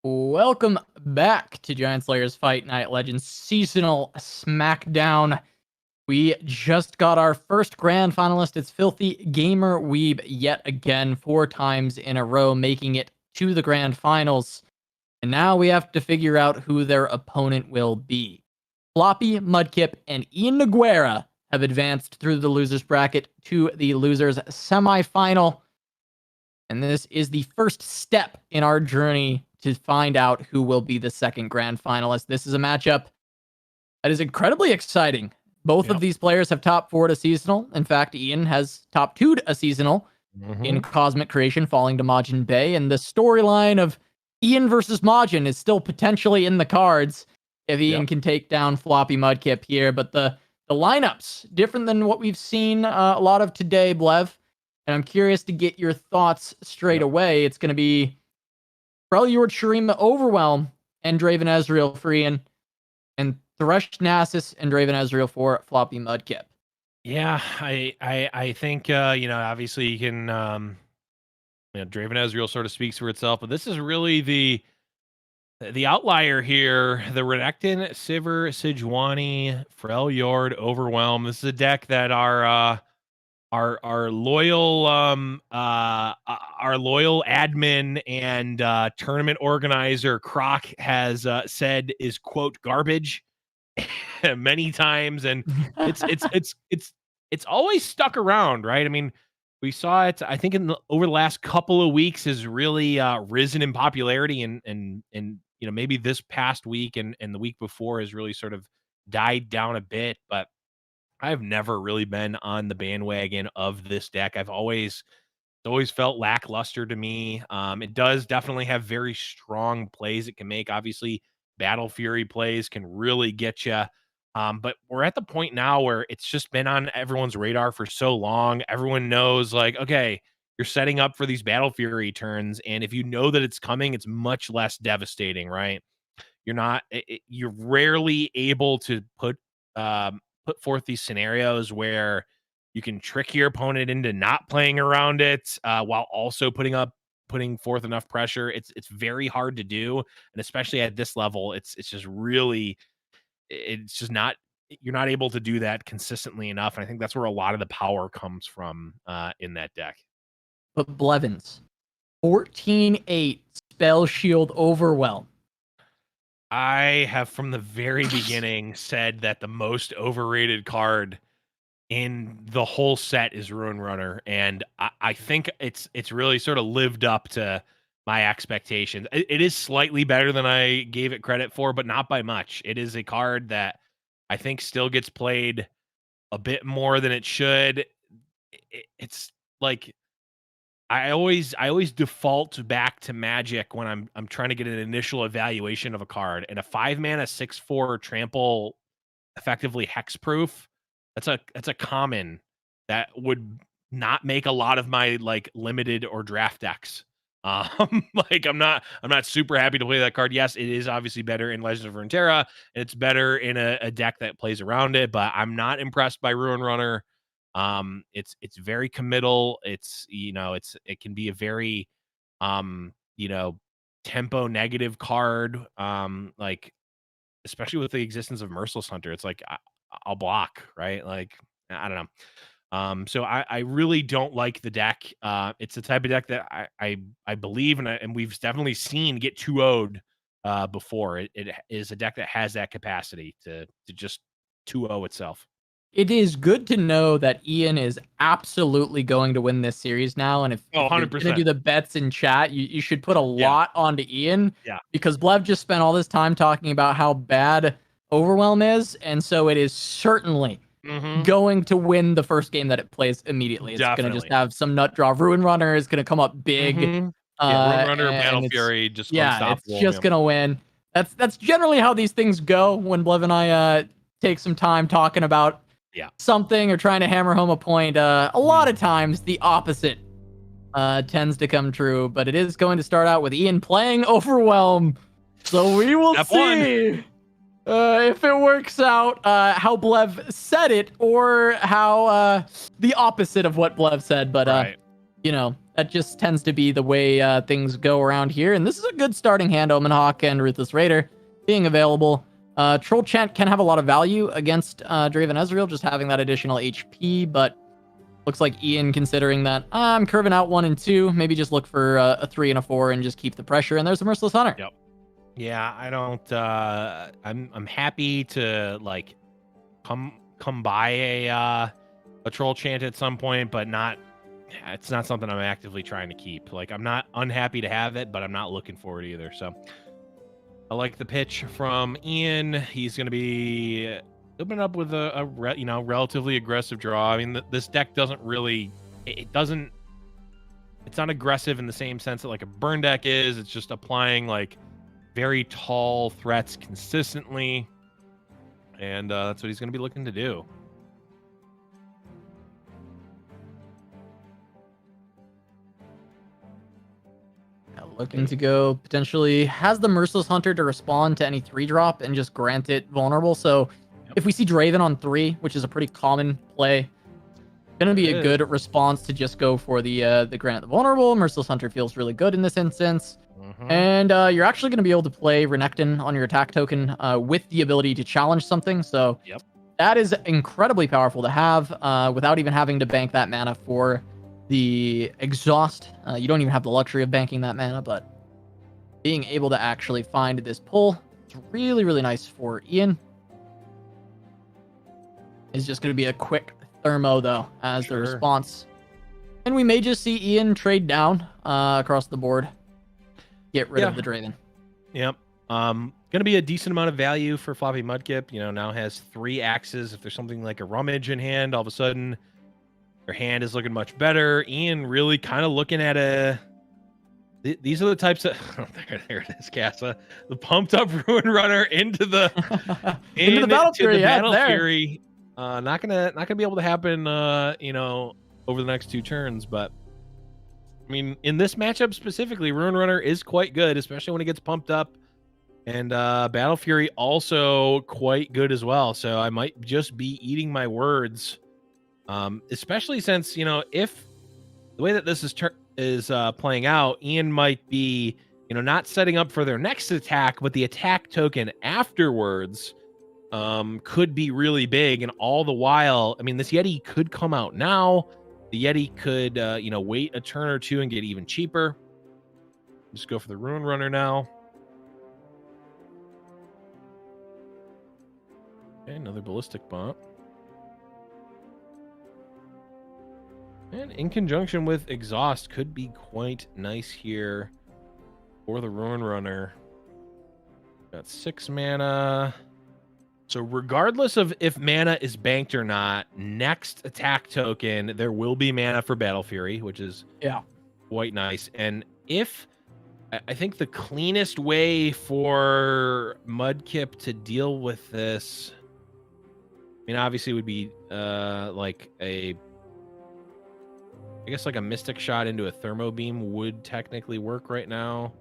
A: Welcome back to Giant Slayer's Fight Night Legends Seasonal Smackdown. We just got our first grand finalist. It's Filthy Gamer Weeb yet again, 4 times in a row, making it to the grand finals. And now we have to figure out who their opponent will be. Floppy, Mudkip, and Ian Noguera have advanced through the losers bracket to the losers semifinal. And this is the first step in our journey to find out who will be the second grand finalist. This is a matchup that is incredibly exciting. Both of these players have top 4 to seasonal. In fact, Ian has top 2 to a seasonal in Cosmic Creation, falling to Majin Bay. And the storyline of Ian versus Majin is still potentially in the cards if Ian can take down Floppy Mudkip here. But the lineups, different than what we've seen a lot of today, Blev. And I'm curious to get your thoughts straight away. It's going to be Freljord Shurima Overwhelm and Draven Ezreal for Ian, and Thresh Nasus and Draven Ezreal for Floppy Mudkip.
B: Yeah, I think obviously you can Draven Ezreal sort of speaks for itself, but this is really the outlier here. The Renekton, Sivir, Sejuani, Freljord, Overwhelm. This is a deck that our loyal admin and tournament organizer Croc has said is quote garbage many times, and it's always stuck around, right? I mean, we saw it, I think, over the last couple of weeks has really risen in popularity, and maybe this past week and the week before has really sort of died down a bit, but I've never really been on the bandwagon of this deck. It's always felt lackluster to me. It does definitely have very strong plays it can make. Obviously, Battle Fury plays can really get you. But we're at the point now where it's just been on everyone's radar for so long. Everyone knows, like, okay, you're setting up for these Battle Fury turns, and if you know that it's coming, it's much less devastating, right? You're rarely able to put forth these scenarios where you can trick your opponent into not playing around it while also putting forth enough pressure. It's very hard to do, and especially at this level, it's just not, you're not able to do that consistently enough. And I think that's where a lot of the power comes from in that deck.
A: But Blevins, 14-8 Spell Shield Overwhelm.
B: I have from the very beginning said that the most overrated card in the whole set is Ruin Runner, and I think it's really sort of lived up to my expectations. It is slightly better than I gave it credit for, but not by much. It is a card that I think still gets played a bit more than it should. It's like I always default back to Magic when I'm trying to get an initial evaluation of a card, and a 5-mana 6/4 trample, effectively hexproof. That's a common that would not make a lot of my like limited or draft decks. Like I'm not super happy to play that card. Yes, it is obviously better in Legends of Runeterra, and it's better in a deck that plays around it, but I'm not impressed by Ruin Runner. It's very committal. It can be a very tempo negative card. Like especially with the existence of Merciless Hunter, it's like I'll block, right? Like I don't know. So I really don't like the deck. It's the type of deck that I believe and we've definitely seen get 2-0'd before. It is a deck that has that capacity to just 2-0 itself.
A: It is good to know that Ian is absolutely going to win this series now. And if you're going to do the bets in chat, you should put a lot onto Ian.
B: Yeah.
A: Because Blev just spent all this time talking about how bad Overwhelm is. And so it is certainly going to win the first game that it plays immediately. It's going to just have some nut draw. Ruin Runner is going to come up big.
B: Ruin Runner, Battle Fury, just unstoppable.
A: It's just going to win. That's generally how these things go when Blev and I take some time talking about something or trying to hammer home a point. A lot of times the opposite tends to come true, but it is going to start out with Ian playing Overwhelm. So we will see if it works out how Blev said it or how the opposite of what Blev said. But That just tends to be the way things go around here. And this is a good starting hand, Omen Hawk and Ruthless Raider being available. Troll Chant can have a lot of value against Draven Ezreal, just having that additional HP, but looks like Ian considering that I'm curving out 1 and 2. Maybe just look for a 3 and a 4 and just keep the pressure. And there's a Merciless Hunter.
B: Yep. Yeah, I don't. I'm happy to like come by a Troll Chant at some point, but not. It's not something I'm actively trying to keep. Like, I'm not unhappy to have it, but I'm not looking for it either. So I like the pitch from Ian. He's going to be opening up with a relatively aggressive draw. I mean, this deck doesn't really, it's not aggressive in the same sense that like a burn deck is. It's just applying like very tall threats consistently. And that's what he's going to be looking to do.
A: Looking to go potentially has the Merciless Hunter to respond to any 3-drop and just grant it vulnerable. So if we see Draven on 3, which is a pretty common play, gonna be a good response to just go for the grant the vulnerable. Merciless Hunter feels really good in this instance. And you're actually going to be able to play Renekton on your attack token with the ability to challenge something. So that is incredibly powerful to have without even having to bank that mana for the exhaust. You don't even have the luxury of banking that mana, but being able to actually find this pull is really, really nice for Ian. Is just going to be a quick thermo, though, as the response. And we may just see Ian trade down across the board. Get rid of the Draven.
B: Yep. Going to be a decent amount of value for Floppy Mudkip. You know, now has 3 axes. If there's something like a Rummage in hand, all of a sudden your hand is looking much better. Ian really kind of looking at these are the types of there it is, Casa. The pumped up Ruin Runner into the
A: into the Battle Fury.
B: Battle Fury. Not gonna be able to happen over the next 2 turns, but I mean, in this matchup specifically, Ruin Runner is quite good, especially when it gets pumped up. And Battle Fury also quite good as well. So I might just be eating my words. Especially since, if the way that this is playing out, Ian might be, not setting up for their next attack, but the attack token afterwards could be really big. And all the while, I mean, this Yeti could come out now. The Yeti could, wait a turn or 2 and get even cheaper. Just go for the Ruin Runner now. Okay, another Ballistic Bomb. And in conjunction with Exhaust could be quite nice here for the Ruin Runner. Got 6 mana. So regardless of if mana is banked or not, next attack token, there will be mana for Battle Fury, which is quite nice. And I think the cleanest way for Mudkip to deal with this, I mean, obviously would be like a Mystic Shot into a Thermo Beam would technically work right now.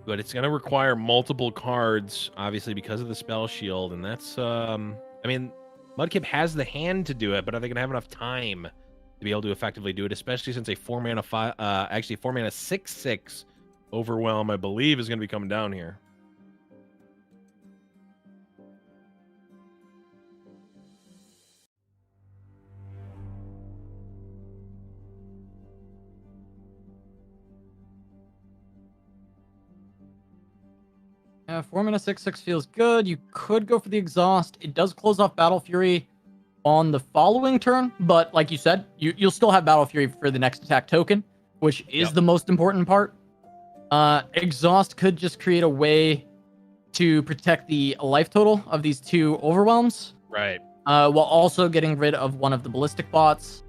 B: But it's going to require multiple cards, obviously, because of the Spell Shield. And that's, I mean, Mudkip has the hand to do it, but are they going to have enough time to be able to effectively do it? Especially since a 4-mana 6/6 Overwhelm, I believe, is going to be coming down here.
A: Yeah, 4-mana 6/6 feels good. You could go for the Exhaust. It does close off Battle Fury on the following turn, but like you said, you'll still have Battle Fury for the next attack token, which is the most important part. Exhaust could just create a way to protect the life total of these 2 Overwhelms.
B: Right.
A: While also getting rid of one of the Ballistic Bots.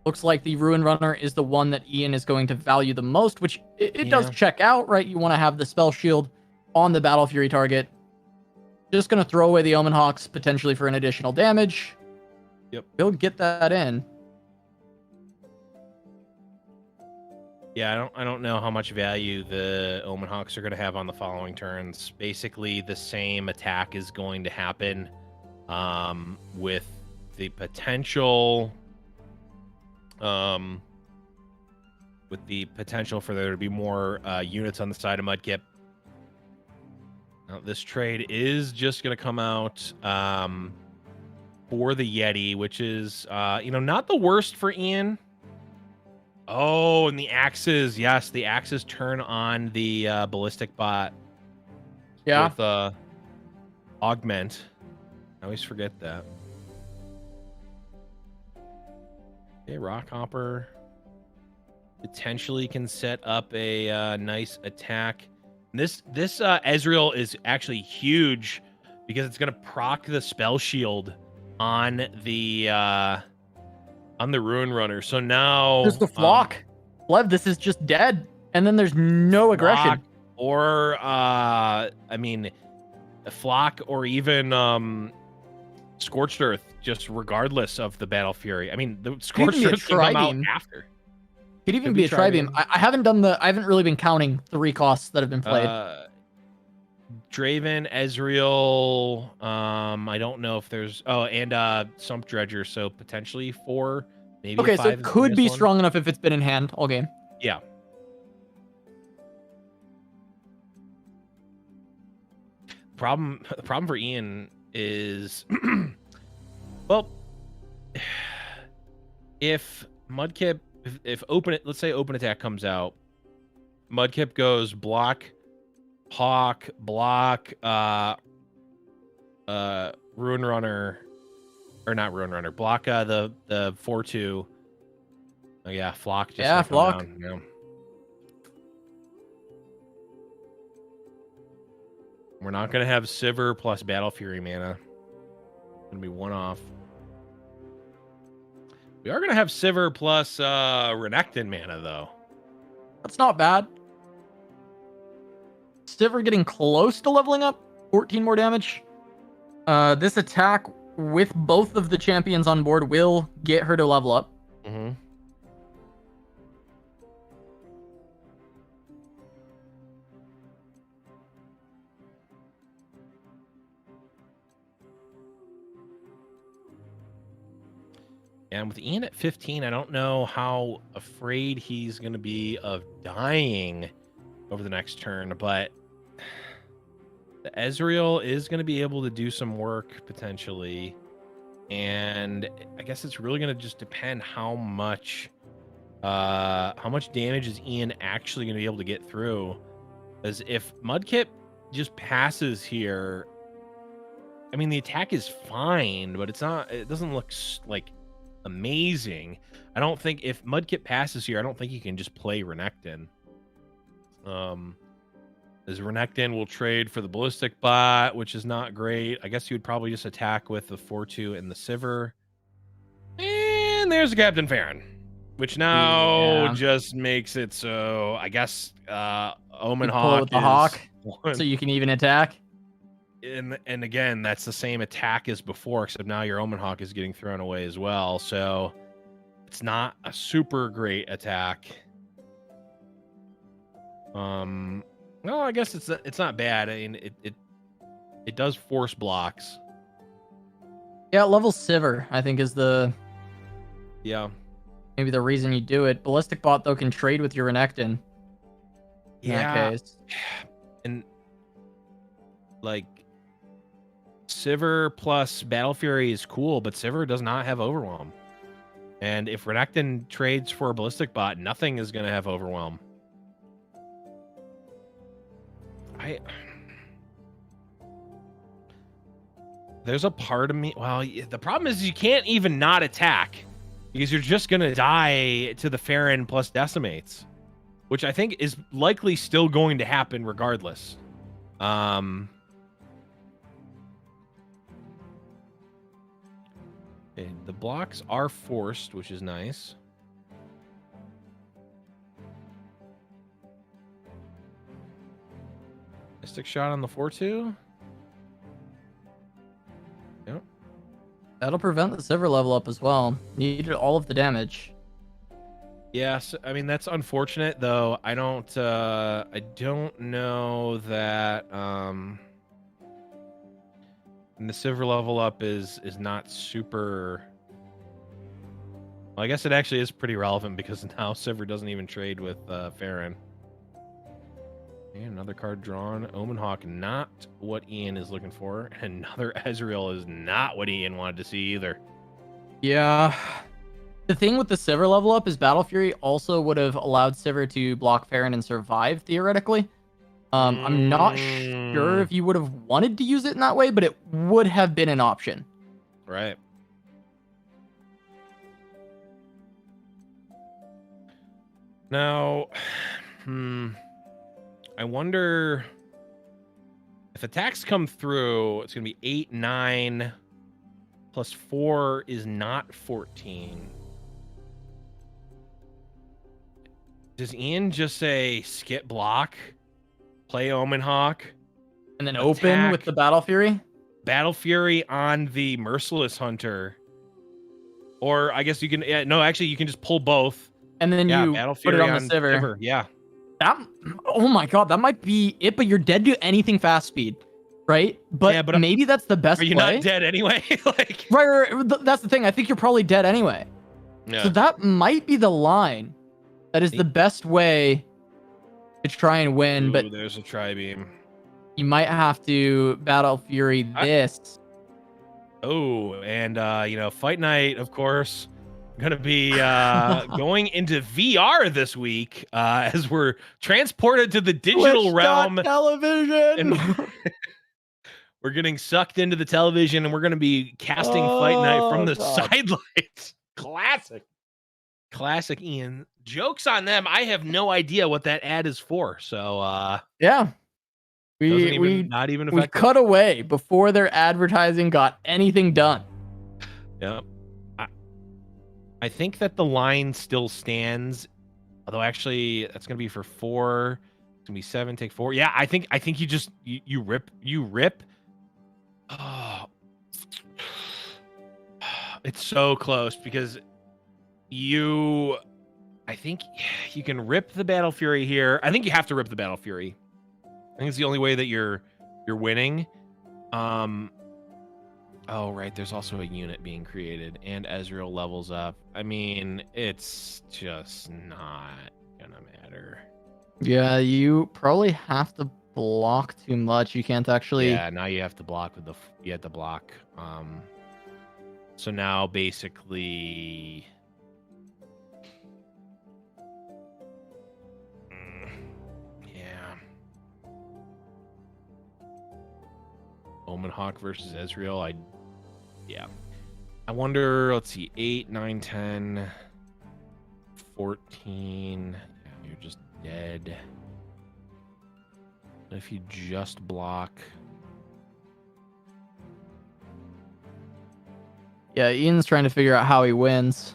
A: Looks like the Ruin Runner is the one that Ian is going to value the most, which it does check out, right? You want to have the Spell Shield on the Battle Fury target. Just going to throw away the Omen Hawks potentially for an additional damage.
B: Yep.
A: He'll get that in.
B: Yeah, I don't know how much value the Omen Hawks are going to have on the following turns. Basically, the same attack is going to happen with the potential for there to be more units on the side of Mudkip. Now, this trade is just going to come out for the Yeti, which is, not the worst for Ian. Oh, and the axes. Yes, the axes turn on the ballistic bot.
A: Yeah.
B: With augment. I always forget that. Okay, Rockhopper potentially can set up a nice attack. This Ezreal is actually huge because it's gonna proc the spell shield on the Rune Runner. So now
A: There's the flock. Lev, this is just dead. And then there's no aggression.
B: Or a flock or even Scorched Earth, just regardless of the Battle Fury. I mean, the Scorched Earth can come out after.
A: Could even be a Tri-Beam. I haven't really been counting the recosts that have been played.
B: Draven, Ezreal, I don't know if there's and Sump Dredger, so potentially 4, maybe 5.
A: So it could be strong enough if it's been in hand all game.
B: Yeah. The problem for Ian is well, if Mudkip let's say open attack comes out, Mudkip goes block Hawk, block Rune Runner, or not Rune Runner, block the 4/2. Oh yeah, Flock just
A: Flock.
B: Down, yeah. We're not gonna have Sivir plus Battle Fury mana. It's gonna be one off. We are gonna have Sivir plus Renekton mana though.
A: That's not bad. Sivir getting close to leveling up. 14 more damage. This attack with both of the champions on board will get her to level up.
B: Mm-hmm. And with Ian at 15, I don't know how afraid he's going to be of dying over the next turn, but the Ezreal is going to be able to do some work potentially. And I guess it's really going to just depend how much damage is Ian actually going to be able to get through. Because if Mudkip just passes here, I mean, the attack is fine, but it doesn't look like amazing. I don't think if Mudkip passes here, I don't think you can just play Renekton. As Renekton will trade for the ballistic bot, which is not great. I guess you would probably just attack with the 4/2 and the Sivir. And there's the Captain Farron, which now just makes it so I guess Omen Hawk
A: with the Hawk, so you can even attack.
B: And again, that's the same attack as before, except now your Omen Hawk is getting thrown away as well. So it's not a super great attack. No, I guess it's not bad. I mean, it does force blocks.
A: Yeah, level Sivir, I think, is maybe the reason you do it. Ballistic bot though can trade with your Renekton. In that case.
B: And like Sivir plus Battle Fury is cool, but Sivir does not have Overwhelm. And if Renekton trades for a ballistic bot, nothing is going to have Overwhelm. There's a part of me. Well, the problem is you can't even not attack because you're just going to die to the Farron plus decimates, which I think is likely still going to happen regardless. Okay, the blocks are forced, which is nice. Mystic shot on the 4/2. Yep.
A: That'll prevent the Sivir level up as well. Needed all of the damage.
B: Yes, I mean that's unfortunate though. I don't know that And the silver level up is not super. Well, I guess it actually is pretty relevant because now Silver doesn't even trade with Farron. And another card drawn. Omen Hawk, not what Ian is looking for. Another Ezreal is not what Ian wanted to see either.
A: Yeah. The thing with the Sivir level up is Battle Fury also would have allowed Sivir to block Farron and survive, theoretically. I'm not sure if you would have wanted to use it in that way, but it would have been an option.
B: Right. Now, I wonder if attacks come through, it's going to be 8, 9, plus 4 is not 14. Does Ian just say skip block, play Omen Hawk,
A: and then open with the Battle Fury?
B: Battle Fury on the Merciless Hunter. Or I guess you can, no, actually you can just pull both.
A: And then you
B: Battle
A: put
B: Fury
A: it on the Sivir.
B: Yeah.
A: Oh my god, that might be it, but you're dead to anything fast speed, right? But maybe that's the best
B: play. Are you
A: play.
B: not dead anyway? Like,
A: right. That's the thing. I think you're probably dead anyway.
B: Yeah.
A: So that might be the line. That is the best way to try and win.
B: Ooh,
A: but
B: there's a Tri-Beam.
A: You might have to Battle Fury this.
B: Oh, and Fight Night, of course, gonna be going into VR this week as we're transported to the digital realm.
A: Television.
B: And we're getting sucked into the television, and we're gonna be casting Fight Night from the sidelines. Classic Ian. Jokes on them. I have no idea what that ad is for. So
A: yeah.
B: We not even
A: we cut away before their advertising got anything done.
B: Yep. I think that the line still stands, although actually that's gonna be for 4. It's gonna be 7. Take 4. Yeah, I think you just you rip. Oh, it's so close because I think you can rip the Battle Fury here. I think you have to rip the Battle Fury. I think it's the only way that you're winning. Oh right, there's also a unit being created, and Ezreal levels up. I mean, it's just not gonna matter. Yeah,
A: you probably have to block too much. You can't actually.
B: Yeah, now you have to block with you have to block. So now basically. Omen Hawk versus Ezreal. I wonder, let's see, 8, 9, 10, 14. Yeah, you're just dead. If you just block.
A: Yeah, Ian's trying to figure out how he wins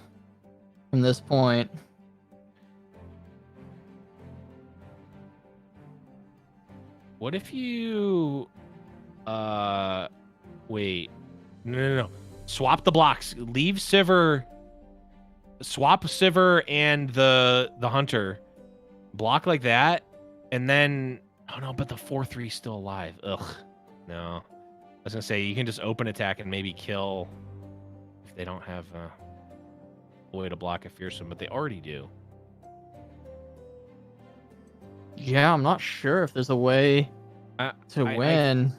A: from this point.
B: What if you wait. No. Swap the blocks. Leave Sivir. Swap Sivir and the Hunter. Block like that. And then oh no, but the 4/3 is still alive. Ugh. No. I was gonna say you can just open attack and maybe kill if they don't have a way to block a fearsome, but they already do.
A: Yeah, I'm not sure if there's a way to win.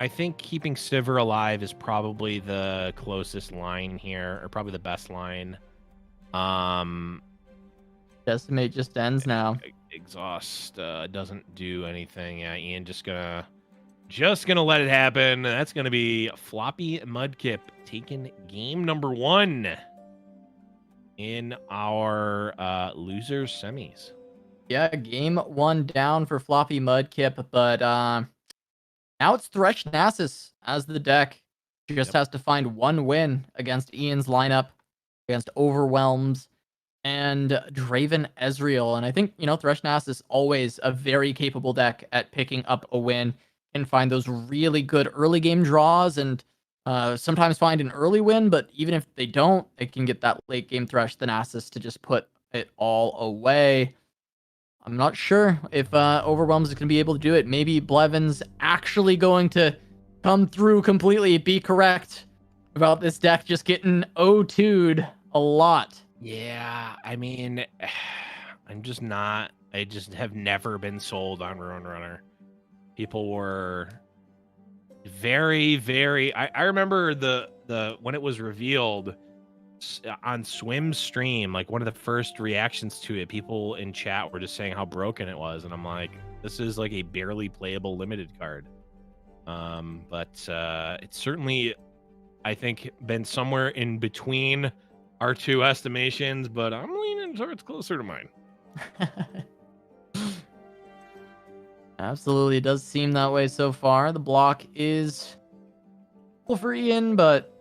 B: I think keeping Sivir alive is probably the closest line here, or probably the best line.
A: Decimate just ends now.
B: Exhaust doesn't do anything. Yeah, Ian just gonna let it happen. That's gonna be Floppy Mudkip taking game number 1 in our losers semis.
A: Yeah, game 1 down for Floppy Mudkip, but now it's Thresh Nasus as the deck. Just has to find one win against Ian's lineup, against Overwhelms and Draven Ezreal. And I think, Thresh Nasus always a very capable deck at picking up a win and find those really good early game draws and sometimes find an early win. But even if they don't, it can get that late game Thresh the Nasus to just put it all away. I'm not sure if Overwhelms is going to be able to do it. Maybe Blevins actually going to come through completely, be correct about this deck just getting O2'd a lot.
B: Yeah, I mean, I'm just not. I just have never been sold on Rune Runner. People were very, very. I remember the when it was revealed on Swim's stream, like one of the first reactions to it, people in chat were just saying how broken it was, and I'm like, this is like a barely playable limited card. But it's certainly, I think, been somewhere in between our two estimations, but I'm leaning towards closer to mine.
A: Absolutely, it does seem that way so far. The block is full for Ian, but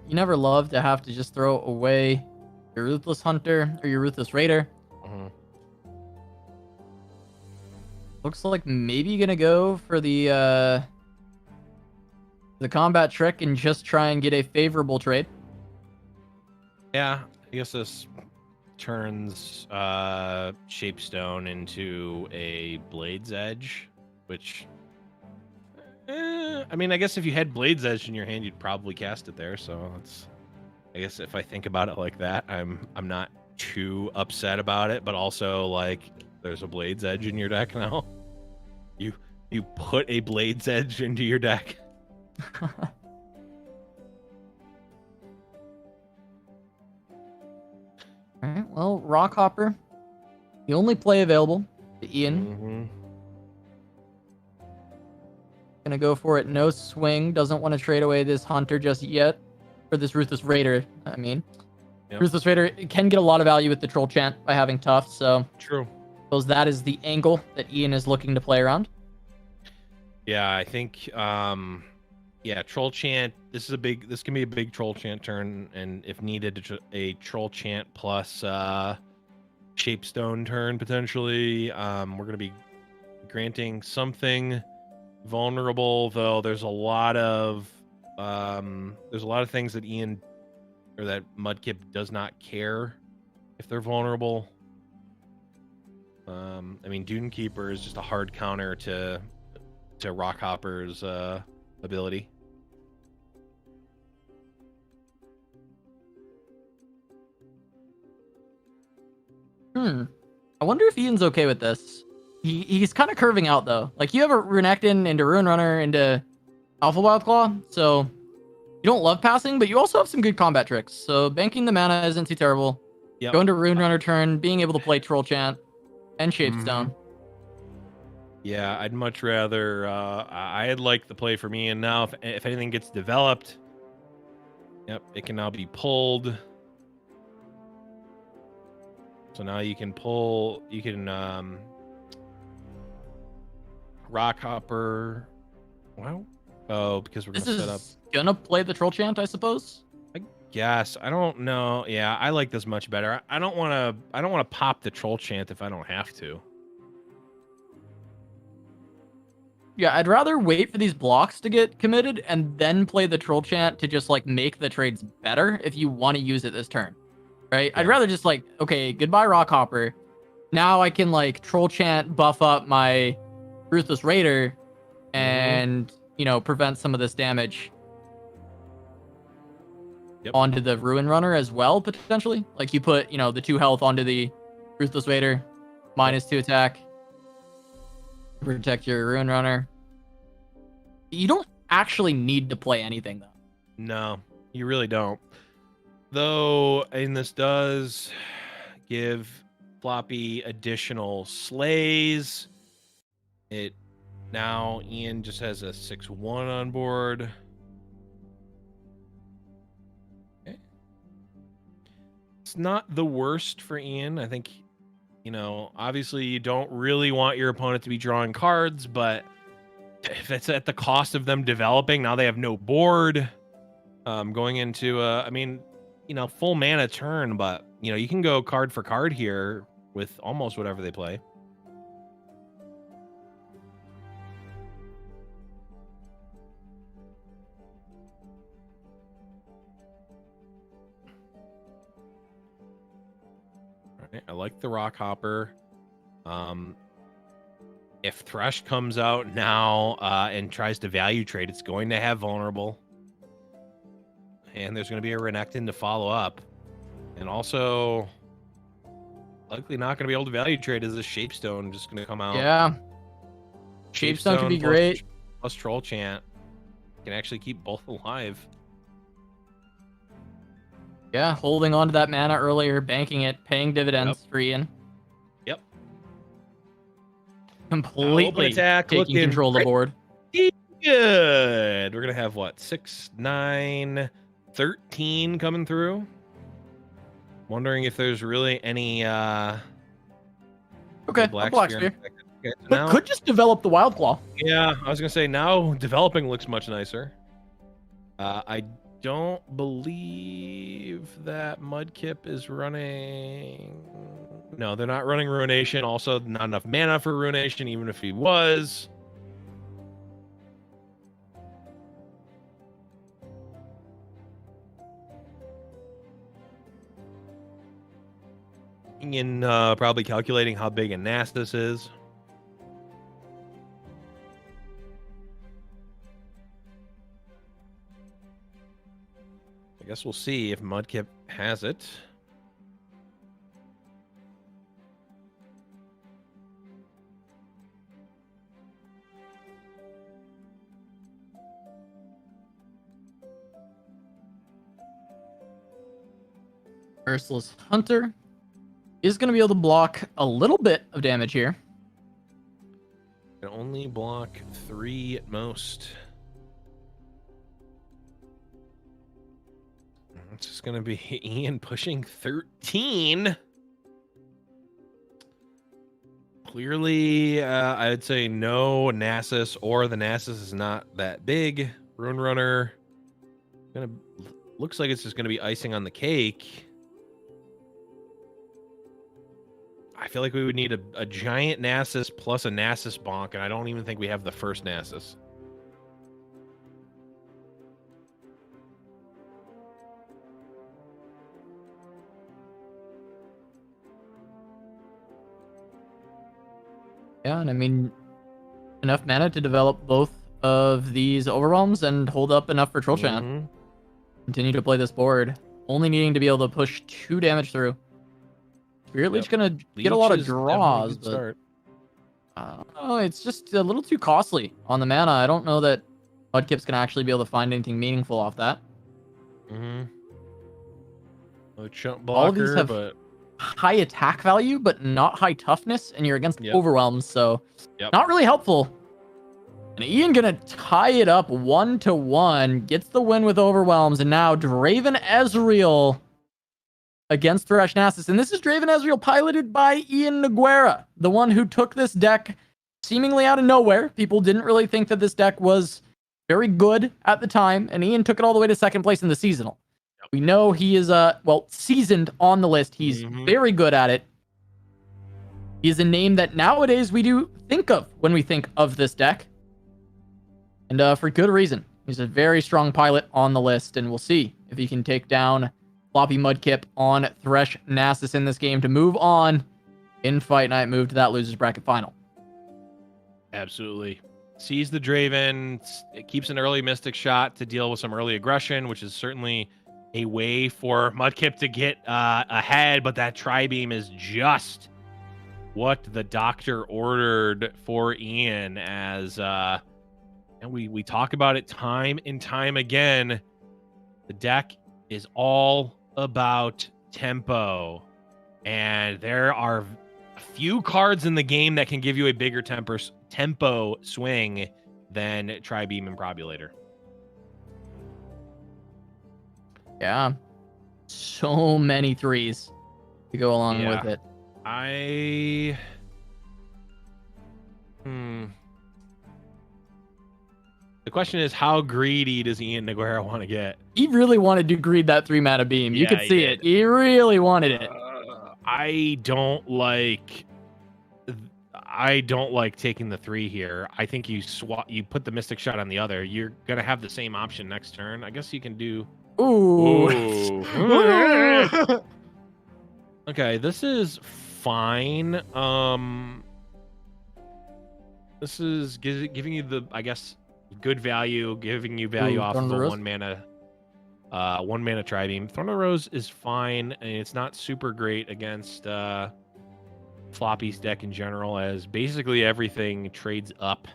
A: you never love to have to just throw away your Ruthless Hunter or your Ruthless Raider.
B: Mm-hmm.
A: Looks like maybe gonna go for the combat trick and just try and get a favorable trade.
B: Yeah, I guess this turns Shapestone into a Blade's Edge, which, I mean, I guess if you had Blade's Edge in your hand, you'd probably cast it there. So it's, I guess if I think about it like that, I'm not too upset about it. But also, like, there's a Blade's Edge in your deck now. You put a Blade's Edge into your deck.
A: All right, well, Rockhopper, the only play available to Ian. Gonna go for it. No swing. Doesn't want to trade away this Hunter just yet. For this Ruthless Raider, I mean. Yep. Ruthless Raider can get a lot of value with the Troll Chant by having Tough, so...
B: True.
A: Suppose that is the angle that Ian is looking to play around.
B: Yeah, I think... yeah, Troll Chant, this can be a big Troll Chant turn, and if needed, a Troll Chant plus Shapestone turn, potentially. We're going to be granting something vulnerable, though there's a lot of things that Ian or that Mudkip does not care if they're vulnerable. I mean, Dune Keeper is just a hard counter to Rockhopper's ability.
A: I wonder if Ian's okay with this. He's kind of curving out, though. Like, you have a Runectin into Rune Runner into Alpha Wild Claw, so you don't love passing, but you also have some good combat tricks. So banking the mana isn't too terrible. Yep. Going to Rune Runner turn, being able to play Troll Chant and Shapestone.
B: Yeah, I'd much rather... I'd like the play for me, and now if anything gets developed, yep, it can now be pulled. So now you can pull... You can... Rockhopper... Well... Oh, because we're going to set up...
A: Gonna play the Troll Chant, I suppose?
B: I guess. I don't know. Yeah, I like this much better. I don't want to pop the Troll Chant if I don't have to.
A: Yeah, I'd rather wait for these blocks to get committed and then play the Troll Chant to just, like, make the trades better if you want to use it this turn. Right? Yeah. I'd rather just, like, okay, goodbye Rockhopper. Now I can, like, Troll Chant buff up my Ruthless Raider and, you know, prevent some of this damage. Yep. Onto the Ruin Runner as well, potentially. Like, you put, you know, the 2 health onto the Ruthless Raider, -2 attack. Protect your Ruin Runner. You don't actually need to play anything, though.
B: No, you really don't. Though, and this does give Floppy additional slays. It now Ian just has a 6/1 on board. Okay. It's not the worst for Ian. I think, you know, obviously you don't really want your opponent to be drawing cards, but if it's at the cost of them developing, now they have no board. Going into, I mean, you know, full mana turn, but, you know, you can go card for card here with almost whatever they play. All right, I like the Rockhopper. if Thresh comes out now and tries to value trade, it's going to have vulnerable. And there's going to be a Renekton to follow up. And also, likely not going to be able to value trade as a Shapestone just going to come out.
A: Yeah. Shapestone could be great.
B: Plus Troll Chant can actually keep both alive.
A: Yeah, holding on to that mana earlier, banking it, paying dividends for Ian.
B: Yep.
A: Completely
B: attack,
A: taking control of the board.
B: Good. We're going to have what? 6, 9, 13 coming through. Wondering if there's really any
A: Black Spear.
B: Okay, so
A: But could just develop the Wild Claw.
B: Yeah, I was gonna say now developing looks much nicer. I don't believe that Mudkip is running. No, they're not running Ruination. Also, not enough mana for Ruination, even if he was. In probably calculating how big a Nass this is. I guess we'll see if Mudkip has it.
A: Merciless Hunter is going to be able to block a little bit of damage here.
B: Can only block 3 at most. It's just going to be Ian pushing 13. Clearly, I would say no Nasus, or the Nasus is not that big. Rune Runner looks like it's just going to be icing on the cake. I feel like we would need a giant Nasus plus a Nasus bonk, and I don't even think we have the first Nasus.
A: Yeah, and I mean, enough mana to develop both of these overwhelms and hold up enough for Troll Chant. Continue to play this board, only needing to be able to push 2 damage through. Spirit Leech gonna get a lot of draws, but it's just a little too costly on the mana. I don't know that Mudkip's gonna actually be able to find anything meaningful off that.
B: A chump blocker,
A: all of these have high attack value, but not high toughness, and you're against overwhelms, so not really helpful. And Ian gonna tie it up 1-1, gets the win with overwhelms, and now Draven Ezreal against Thresh Nasus. And this is Draven Ezreal piloted by Ian Noguera, the one who took this deck seemingly out of nowhere. People didn't really think that this deck was very good at the time, and Ian took it all the way to second place in the seasonal. We know he is, seasoned on the list. He's very good at it. He's a name that nowadays we do think of when we think of this deck. And for good reason. He's a very strong pilot on the list, and we'll see if he can take down Floppy Mudkip on Thresh Nasus in this game to move on in Fight Night, move to that loser's bracket final.
B: Absolutely. Sees the Draven, it keeps an early Mystic shot to deal with some early aggression, which is certainly a way for Mudkip to get ahead, but that Tri-Beam is just what the doctor ordered for Ian, as and we talk about it time and time again. The deck is all about tempo, and there are a few cards in the game that can give you a bigger tempo swing than Tri-Beam and Probulator.
A: Yeah, so many 3s to go along with it.
B: The question is, how greedy does Ian Noguera want to get?
A: He really wanted to greed that 3-mana beam. You could see it. He really wanted it.
B: I don't like taking the 3 here. I think you put the Mystic Shot on the other. You're gonna have the same option next turn. I guess you can do.
A: Ooh.
B: Okay, this is fine. This is giving you the, I guess, good value, giving you value
A: Ooh,
B: off
A: Thorn
B: of
A: of
B: a
A: the Rose.
B: 1 mana Tri-Beam. Thorn of the Rose is fine, and it's not super great against Floppy's deck in general, as basically everything trades up.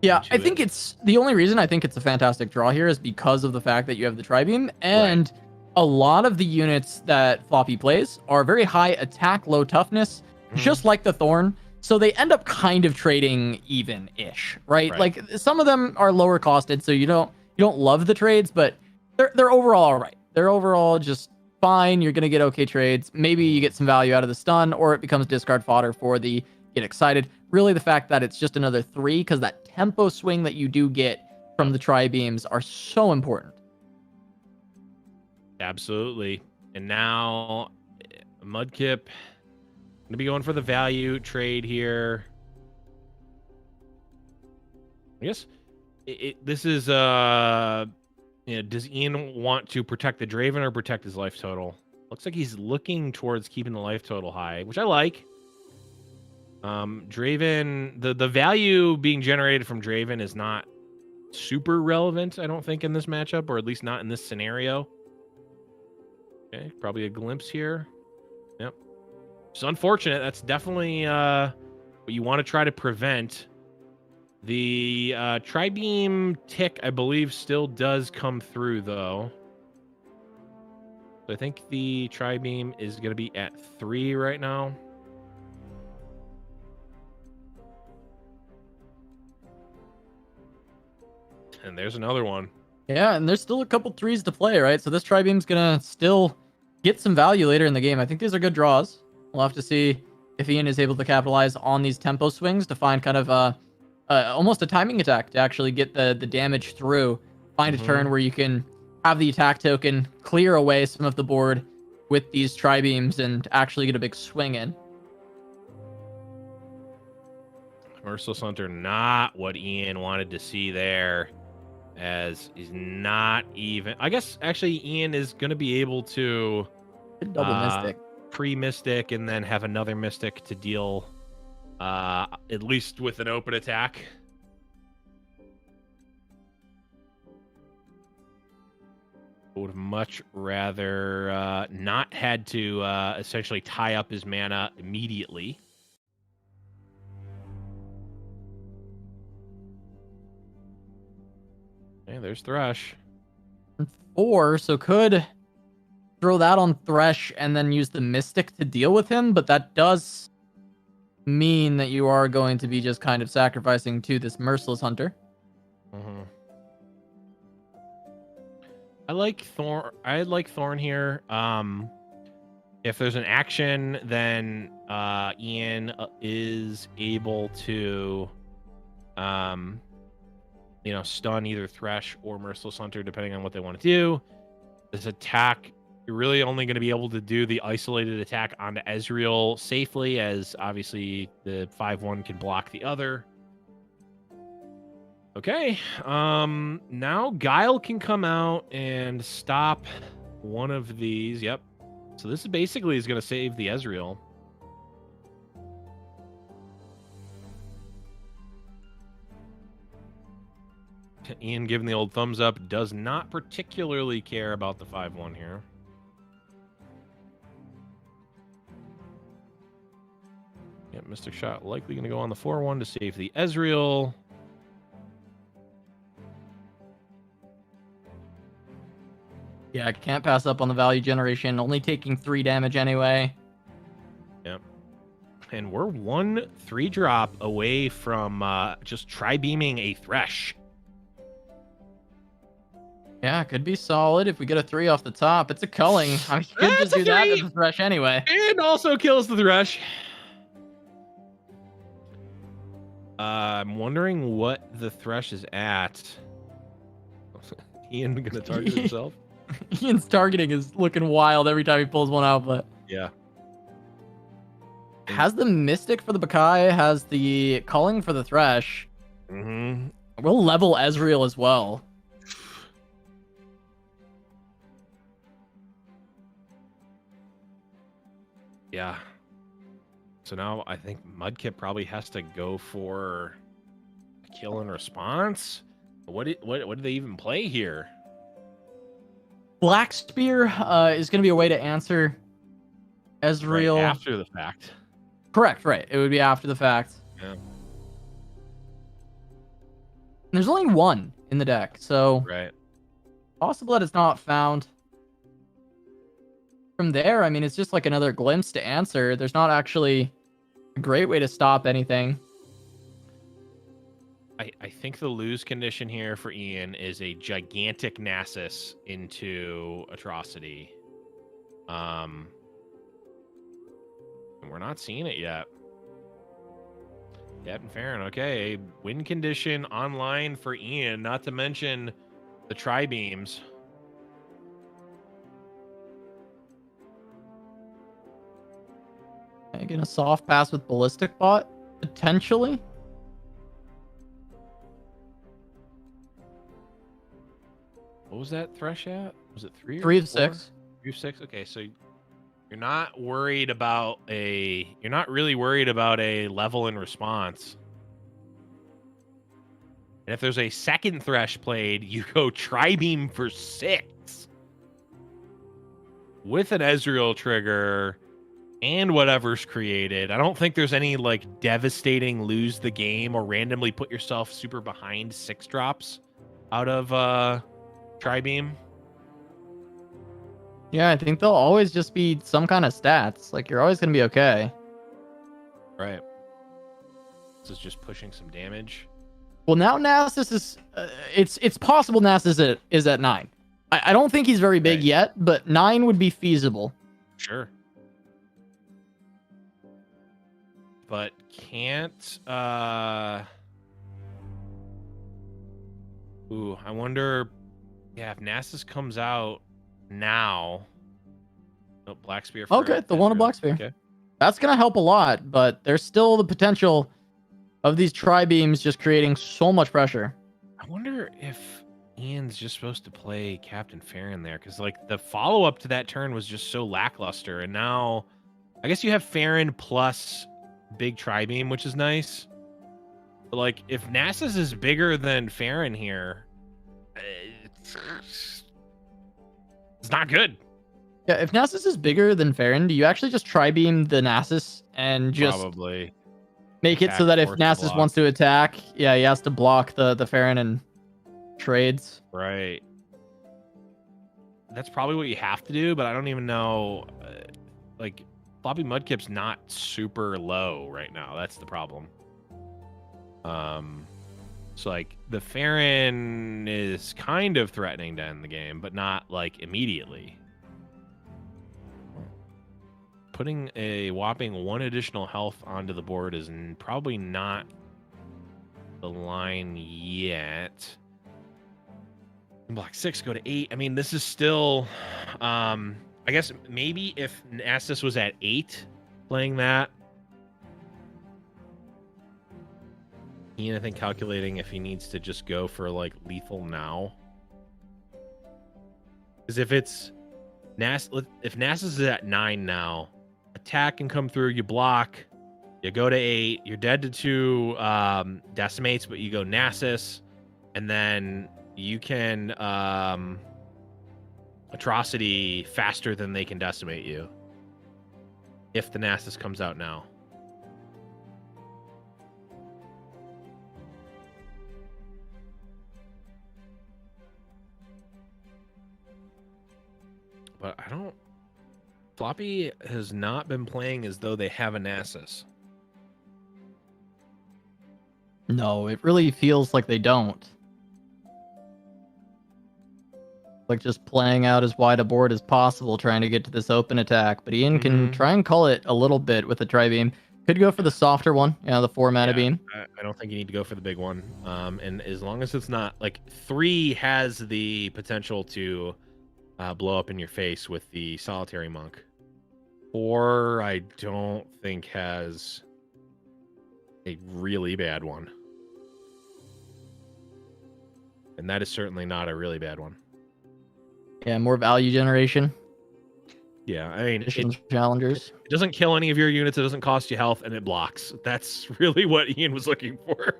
A: Yeah, I
B: into
A: think
B: it.
A: it's the only reason I think it's a fantastic draw here is because of the fact that you have the Tri-Beam, and a lot of the units that Floppy plays are very high attack, low toughness, just like the Thorn. So they end up kind of trading even-ish, right?
B: Right.
A: Like some of them are lower costed, so you don't love the trades, but they're overall all right. They're overall just fine. You're gonna get okay trades. Maybe you get some value out of the stun, or it becomes discard fodder for the get excited. Really, the fact that it's just another 3, because that tempo swing that you do get from the Tri-Beams are so important.
B: Absolutely. And now Mudkip gonna be going for the value trade here. I guess this is does Ian want to protect the Draven or protect his life total? Looks like he's looking towards keeping the life total high, which I like. Draven, the value being generated from Draven is not super relevant, I don't think, in this matchup, or at least not in this scenario. Okay, probably a glimpse here. Yep. It's unfortunate. That's definitely what you want to try to prevent. The Tri-Beam tick, I believe, still does come through, though. So I think the Tri-Beam is going to be at 3 right now. And there's another one.
A: Yeah, and there's still a couple 3s to play, right? So this Tri-Beam's gonna still get some value later in the game. I think these are good draws. We'll have to see if Ian is able to capitalize on these tempo swings to find kind of almost a timing attack to actually get the damage through. Find a turn where you can have the attack token clear away some of the board with these Tri-Beams and actually get a big swing in.
B: Merciless Hunter, not what Ian wanted to see there, as he's not even... I guess, actually, Ian is going to be able to
A: Double Mystic.
B: pre-Mystic and then have another Mystic to deal at least with an open attack. I would have much rather not had to essentially tie up his mana immediately. Okay, there's Thresh.
A: 4, so could throw that on Thresh and then use the Mystic to deal with him, but that does mean that you are going to be just kind of sacrificing to this Merciless Hunter.
B: I like Thorn here. If there's an action, then Ian is able to stun either Thresh or Merciless Hunter, depending on what they want to do. This attack, you're really only going to be able to do the isolated attack onto Ezreal safely, as obviously the 5/1 can block the other. Okay, now Guile can come out and stop one of these. Yep. So this basically is going to save the Ezreal. Ian giving the old thumbs up, does not particularly care about the 5/1 here. Yep, Mr. Shot likely going to go on the 4/1 to save the Ezreal.
A: Yeah, can't pass up on the value generation, only taking 3 damage anyway.
B: Yep. And we're 1 3-drop away from just Tri-Beaming a Thresh.
A: Yeah, could be solid if we get a 3 off the top. It's a culling. I mean, you could just do that as a Thresh anyway.
B: And also kills the Thresh. I'm wondering what the Thresh is at. Ian gonna target himself?
A: Ian's targeting is looking wild every time he pulls one out, but
B: Yeah.
A: has the Mystic for the Bakai, has the culling for the Thresh. We'll level Ezreal as well.
B: Yeah. So now I think Mudkip probably has to go for kill in response. What did they even play here?
A: Black Spear is going to be a way to answer Ezreal.
B: Right after the fact.
A: Correct, right. It would be after the fact.
B: Yeah.
A: And there's only one in the deck, so
B: Right.
A: possible that it's not found. From there, I mean, it's just like another glimpse to answer. There's not actually a great way to stop anything.
B: I think the lose condition here for Ian is a gigantic Nasus into Atrocity. And we're not seeing it yet. Captain Farron, okay. Win condition online for Ian, not to mention the tri-beams.
A: Again, a soft pass with Ballistic Bot, potentially.
B: What was that thresh at? Was it 3 or
A: 3 of
B: 4?
A: 6.
B: 3 of 6. Okay, so you're not worried about you're not really worried about a level in response. And if there's a second thresh played, you go tri-beam for 6 with an Ezreal trigger and whatever's created. I don't think there's any like devastating lose the game or randomly put yourself super behind 6 drops out of tri-beam.
A: Yeah, I think they'll always just be some kind of stats. Like, you're always going to be okay.
B: Right. This is just pushing some damage.
A: Well, now Nasus is... it's possible Nasus is at 9. I don't think he's very big yet, but 9 would be feasible.
B: Sure. But can't... Ooh, I wonder... Yeah, if Nasus comes out now... Oh, Black Spear.
A: Okay, the one of Black Spear. Okay. That's going to help a lot, but there's still the potential of these tri-beams just creating so much pressure.
B: I wonder if Ian's just supposed to play Captain Farron there, because like the follow-up to that turn was just so lackluster, and now I guess you have Farron plus big tri-beam, which is nice. But like, if Nasus is bigger than Farron here, it's not good.
A: Yeah, if Nasus is bigger than Farron, do you actually just tri-beam the Nasus and just
B: probably
A: make it so that if Nasus wants to attack, yeah, he has to block the Farron and trades?
B: Right. That's probably what you have to do, but I don't even know. Like, Floppy Mudkip's not super low right now. That's the problem. So like the Farron is kind of threatening to end the game, but not like immediately. Putting a whopping 1 additional health onto the board is probably not the line yet. Block 6, go to 8. I mean, this is still... I guess maybe if Nasus was at 8 playing that. Ian, I think, calculating if he needs to just go for, like, lethal now. Because if it's... if Nasus is at 9 now... Attack can come through, you block, you go to 8, you're dead to 2 decimates, but you go Nasus, and then you can Atrocity faster than they can decimate you if the Nasus comes out now. But I don't... Floppy has not been playing as though they have a Nasus.
A: No, it really feels like they don't. Like just playing out as wide a board as possible, trying to get to this open attack. But Ian can try and call it a little bit with the tri-beam. Could go for the softer one, the 4 mana beam.
B: I don't think you need to go for the big one. And as long as it's not like 3 has the potential to blow up in your face with the Solitary Monk. 4, I don't think has a really bad one. And that is certainly not a really bad one.
A: Yeah, more value generation.
B: Yeah, I mean,
A: challengers.
B: It doesn't kill any of your units, it doesn't cost you health, and it blocks. That's really what Ian was looking for.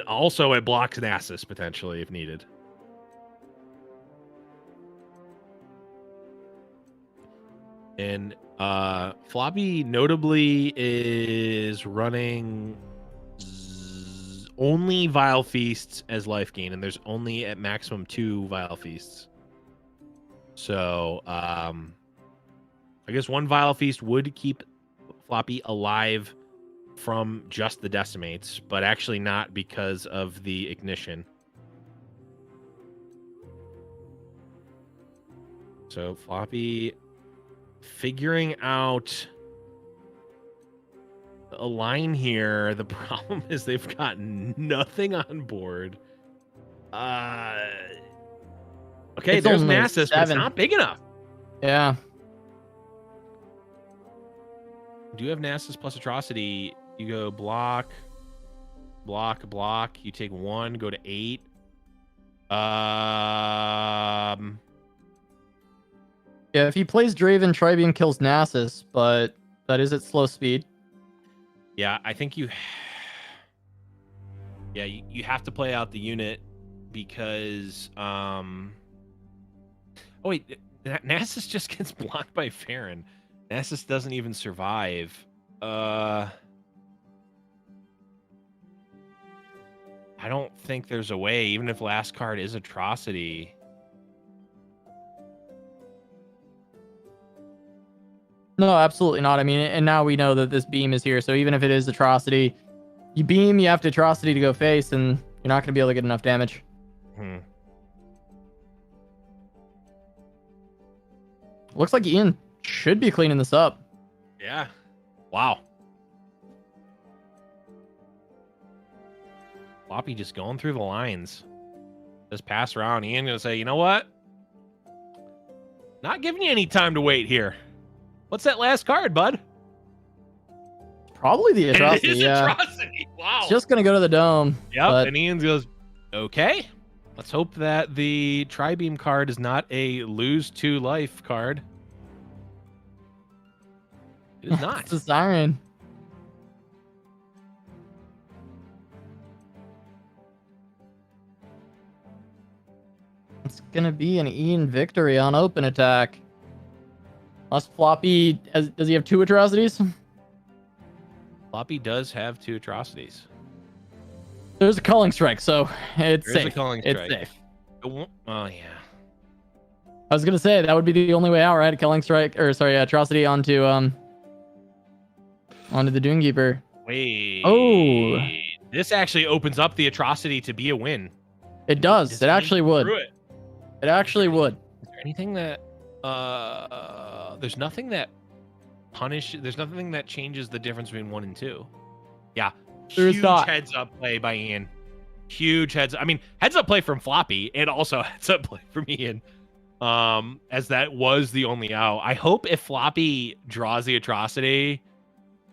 B: Also, it blocks Nasus potentially if needed. And Floppy notably is running only Vile Feasts as life gain, and there's only at maximum 2 Vile Feasts. So I guess 1 Vile Feast would keep Floppy alive from just the decimates, but actually not because of the ignition. So Floppy figuring out a line here. The problem is they've got nothing on board. Okay, there's Nasus, but it's not big enough.
A: Yeah.
B: Do you have Nasus plus Atrocity? You go block, block, block. You take 1, go to 8.
A: Yeah, if he plays Draven, Tribeam kills Nasus, but that is at slow speed.
B: Yeah, I think you... Yeah, you have to play out the unit because... Oh, wait. Nasus just gets blocked by Farron. Nasus doesn't even survive. I don't think there's a way, even if last card is Atrocity.
A: No, absolutely not. I mean, and now we know that this beam is here, so even if it is Atrocity, you beam, you have to Atrocity to go face, and you're not going to be able to get enough damage. Looks like Ian should be cleaning this up.
B: Yeah. Wow. Floppy just going through the lines. Just pass around. Ian gonna say, you know what? Not giving you any time to wait here. What's that last card, bud?
A: Probably the Atrocity.
B: It is Atrocity. Wow.
A: It's just gonna go to the dome.
B: Yep.
A: But...
B: And Ian goes, okay. Let's hope that the Tri-Beam card is not a lose 2 life card. It is not.
A: It's a siren. It's gonna be an Ian victory on open attack. Unless Floppy does he have 2 Atrocities?
B: Floppy does have 2 Atrocities.
A: There's a Culling Strike, so it's safe.
B: A Culling Strike.
A: It's safe.
B: Oh yeah.
A: I was gonna say that would be the only way out, right? A Culling Strike, or sorry, Atrocity onto the Doomkeeper.
B: Wait.
A: Oh.
B: This actually opens up the Atrocity to be a win.
A: It does. It actually would. It actually would.
B: Is there anything that there's nothing that there's nothing that changes the difference between 1 and 2. Yeah.
A: There's
B: huge
A: not.
B: Heads up play by Ian. Huge heads up play from Floppy and also heads up play from Ian. As that was the only out. I hope if Floppy draws the Atrocity,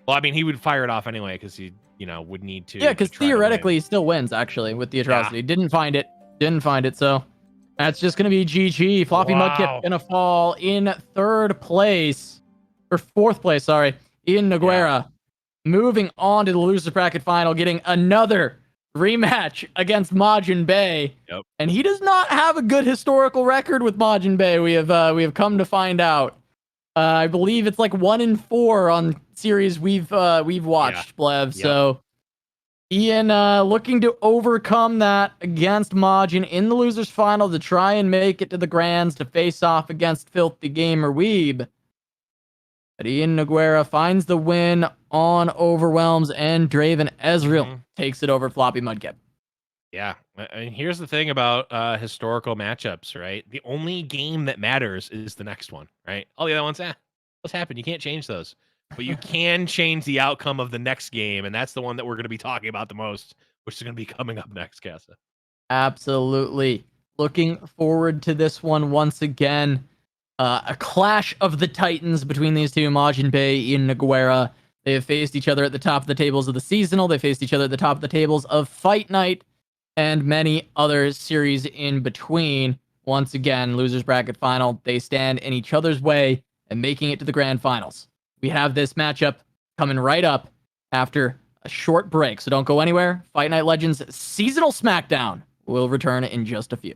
B: well, I mean, he would fire it off anyway because he, would need to.
A: Yeah, because theoretically he still wins actually with the Atrocity. Yeah. Didn't find it. So that's just gonna be GG. Floppy Mudkip gonna fall in 3rd place or 4th place. Sorry, Ian Noguera moving on to the loser bracket final, getting another rematch against Majin Bay.
B: Yep.
A: And he does not have a good historical record with Majin Bay. We have come to find out. I believe it's like 1-4 on series we've watched, Blev. Yep. So Ian looking to overcome that against Majin in the losers final to try and make it to the grands to face off against Filthy Gamer Weeb. But Ian Noguera finds the win on Overwhelms, and Draven Ezreal takes it over Floppy Mudkip.
B: Yeah, I mean, here's the thing about historical matchups, right? The only game that matters is the next one, right? All the other ones, what's happened? You can't change those. But you can change the outcome of the next game, and that's the one that we're going to be talking about the most, which is going to be coming up next, Casa.
A: Absolutely. Looking forward to this one once again. A clash of the titans between these two, Majin Bay, Ian Noguera. They have faced each other at the top of the tables of the seasonal. They faced each other at the top of the tables of Fight Night and many other series in between. Once again, losers bracket final. They stand in each other's way and making it to the grand finals. We have this matchup coming right up after a short break, so don't go anywhere. Fight Night Legends Seasonal Smackdown will return in just a few.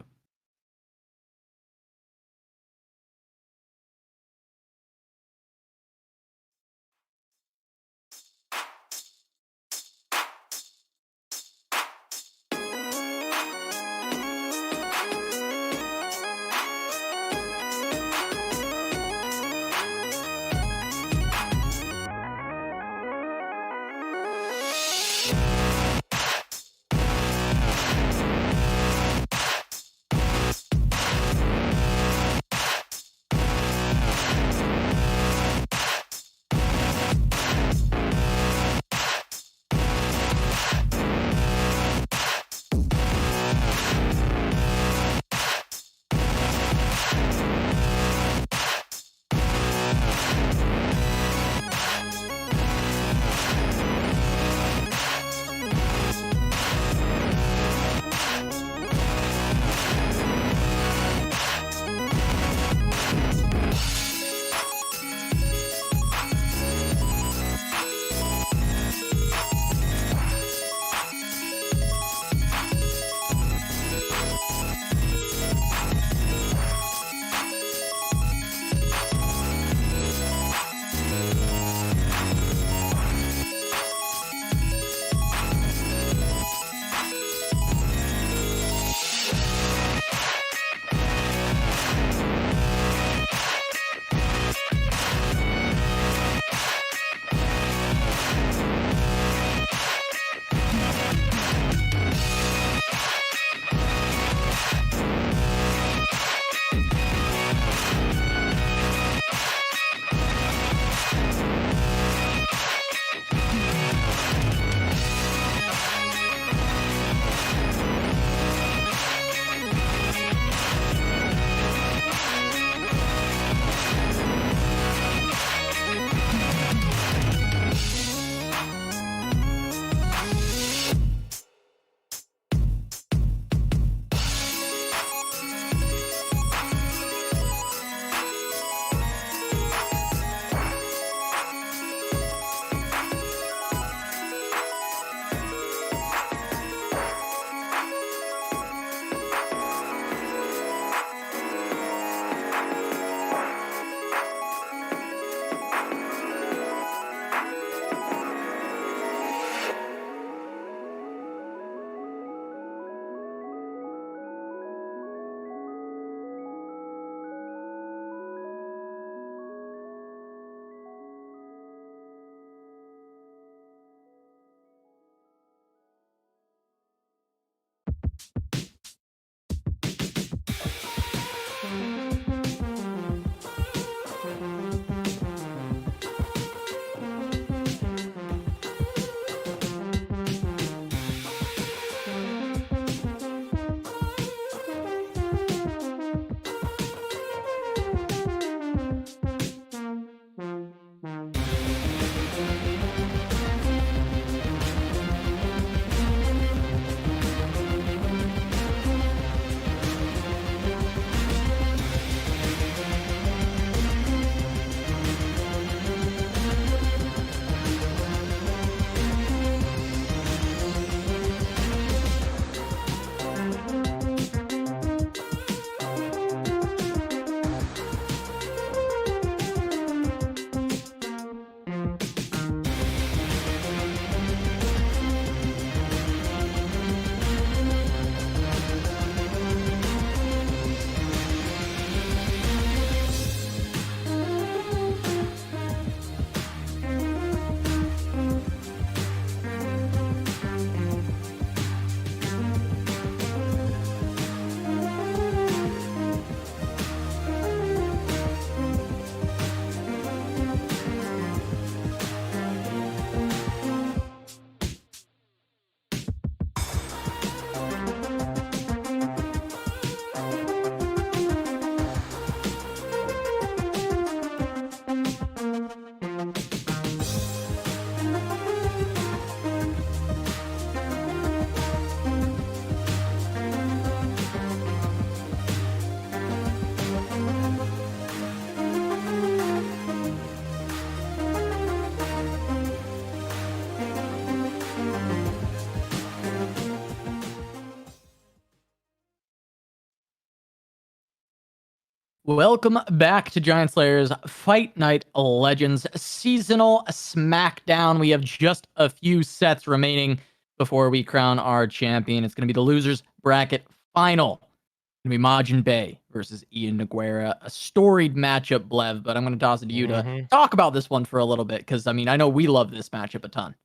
A: Welcome back to Giant Slayer's Fight Night Legends Seasonal Smackdown. We have just a few sets remaining before we crown our champion. It's going to be the losers bracket final. It's going to be Majin Bay versus Ian Nogueira. A storied matchup, Blev, but I'm going to toss it to you to talk about this one for a little bit because, I mean, I know we love this matchup a ton.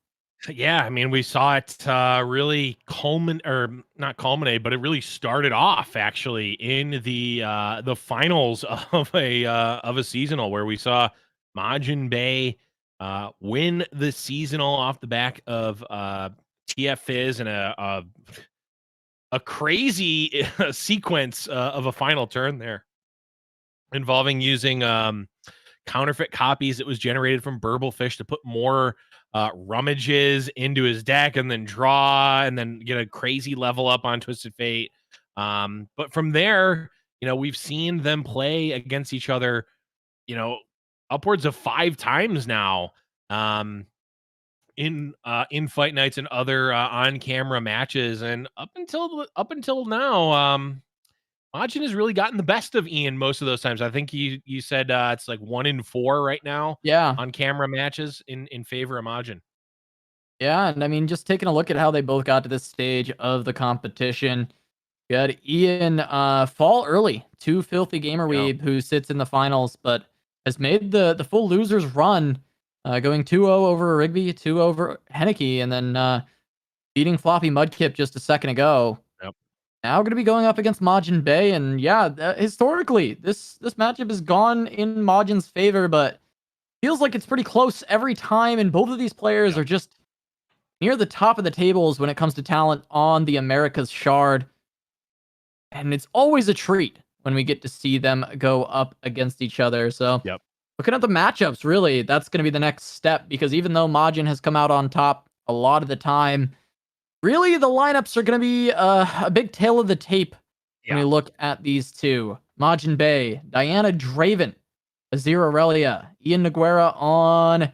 B: Yeah, I mean, we saw it really not culminate, but it really started off actually in the finals of a seasonal where we saw Majin Bay win the seasonal off the back of TF Fizz and a crazy sequence of a final turn there involving using counterfeit copies that was generated from Burblefish to put more rummages into his deck and then draw and then get a crazy level up on Twisted Fate. But from there, we've seen them play against each other, upwards of 5 times now in fight nights and other on-camera matches. And up until now, Majin has really gotten the best of Ian most of those times. I think you said it's like 1 in 4 right now.
A: Yeah.
B: On camera matches in favor of Majin.
A: Yeah, and I mean, just taking a look at how they both got to this stage of the competition. You had Ian fall early to Filthy Gamer Weeb, who sits in the finals, but has made the full losers run, going 2-0 over Rigby, 2 over Heni, and then beating Floppy Mudkip just a second ago.
B: Yep.
A: Now going to be going up against Majin Bay, and yeah, historically, this matchup has gone in Majin's favor, but feels like it's pretty close every time, and both of these players are just near the top of the tables when it comes to talent on the America's Shard. And it's always a treat when we get to see them go up against each other. So looking at the matchups, really, that's going to be the next step, because even though Majin has come out on top a lot of the time, really the lineups are going to be a big tail of the tape when we look at these two. Majin Bay, Diana Draven, Azir Aurelia, Ian Nogueira on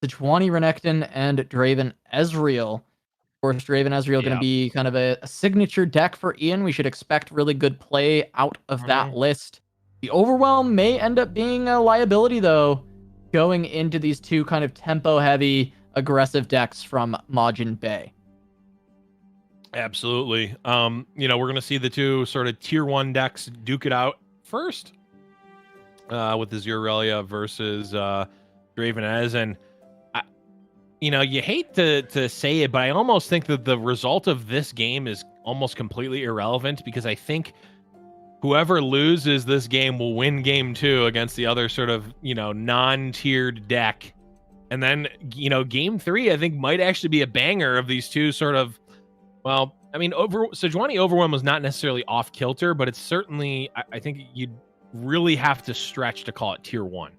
A: Sejuani Renekton, and Draven Ezreal. Of course, Draven Ezreal going to be kind of a signature deck for Ian. We should expect really good play out of that list. The Overwhelm may end up being a liability, though, going into these two kind of tempo-heavy, aggressive decks from Majin Bay.
B: Absolutely. We're going to see the two sort of tier 1 decks duke it out first with the Azir Aurelia versus Draven Ez, and you hate to say it, but I almost think that the result of this game is almost completely irrelevant, because I think whoever loses this game will win game 2 against the other sort of, non-tiered deck. And then, game 3, I think, might actually be a banger of these two sort of, well, I mean, Sejuani Overwhelm was not necessarily off kilter, but it's certainly, I think you'd really have to stretch to call it tier 1.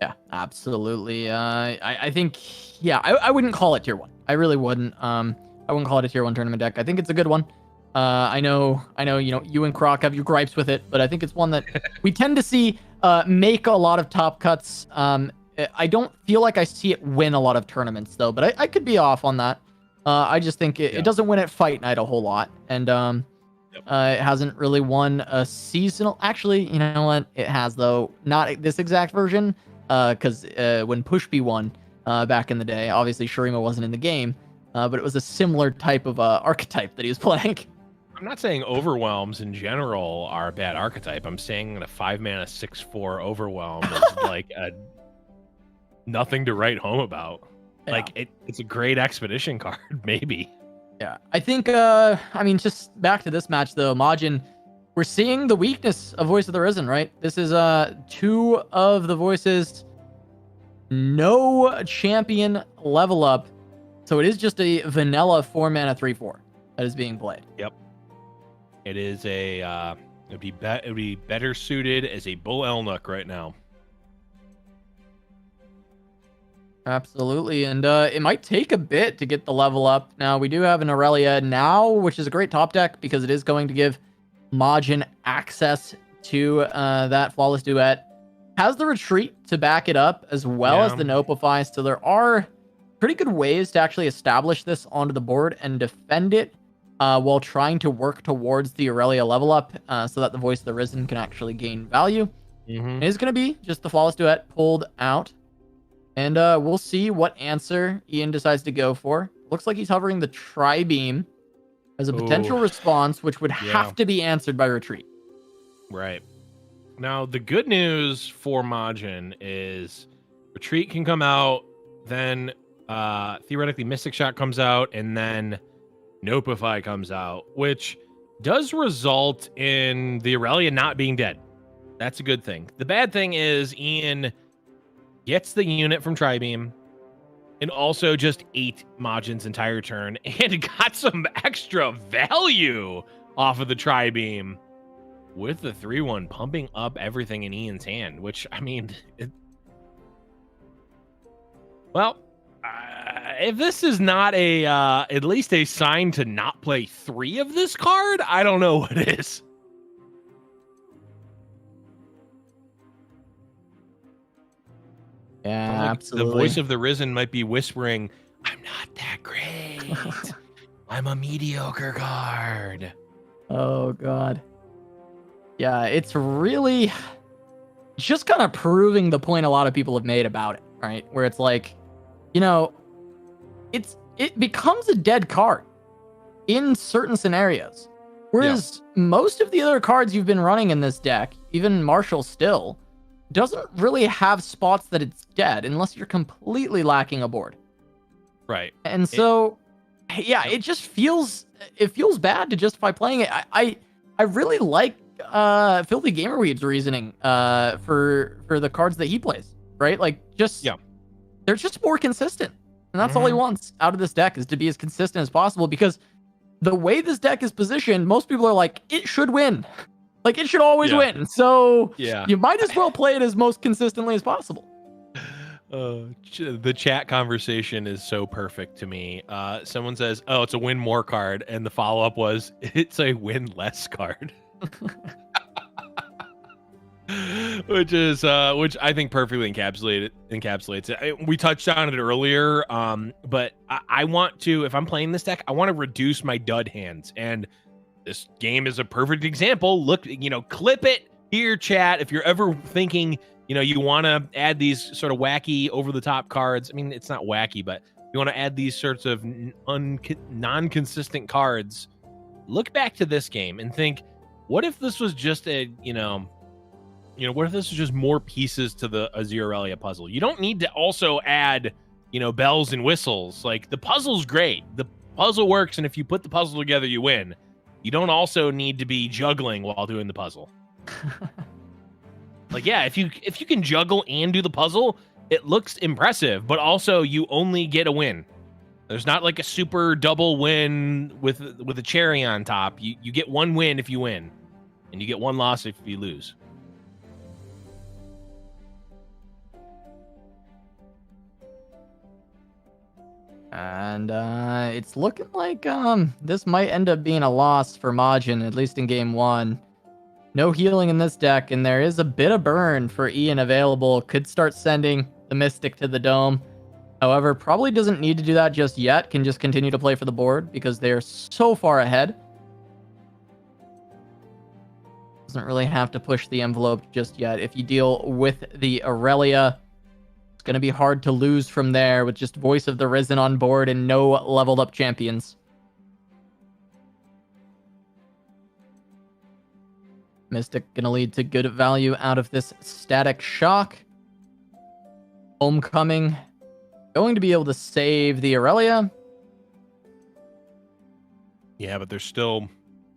A: Yeah, absolutely. I think, I wouldn't call it tier 1. I really wouldn't. I wouldn't call it a tier 1 tournament deck. I think it's a good one. I know, you and Croc have your gripes with it, but I think it's one that we tend to see make a lot of top cuts. I don't feel like I see it win a lot of tournaments, though, but I could be off on that. I just think it doesn't win at Fight Night a whole lot, and it hasn't really won a seasonal. Actually, you know what? It has, though. Not this exact version. Because when Pushby won back in the day, obviously Shurima wasn't in the game, but it was a similar type of archetype that he was playing.
B: I'm not saying Overwhelms in general are a bad archetype. I'm saying that a 5-mana 6/4 Overwhelm is like nothing to write home about. Yeah. Like it's a great expedition card, maybe.
A: Yeah, I think. Just back to this match though, Majin. We're seeing the weakness of Voice of the Risen, right? This is 2 of the voices, no champion level up, so it is just a vanilla 4-mana 3/4 that is being played.
B: Yep, it is a. It'd be better suited as a Bull Elnook right now.
A: Absolutely, and it might take a bit to get the level up. Now we do have an Aurelia now, which is a great top deck because it is going to give Majin access to that Flawless Duet. Has the Retreat to back it up, as well as the Nopify, so there are pretty good ways to actually establish this onto the board and defend it. while trying to work towards the Aurelia level up so that the Voice of the Risen can actually gain value. It is going to be just the Flawless Duet pulled out. And we'll see what answer Ian decides to go for. Looks like he's hovering the Tri-Beam as a potential response, which would have to be answered by Retreat.
B: Right. Now, the good news for Majin is Retreat can come out, then theoretically Mystic Shot comes out, and then Nopeify comes out, which does result in the Aurelia not being dead. That's a good thing. The bad thing is Ian gets the unit from Tri-Beam and also just ate Majin's entire turn and got some extra value off of the Tri-Beam with the 3-1 pumping up everything in Ian's hand, which, I mean, if this is not a at least a sign to not play 3 of this card, I don't know what is.
A: Yeah,
B: like
A: absolutely.
B: The Voice of the Risen might be whispering, I'm not that great. I'm a mediocre card.
A: Oh, God. Yeah, it's really just kind of proving the point a lot of people have made about it, right? Where it's like, you know, it becomes a dead card in certain scenarios. Whereas most of the other cards you've been running in this deck, even Marshall still, doesn't really have spots that it's dead unless you're completely lacking a board.
B: Right.
A: And so, it just feels bad to justify playing it. I really like Filthy Gamerweed's reasoning for the cards that he plays, right? Like they're just more consistent. And that's all he wants out of this deck, is to be as consistent as possible, because the way this deck is positioned, most people are like, it should win. Like, it should always win. So you might as well play it as most consistently as possible.
B: The chat conversation is so perfect to me. Someone says, oh, it's a win more card. And the follow-up was, it's a win less card. which I think perfectly encapsulates it. We touched on it earlier, but I want to, if I'm playing this deck, I want to reduce my dud hands, and this game is a perfect example. Look, clip it here, chat. If you're ever thinking, you want to add these sort of wacky over-the-top cards. I mean, it's not wacky, but you want to add these sorts of non-consistent cards. Look back to this game and think, what if this was just a, what if this was just more pieces to the Aurelia puzzle? You don't need to also add, bells and whistles. Like, the puzzle's great. The puzzle works, and if you put the puzzle together, you win. You don't also need to be juggling while doing the puzzle. Like, if you can juggle and do the puzzle, it looks impressive, but also you only get a win. There's not like a super double win with a cherry on top. You get one win if you win, and you get one loss if you lose.
A: And it's looking like this might end up being a loss for Majin, at least in game 1. No healing in this deck, and there is a bit of burn for Ian available. Could start sending the Mystic to the Dome. However, probably doesn't need to do that just yet. Can just continue to play for the board because they're so far ahead. Doesn't really have to push the envelope just yet. If you deal with the Aurelia, it's going to be hard to lose from there with just Voice of the Risen on board and no leveled up champions. Mystic going to lead to good value out of this Static Shock. Homecoming going to be able to save the Aurelia.
B: Yeah, but there's still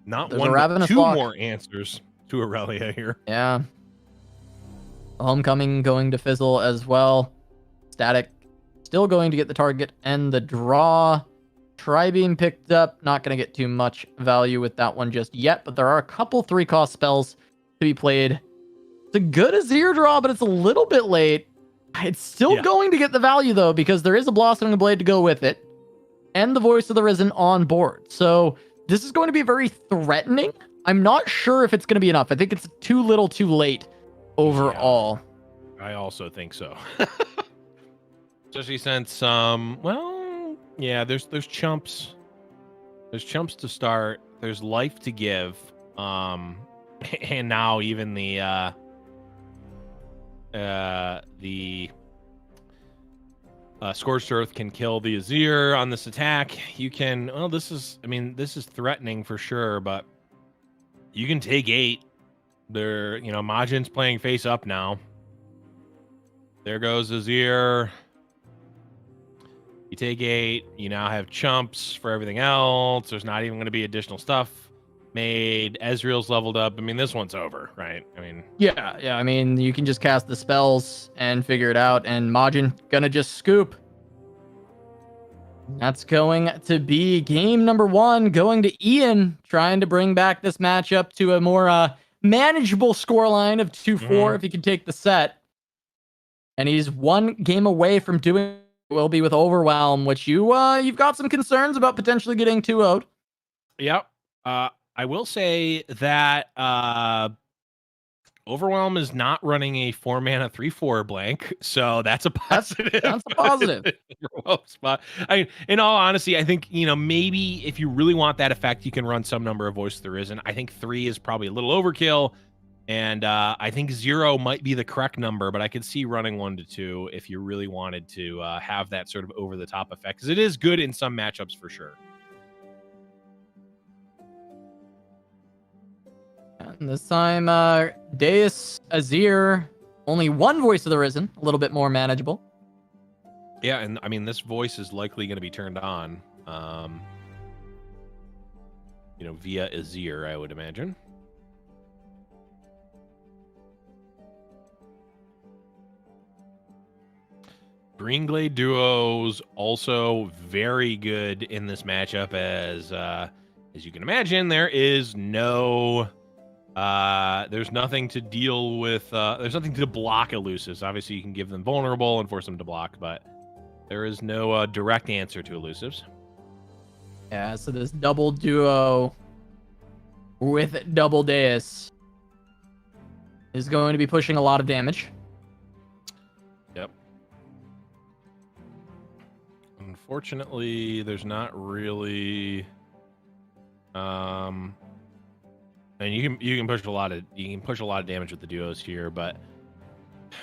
B: not
A: There's
B: one, but 2
A: Flock.
B: more answers to Aurelia here.
A: Yeah. Homecoming going to fizzle as well. Static still going to get the target and the draw. Tri-Beam picked up. Not going to get too much value with that one just yet, but there are a couple 3-cost spells to be played. It's a good Azir draw, but it's a little bit late. It's still going to get the value, though, because there is a Blossoming Blade to go with it and the Voice of the Risen on board. So this is going to be very threatening. I'm not sure if it's going to be enough. I think it's too little too late overall.
B: Yeah, I also think so. Especially since, there's chumps. There's chumps to start. There's life to give. And now even the Scorched Earth can kill the Azir on this attack. You can, well, this is threatening for sure, but you can take 8. There, Majin's playing face up now. There goes Azir. You take 8. You now have chumps for everything else. There's not even going to be additional stuff made. Ezreal's leveled up. I mean, this one's over, right? I mean,
A: yeah. I mean, you can just cast the spells and figure it out. And Majin gonna just scoop. That's going to be game number 1, going to Ian, trying to bring back this matchup to a more manageable scoreline of 2-4 if he can take the set. And he's 1 game away from doing it. Will be with Overwhelm, which you've got some concerns about potentially getting 2-0'd.
B: Yep. I will say that Overwhelm is not running a 4-mana 3/4 blank, so that's a positive.
A: That's a positive.
B: I mean, in all honesty, I think maybe if you really want that effect, you can run some number of Voice of the Risen. I think 3 is probably a little overkill, and I think 0 might be the correct number, but I could see running 1 to 2 if you really wanted to have that sort of over the top effect, because it is good in some matchups for sure.
A: And this time, Deus Azir, only 1 Voice of the Risen, a little bit more manageable.
B: Yeah, and I mean, this voice is likely going to be turned on, via Azir, I would imagine. Greenglade duos also very good in this matchup, as you can imagine, there is no there's nothing to deal with, there's nothing to block elusives. Obviously you can give them vulnerable and force them to block, but there is no direct answer to elusives.
A: Yeah, so this double duo with double Deus is going to be pushing a lot of damage.
B: Yep. Unfortunately, there's not really and you can push a lot of damage with the duos here, but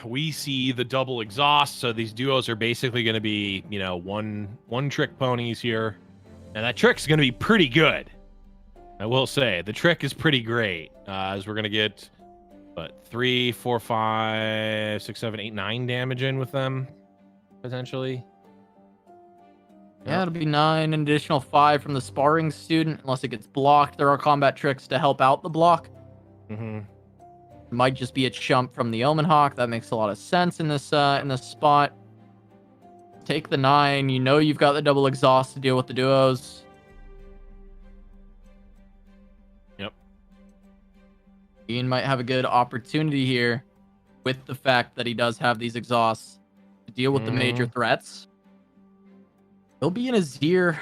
B: we see the double exhaust, so these duos are basically going to be, one trick ponies here. And that trick's going to be pretty good. I will say the trick is pretty great, as we're going to get 3, 4, 5, 6, 7, 8, 9 damage in with them potentially.
A: Yeah, it'll be 9, an additional 5 from the sparring student, unless it gets blocked. There are combat tricks to help out the block. It might just be a chump from the Omen Hawk. That makes a lot of sense in this spot. Take the 9. You've got the double exhaust to deal with the duos.
B: Yep.
A: Ian might have a good opportunity here with the fact that he does have these exhausts to deal with the major threats. He'll be in a Azir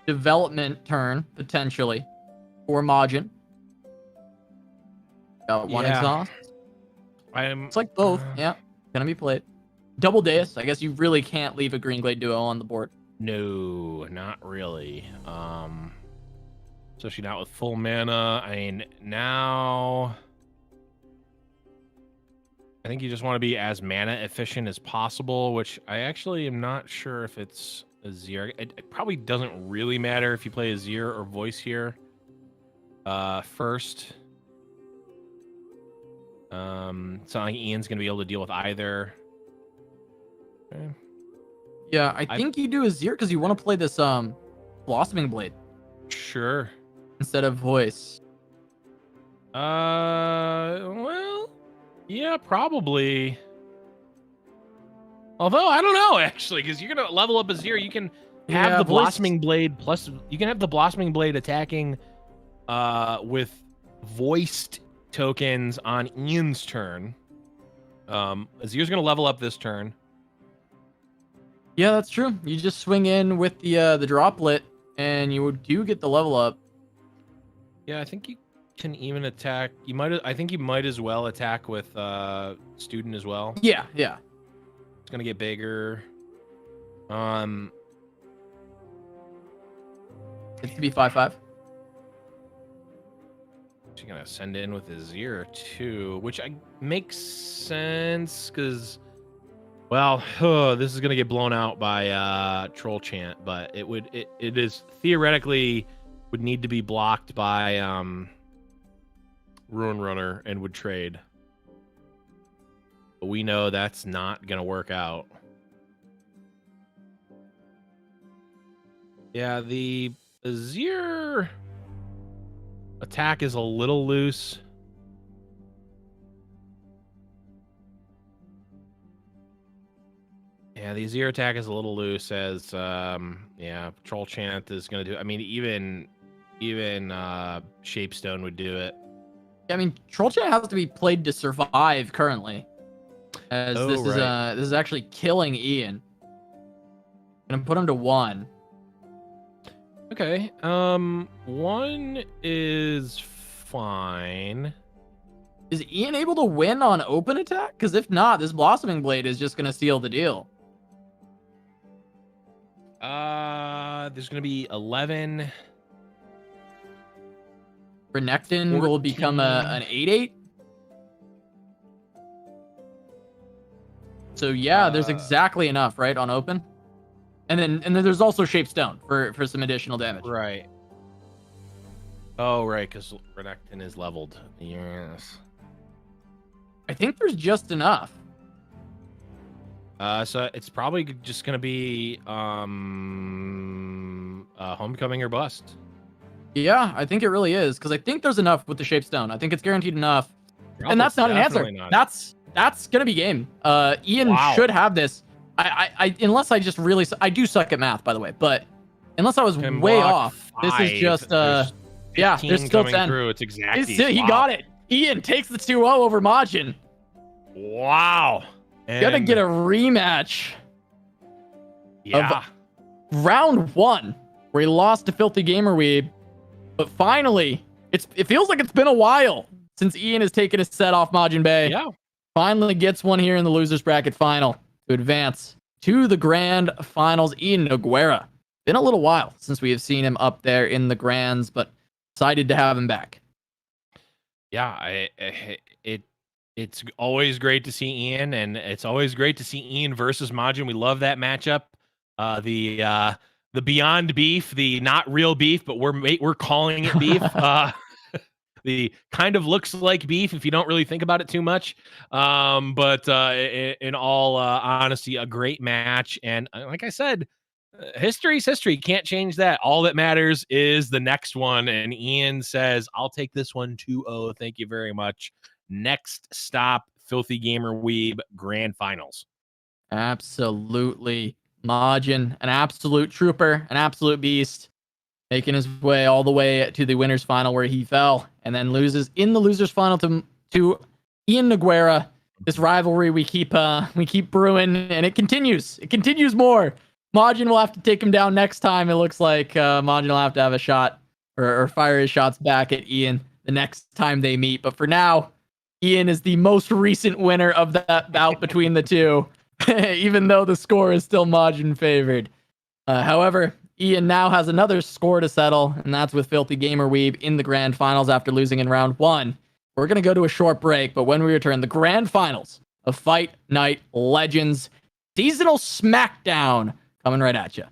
A: development turn, potentially, for Majin. Got 1 exhaust. It's like both. Yeah, gonna be played. Double Deus. I guess you really can't leave a Greenglade duo on the board.
B: No, not really. Especially not with full mana. I mean, now I think you just want to be as mana efficient as possible, which I actually am not sure if it's Azir. It probably doesn't really matter if you play Azir or Voice here first. It's not like Ian's going to be able to deal with either. Okay.
A: Yeah, I think you do Azir because you want to play this Blossoming Blade.
B: Sure.
A: Instead of Voice.
B: Well, yeah, probably. Although I don't know actually, because you're gonna level up Azir, you can have the Blossoming Blade plus. You can have the Blossoming Blade attacking, with voiced tokens on Ian's turn. Azir's gonna level up this turn.
A: Yeah, that's true. You just swing in with the droplet, and you do get the level up.
B: Yeah, I think you can even attack. You might. I think you might as well attack with student as well.
A: Yeah.
B: It's gonna get bigger.
A: It's to be 5-5.
B: She's gonna send in with a 0-2, which makes sense because, well, this is gonna get blown out by Troll Chant, but it is theoretically would need to be blocked by Ruin Runner and would trade. But we know that's not gonna work out. Yeah, the Azir attack is a little loose. Yeah, the Azir attack is a little loose as yeah, Troll Chant is gonna do. I mean, even Shapestone would do it.
A: I mean, Troll Chant has to be played to survive currently, as this is actually killing Ian. Gonna put him to 1.
B: Okay. 1 is fine.
A: Is Ian able to win on open attack? Because if not, this Blossoming Blade is just gonna seal the deal.
B: There's gonna be 11.
A: Renekton will become an 8/8. So yeah, there's exactly enough, right, on open. And then there's also Shapestone for some additional damage.
B: Right. Oh, right, because Renekton is leveled. Yes.
A: I think there's just enough.
B: So it's probably just gonna be Homecoming or bust.
A: Yeah, I think it really is, because I think there's enough with the Shapestone. I think it's guaranteed enough. And that's not an answer.
B: Not.
A: That's gonna be game. Ian should have this. I unless I just really I do suck at math, by the way, but unless I was way off, 5. This is just yeah, there's still 10.
B: Through. It's exactly.
A: He got it. Ian takes the 2-0 over Majin.
B: Wow.
A: Gonna get a rematch.
B: Yeah.
A: Of round 1, where he lost to Filthy Gamer Weeb, but finally, it feels like it's been a while since Ian has taken a set off Majin Bay.
B: Yeah.
A: Finally gets one here in the losers bracket final to advance to the grand finals. Ian Noguera. Been a little while since we have seen him up there in the grands, but excited to have him back.
B: Yeah, it's always great to see Ian, and it's always great to see Ian versus Majin. We love that matchup. The beyond beef, the not real beef, but we're calling it beef. The kind of looks like beef if you don't really think about it too much. But in all honesty, a great match. And like I said, history's history. Can't change that. All that matters is the next one. And Ian says, I'll take this one 2-0. Thank you very much. Next stop, Filthy Gamer Weeb Grand Finals.
A: Absolutely. Majin, an absolute trooper, an absolute beast, making his way all the way to the winners final where he fell and then loses in the losers final to Ian Noguera. This rivalry we keep brewing, and it continues. It continues more. Majin will have to take him down next time. It looks like Majin will have to have a shot or fire his shots back at Ian the next time they meet. But for now, Ian is the most recent winner of that bout between the two, even though the score is still Majin favored. However, Ian now has another score to settle, and that's with Filthy Gamer Weeb in the grand finals after losing in round 1. We're going to go to a short break, but when we return, the grand finals of Fight Night Legends Seasonal Smackdown coming right at you.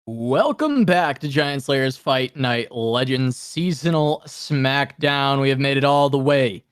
A: Welcome back to Giant Slayer's Fight Night Legends Seasonal Smackdown. We have made it all the way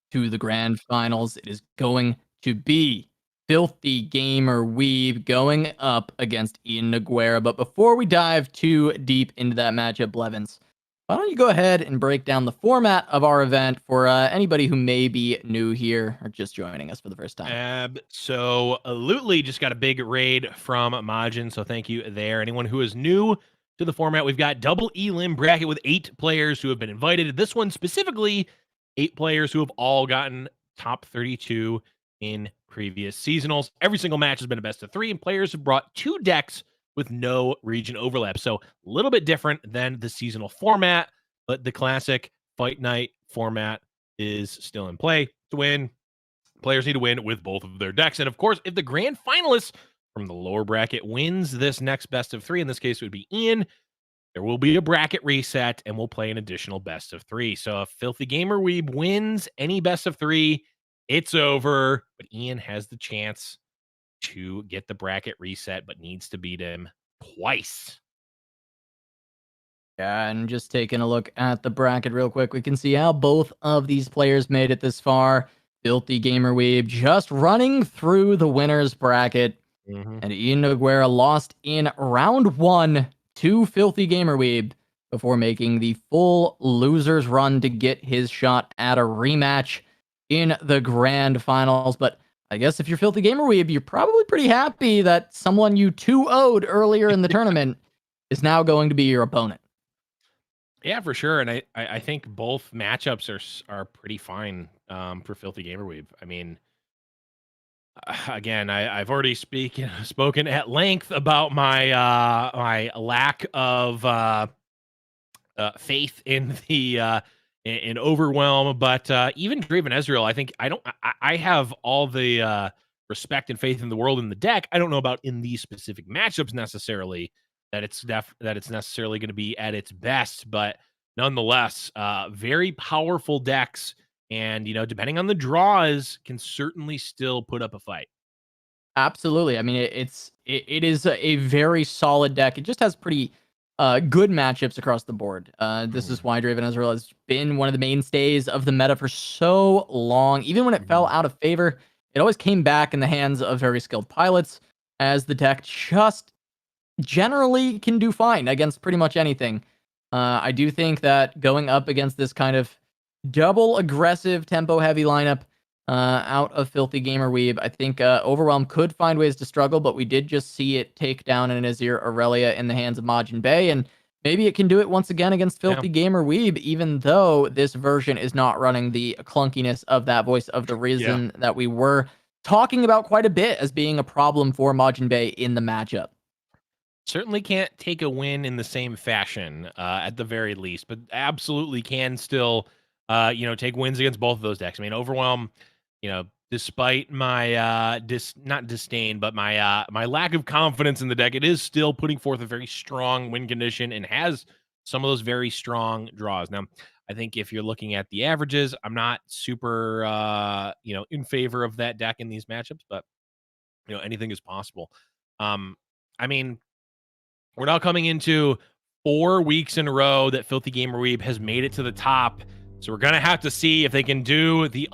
A: to the grand finals. It is going to be Filthy Gamer Weeb going up against Ian Noguera. But before we dive too deep into that matchup, Blevins, why don't you go ahead and break down the format of our event for anybody who may be new here or just joining us for the first time?
B: Absolutely. Just got a big raid from Majin, so thank you there. Anyone who is new to the format, we've got double elim bracket with 8 players who have been invited. This one specifically, 8 players who have all gotten top 32 in previous seasonals. Every single match has been a best of 3, and players have brought 2 decks with no region overlap. So a little bit different than the seasonal format, but the classic fight night format is still in play. To win, players need to win with both of their decks. And of course, if the grand finalist from the lower bracket wins this next best of 3, in this case it would be Ian, there will be a bracket reset and we'll play an additional best of 3. So if Filthy Gamer Weeb wins any best of 3, it's over. But Ian has the chance to get the bracket reset, but needs to beat him twice.
A: Yeah, and just taking a look at the bracket real quick, we can see how both of these players made it this far. Filthy Gamer Weeb just running through the winner's bracket. And Ian Noguera lost in round 1 to Filthy Gamer Weeb before making the full loser's run to get his shot at a rematch in the grand finals. But I guess if you're Filthy Gamer Weeb, you're probably pretty happy that someone you 2-0'd earlier in the tournament is now going to be your opponent.
B: Yeah, for sure. And I think both matchups are pretty fine for Filthy Gamer Weeb. I mean, again, I've already spoken at length about my my lack of faith in the in Overwhelm, but even Draven Ezreal, I think I have all the respect and faith in the world in the deck. I don't know about in these specific matchups necessarily that it's necessarily going to be at its best, but nonetheless, very powerful decks. And, depending on the draws, can certainly still put up a fight.
A: Absolutely. I mean, it is a very solid deck. It just has pretty good matchups across the board. This is why Draven Ezreal has been one of the mainstays of the meta for so long. Even when it fell out of favor, it always came back in the hands of very skilled pilots, as the deck just generally can do fine against pretty much anything. I do think that going up against this kind of double aggressive tempo heavy lineup out of Filthy Gamer Weeb, I think Overwhelm could find ways to struggle, but we did just see it take down an Azir Aurelia in the hands of Majin Bay, and maybe it can do it once again against Filthy Gamer Weeb, even though this version is not running the clunkiness of that Voice of the Reason that we were talking about quite a bit as being a problem for Majin Bay in the matchup.
B: Certainly can't take a win in the same fashion, at the very least, but absolutely can still, take wins against both of those decks. I mean, Overwhelm, despite my not disdain, but my my lack of confidence in the deck, it is still putting forth a very strong win condition and has some of those very strong draws. Now, I think if you're looking at the averages, I'm not super, in favor of that deck in these matchups, but anything is possible. I mean, we're now coming into 4 weeks in a row that Filthy Gamer Weeb has made it to the top. So we're going to have to see if they can do the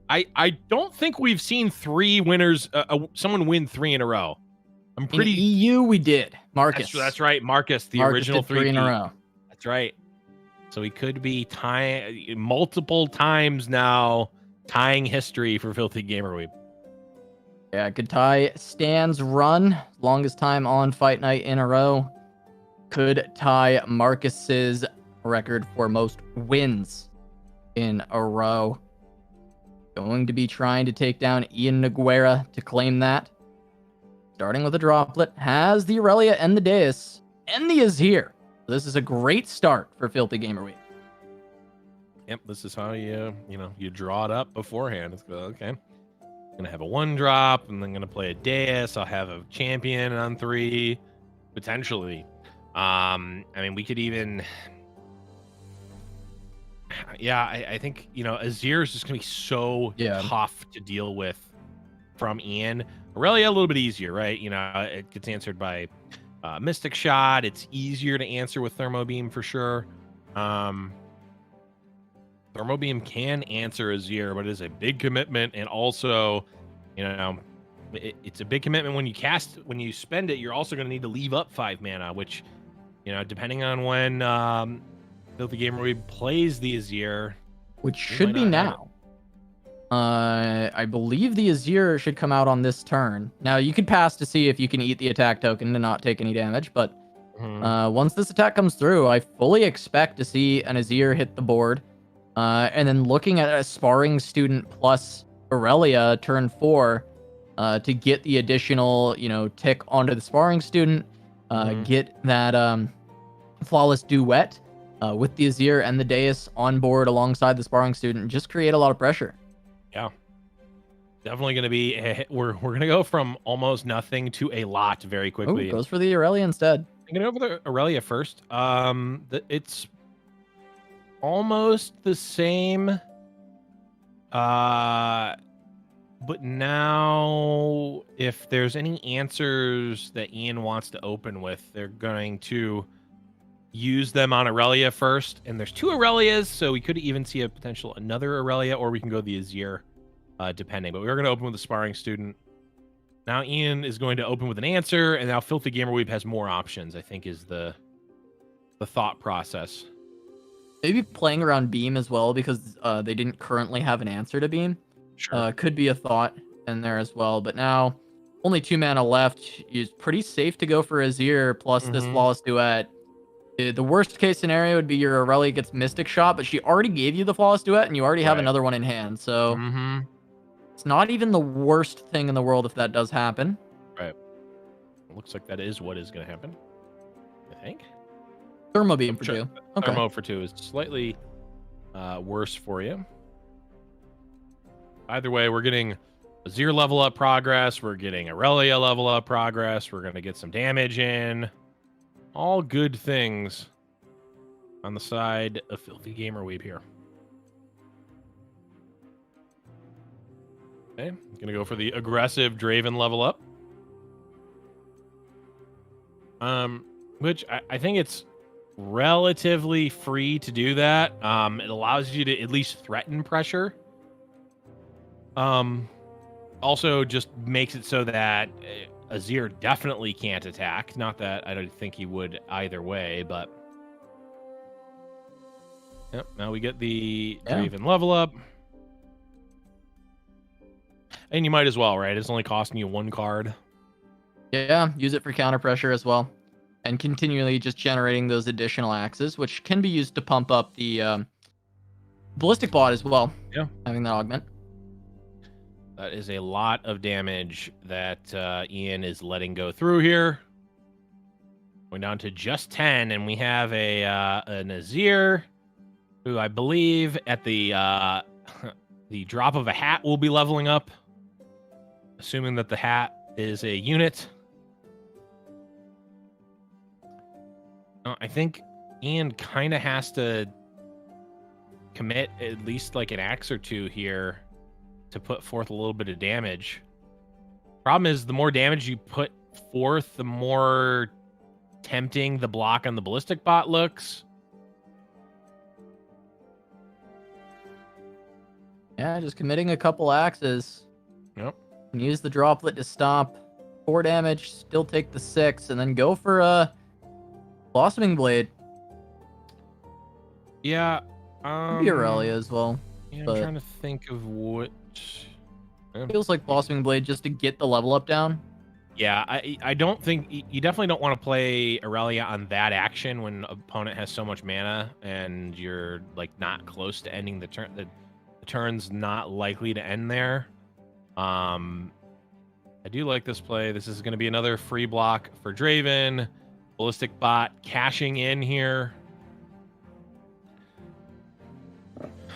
B: I don't think we've seen 3 winners, someone win 3 in a row. I'm pretty...
A: In EU, we did. Marcus.
B: That's right. Marcus, the
A: Marcus
B: original
A: did 3 in a row.
B: That's right. So he could be multiple times now tying history for Filthy Gamer Weeb.
A: Yeah, could tie Stan's run, longest time on Fight Night in a row. Could tie Marcus's record for most wins in a row. Going to be trying to take down Ian Noguera to claim that. Starting with a droplet, has the Aurelia and the Deus, and the Azir. This is a great start for Filthy Gamer Week.
B: Yep, this is how you draw it up beforehand. It's okay. Gonna have a 1-drop, and then gonna play a Deus. I'll have a champion on 3, potentially. I mean, we could even, I think Azir is just gonna be so tough to deal with from Ian. Aurelia a little bit easier, right? It gets answered by Mystic Shot. It's easier to answer with Thermo Beam for sure. Thermo Beam can answer Azir, but it is a big commitment, and also, you know, it's a big commitment when you spend it. You're also going to need to leave up 5 mana, which, you know, depending on when Filthy Gamer Weeb plays the Azir,
A: which should be now. I believe the Azir should come out on this turn. Now, you could pass to see if you can eat the attack token to not take any damage, but once this attack comes through, I fully expect to see an Azir hit the board. And then looking at a Sparring Student plus Aurelia turn 4 to get the additional, you know, tick onto the Sparring Student, get that Flawless Duet with the Azir and the Deus on board alongside the Sparring Student, just create a lot of pressure.
B: Yeah, definitely going to be. We're going to go from almost nothing to a lot very quickly.
A: Ooh, goes for the Aurelia instead.
B: I'm going to go for the Aurelia first. It's almost the same. But now, if there's any answers that Ian wants to open with, they're going to use them on Aurelia first. And there's 2 Aurelias, so we could even see a potential another Aurelia, or we can go the Azir, depending. But we're going to open with the Sparring Student. Now Ian is going to open with an answer, and now Filthy Gamer Weeb has more options, I think, is the thought process.
A: Maybe playing around Beam as well, because they didn't currently have an answer to Beam.
B: Sure.
A: Could be a thought in there as well. But now, only 2 mana left. It's pretty safe to go for Azir plus this Flawless Duet. The worst case scenario would be your Aurelia gets Mystic Shot, but she already gave you the Flawless Duet, and you already have another one in hand. So it's not even the worst thing in the world if that does happen.
B: Right. It looks like that is what is going to happen, I think.
A: Thermo Beam for 2. Okay.
B: Thermo for 2 is slightly worse for you. Either way, we're getting Azir level up progress. We're getting Aurelia level up progress. We're going to get some damage in. All good things on the side of Filthy Gamer Weeb here. Okay, I'm going to go for the aggressive Draven level up. Which I think it's relatively free to do that. It allows you to at least threaten pressure. Also just makes it so that Azir definitely can't attack. Not that I don't think he would either way, but yep, now we get the Draven level up. And you might as well, right? It's only costing you 1 card.
A: Yeah, use it for counter pressure as well. And continually just generating those additional axes, which can be used to pump up the ballistic bot as well.
B: Yeah.
A: Having that augment.
B: That is a lot of damage that Ian is letting go through here. Going down to just 10, and we have an Azir, who I believe at the the drop of a hat will be leveling up, assuming that the hat is a unit. I think Ian kind of has to commit at least like an axe or 2 here to put forth a little bit of damage. Problem is, the more damage you put forth, the more tempting the block on the ballistic bot looks.
A: Yeah, just committing a couple axes.
B: Yep.
A: And use the droplet to stop 4 damage, still take the 6, and then go for a Blossoming Blade.
B: Yeah.
A: Could be Aurelia as well.
B: Yeah, I'm trying to think of what.
A: Feels like Blossoming Blade just to get the level up down.
B: Yeah, I don't think you definitely don't want to play Aurelia on that action when an opponent has so much mana and you're like not close to ending the turn. The turn's not likely to end there. I do like this play. This is going to be another free block for Draven. Ballistic bot cashing in here.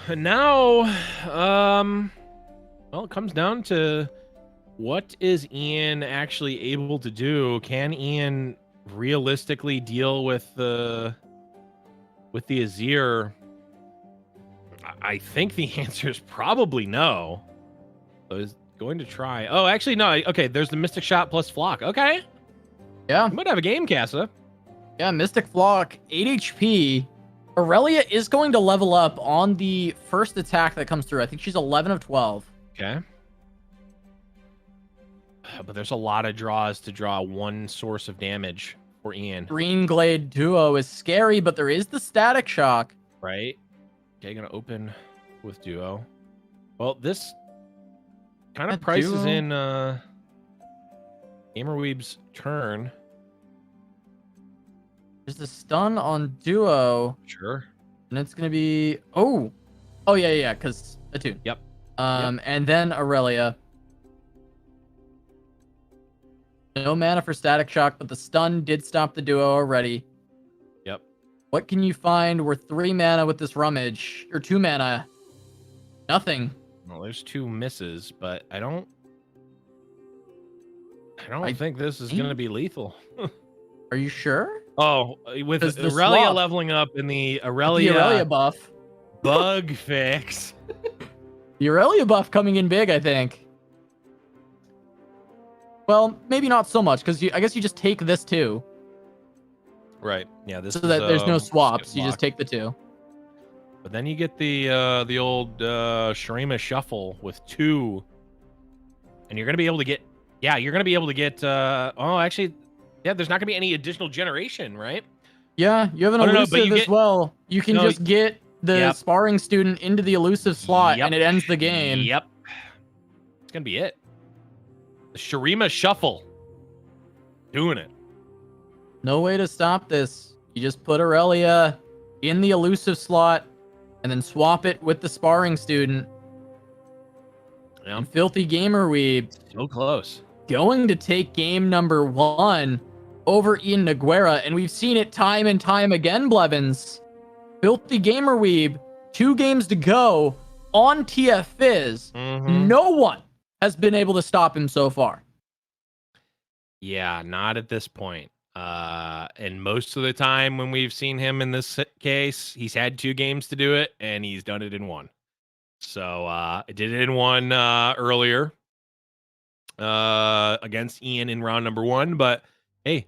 B: And now, well, it comes down to what is Ian actually able to do? Can Ian realistically deal with the Azir? I think the answer is probably no. So he's going to try. Oh, actually, no. Okay, there's the Mystic Shot plus Flock. Okay.
A: Yeah.
B: You might have a game, Casa.
A: Yeah, Mystic Flock, 8 HP. Aurelia is going to level up on the first attack that comes through. I think she's 11 of 12.
B: Okay. But there's a lot of draws to draw one source of damage for Ian.
A: Green Glade Duo is scary, but there is the Static Shock.
B: Right? Okay, gonna open with Duo. Well, this kind of prices in Gamerweeb's turn.
A: There's the stun on Duo.
B: Sure.
A: And it's going to be... Oh, yeah, because Attune.
B: Yep.
A: And then Aurelia. No mana for Static Shock, but the stun did stop the Duo already.
B: Yep.
A: What can you find worth 3 mana with this Rummage? Or 2 mana? Nothing.
B: Well, there's 2 misses, but I don't think this is going to be lethal.
A: Are you sure?
B: Oh, with Aurelia leveling up in the Aurelia
A: buff.
B: Bug fix.
A: The Aurelia buff coming in big, I think. Well, maybe not so much, because I guess you just take this too.
B: Right. Yeah, this
A: so
B: is,
A: that there's no swaps. You just take the 2.
B: But then you get the old Shurima Shuffle with 2. And you're going to be able to get... Yeah, you're going to be able to get... oh, actually... Yeah, there's not going to be any additional generation, right?
A: Yeah, you have an elusive as well. You can just get the sparring student into the elusive slot, and it ends the game.
B: Yep. It's going to be it. The Shurima Shuffle. Doing it.
A: No way to stop this. You just put Aurelia in the elusive slot, and then swap it with the sparring student.
B: Yep.
A: And Filthy Gamer Weeb.
B: So close.
A: Going to take game number 1 over Ian Noguera, and we've seen it time and time again, Blevins. Filthy Gamer Weeb, 2 games to go on TF Fizz. No one has been able to stop him so far.
B: Yeah, not at this point. And most of the time when we've seen him in this case, he's had 2 games to do it, and he's done it in 1. So I did it in 1 earlier. Against Ian in round number 1, but hey,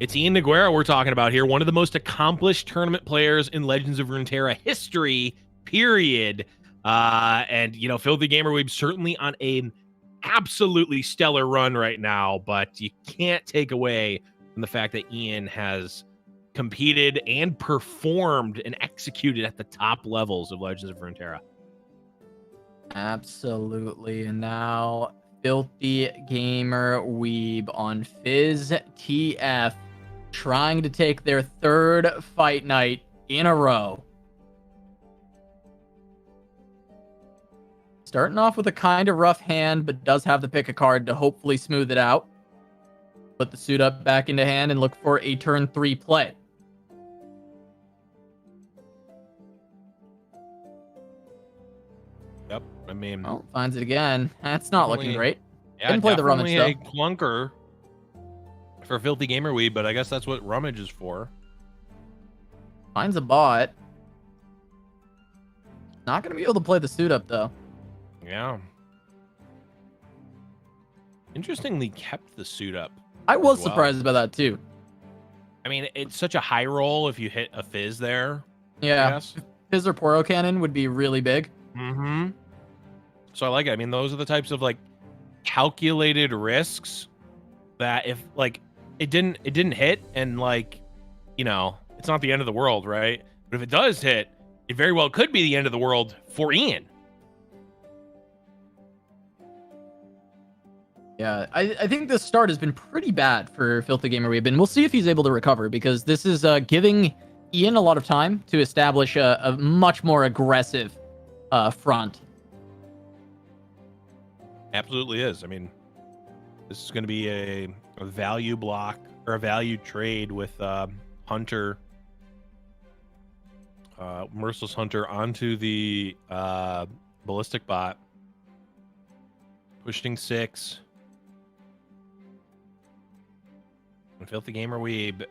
B: it's Ian Noguera we're talking about here, one of the most accomplished tournament players in Legends of Runeterra history, period. And you know, Filthy Gamer Weeb certainly on an absolutely stellar run right now, but you can't take away from the fact that Ian has competed and performed and executed at the top levels of Legends of Runeterra.
A: Absolutely. And now Filthy Gamer Weeb on Fizz TF, trying to take their 3rd fight night in a row. Starting off with a kind of rough hand, but does have to pick a card to hopefully smooth it out. Put the suit up back into hand and look for a turn 3 play.
B: Yep, I mean...
A: Oh, finds it again. That's not looking great.
B: Yeah,
A: didn't play the Rummage, though.
B: A clunker for Filthy Gamer Weeb, but I guess that's what Rummage is for.
A: Finds a bot. Not going to be able to play the suit up, though.
B: Yeah. Interestingly kept the suit up.
A: I was surprised by that, too.
B: I mean, it's such a high roll if you hit a Fizz there.
A: Yeah. Fizz or Poro Cannon would be really big.
B: Mm-hmm. So I like it. I mean, those are the types of like calculated risks that if like it didn't hit and like, you know, it's not the end of the world, right? But if it does hit, it very well could be the end of the world for Ian.
A: Yeah, I think this start has been pretty bad for Filthy Gamer Weeb, and we'll see if he's able to recover, because this is giving Ian a lot of time to establish a much more aggressive front.
B: Absolutely is. I mean, this is going to be a value block or a value trade with Hunter, Merciless Hunter onto the Ballistic Bot. Pushing 6. And Filthy Gamer Weeb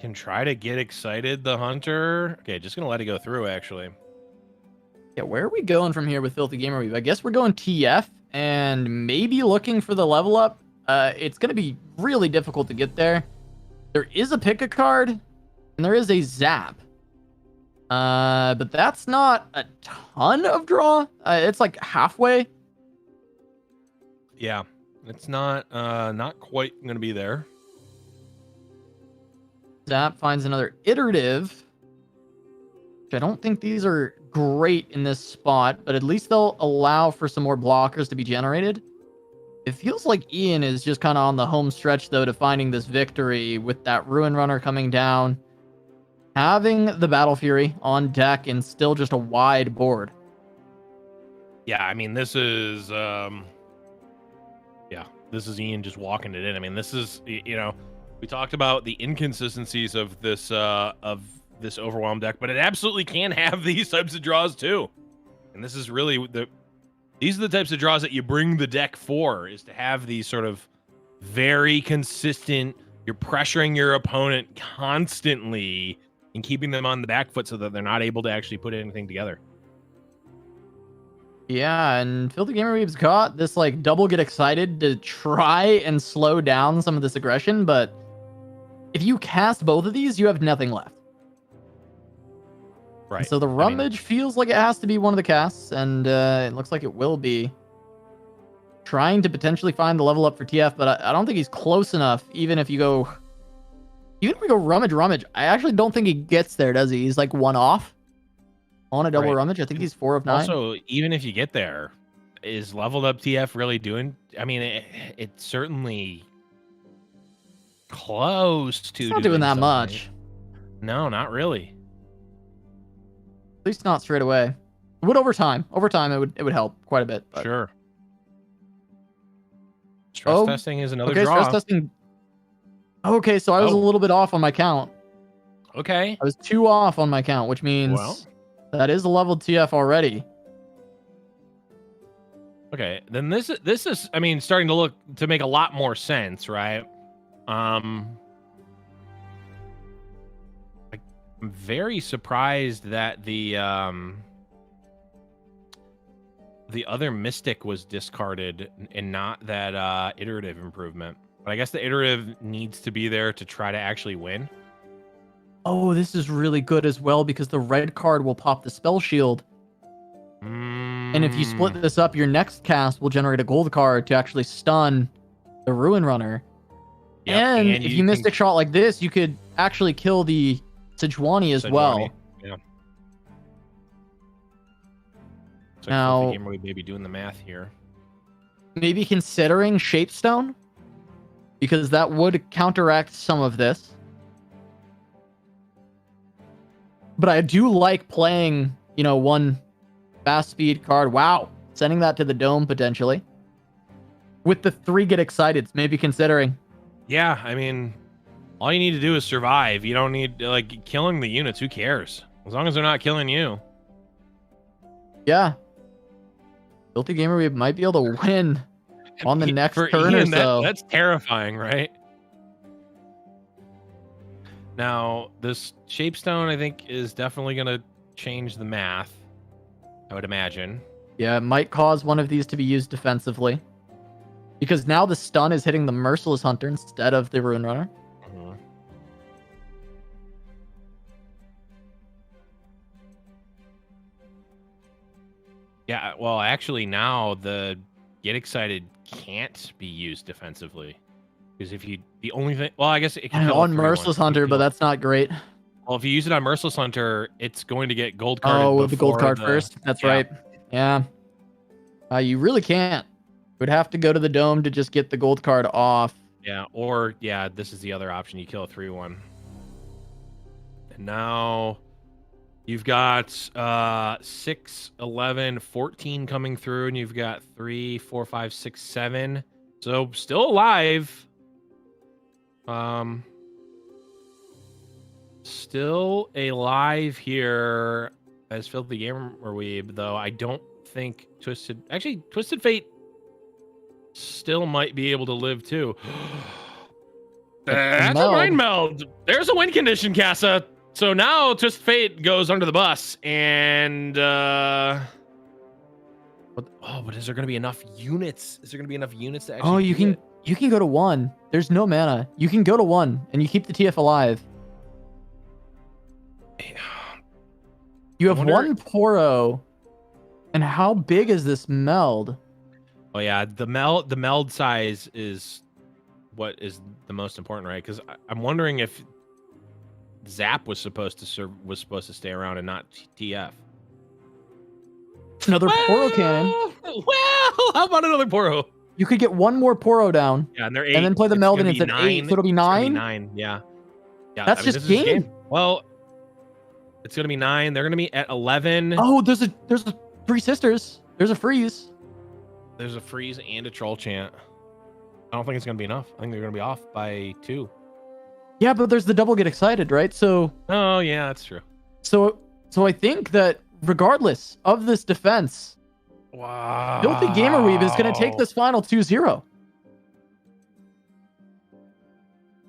B: can try to get excited, the Hunter. Okay, just going to let it go through, actually.
A: Yeah, where are we going from here with Filthy Gamer Weeb? I guess we're going TF and maybe looking for the level up. it's going to be really difficult to get there. There is a pick a card, and there is a zap. But that's not a ton of draw. It's like halfway.
B: Yeah, it's not quite going to be there.
A: Zap finds another iterative, which I don't think these are great in this spot, but at least they'll allow for some more blockers to be generated. It feels like Ian is just kind of on the home stretch, though, to finding this victory with that Ruin Runner coming down, having the Battle Fury on deck, and still just a wide board.
B: Yeah, I mean, this is this is Ian just walking it in. I mean, this is, you know, we talked about the inconsistencies of this Overwhelm deck, but it absolutely can have these types of draws too. And this is really these are the types of draws that you bring the deck for, is to have these sort of very consistent, you're pressuring your opponent constantly and keeping them on the back foot so that they're not able to actually put anything together.
A: Yeah, and Filthy Gamer Weeb's got this like double get excited to try and slow down some of this aggression, but if you cast both of these, you have nothing left.
B: Right.
A: And so the Rummage feels like it has to be one of the casts, and it looks like it will be. Trying to potentially find the level up for TF, but I don't think he's close enough, even if we go Rummage. I actually don't think he gets there, does he? He's like one off on a double Rummage. I think he's 4 of 9.
B: Also, even if you get there, is leveled up TF really doing? I mean, it's certainly close to.
A: It's not doing that much.
B: No, not really.
A: At least not straight away. It would over time. Over time, it would help quite a bit. But...
B: Sure. Stress testing is another draw.
A: Stress testing. Okay, so I was a little bit off on my count.
B: Okay.
A: I was 2 off on my count, which means that is a leveled TF already.
B: Okay, then this is I mean, starting to make a lot more sense, right? I'm very surprised that the other Mystic was discarded and not that iterative improvement. But I guess the iterative needs to be there to try to actually win.
A: Oh, this is really good as well, because the red card will pop the spell shield. And if you split this up, your next cast will generate a gold card to actually stun the Ruin Runner. Yep, and if you Mystic Shot like this, you could actually kill the Sejuani as well.
B: Yeah. So
A: now,
B: Gamer maybe doing the math here.
A: Maybe considering Shapestone, because that would counteract some of this. But I do like playing, one fast speed card. Wow. Sending that to the dome potentially. With the 3 get excited, maybe considering.
B: Yeah, I mean, all you need to do is survive. You don't need, killing the units. Who cares? As long as they're not killing you.
A: Yeah. Filthy Gamer, we might be able to win on the next turn or so.
B: That's terrifying, right? Now, this Shapestone, I think, is definitely going to change the math, I would imagine.
A: Yeah, it might cause one of these to be used defensively. Because now the stun is hitting the Merciless Hunter instead of the Ruin Runner.
B: Yeah, well, actually, now the Get Excited can't be used defensively. Because if you, the only thing, well, I guess it can
A: on Merciless Hunter, but that's not great.
B: Well, if you use it on Merciless Hunter, it's going to get gold card.
A: Oh, with the gold card first. That's right. Yeah. You really can't. You would have to go to the dome to just get the gold card off.
B: Yeah, or this is the other option. You kill a 3/1. And now you've got 6, 11, 14 coming through, and you've got 3, 4, 5, 6, 7. So still alive. Still alive here as Filthy Gamer Weeb, though I don't think Twisted Fate still might be able to live too. That's a mind meld. There's a win condition, Casa. So now Twisted Fate goes under the bus, and Oh, but is there going to be enough units? Is there going to be enough units to actually?
A: Oh, you can go to 1. There's no mana. You can go to 1 and you keep the TF alive. You have 1 Poro. And how big is this meld?
B: Oh yeah, the meld size is what is the most important, right? Because I'm wondering if Zap was supposed to stay around and not TF.
A: Another Poro cannon.
B: Well, how about another Poro?
A: You could get 1 more Poro down.
B: Yeah, and they're 8.
A: And then play the meld and it's at 8. So it'll be 9.
B: 9. Yeah. Yeah.
A: That's just game.
B: Well, it's gonna be 9. They're gonna be at 11.
A: Oh, there's a 3 sisters. There's a freeze.
B: There's a freeze and a troll chant. I don't think it's gonna be enough. I think they're gonna be off by 2.
A: Yeah, but there's the double get excited, right? So.
B: Oh yeah, that's true.
A: So I think that regardless of this defense,
B: wow,
A: Filthy Gamerweave is going to take this final 2-0.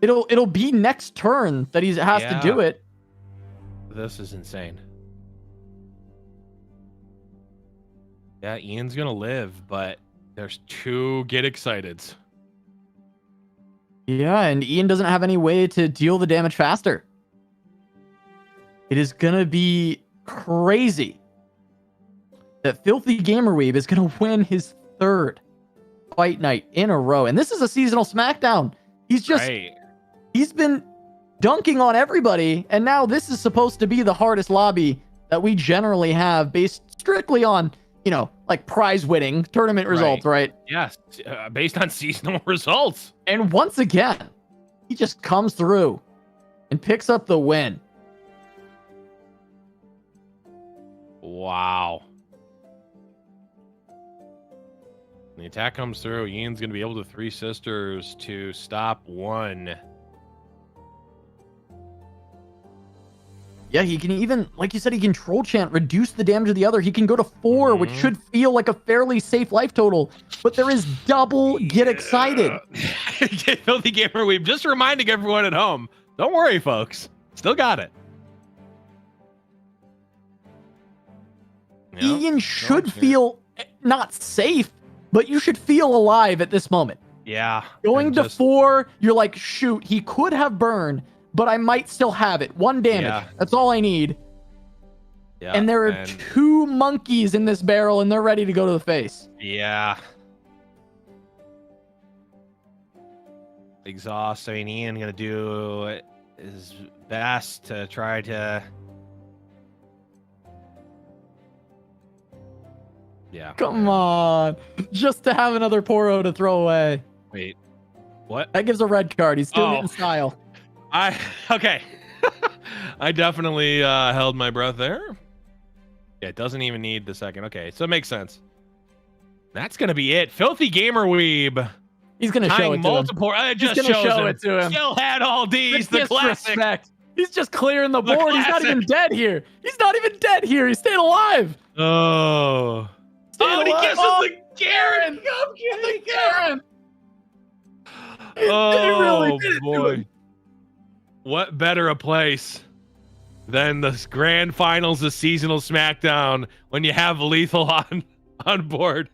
A: It'll be next turn that he has to do it.
B: This is insane. Yeah, Ian's gonna live, but there's 2 get exciteds.
A: Yeah, and Ian doesn't have any way to deal the damage faster. It is gonna be crazy that Filthy Gamerweave is gonna win his 3rd fight night in a row. And this is a seasonal Smackdown. He's been dunking on everybody, and now this is supposed to be the hardest lobby that we generally have based strictly on, like prize winning tournament results, right?
B: Yes, based on seasonal results.
A: And once again, he just comes through and picks up the win.
B: Wow. The attack comes through. Ian's going to be able to 3 sisters to stop 1.
A: Yeah, he can even, like you said, he can troll chant, reduce the damage of the other. He can go to 4, which should feel like a fairly safe life total. But there is double get excited.
B: Filthy Gamerweave, just reminding everyone at home. Don't worry, folks. Still got it.
A: Ian should feel not safe, but you should feel alive at this moment.
B: Yeah.
A: Going to 4, you're like, shoot, he could have burned, but I might still have it. 1 damage. Yeah. That's all I need. Yeah, and there are 2 monkeys in this barrel, and they're ready to go to the face.
B: Yeah. Exhaust. I mean, Ian going to do his best to try to... Yeah.
A: Come on. Just to have another Poro to throw away.
B: Wait. What?
A: That gives a red card. He's doing it in style.
B: Okay. I definitely held my breath there. Yeah, it doesn't even need the second. Okay, so it makes sense. That's going to be it. Filthy Gamerweeb.
A: He's going to show it
B: multiple,
A: to him.
B: He's going to show it to him. Still had all D's. The classic.
A: He's just clearing the board. He's not even dead here. He's not even dead here. He stayed alive.
B: Oh. And he gives us the Garen.
A: The Garen.
B: Oh, boy. What better a place than the grand finals of seasonal Smackdown when you have Lethal on board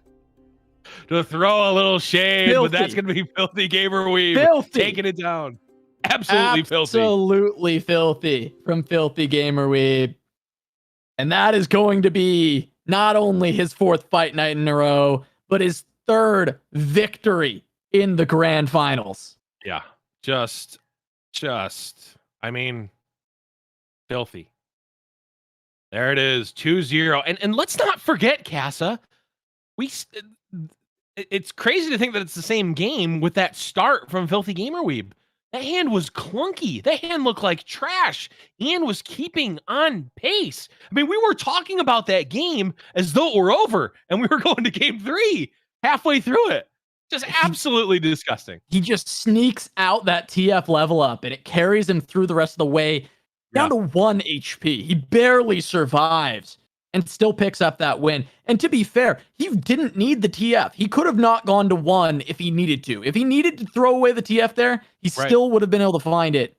B: to throw a little shade, but that's going to be Filthy Gamerweave taking it down. Absolutely filthy.
A: Absolutely filthy from Filthy Gamerweave. And that is going to be not only his 4th fight night in a row, but his 3rd victory in the grand finals.
B: Yeah, just, I mean, filthy. There it is, 2-0. And let's not forget, Casa, it's crazy to think that it's the same game with that start from Filthy Gamerweeb. That hand was clunky. That hand looked like trash. Ian was keeping on pace. I mean, we were talking about that game as though it were over, and we were going to game 3 halfway through it. Just absolutely disgusting.
A: He just sneaks out that TF level up, and it carries him through the rest of the way down to 1 HP. He barely survives and still picks up that win. And to be fair, he didn't need the TF. He could have not gone to 1 if he needed to. If he needed to throw away the TF there, he still would have been able to find it.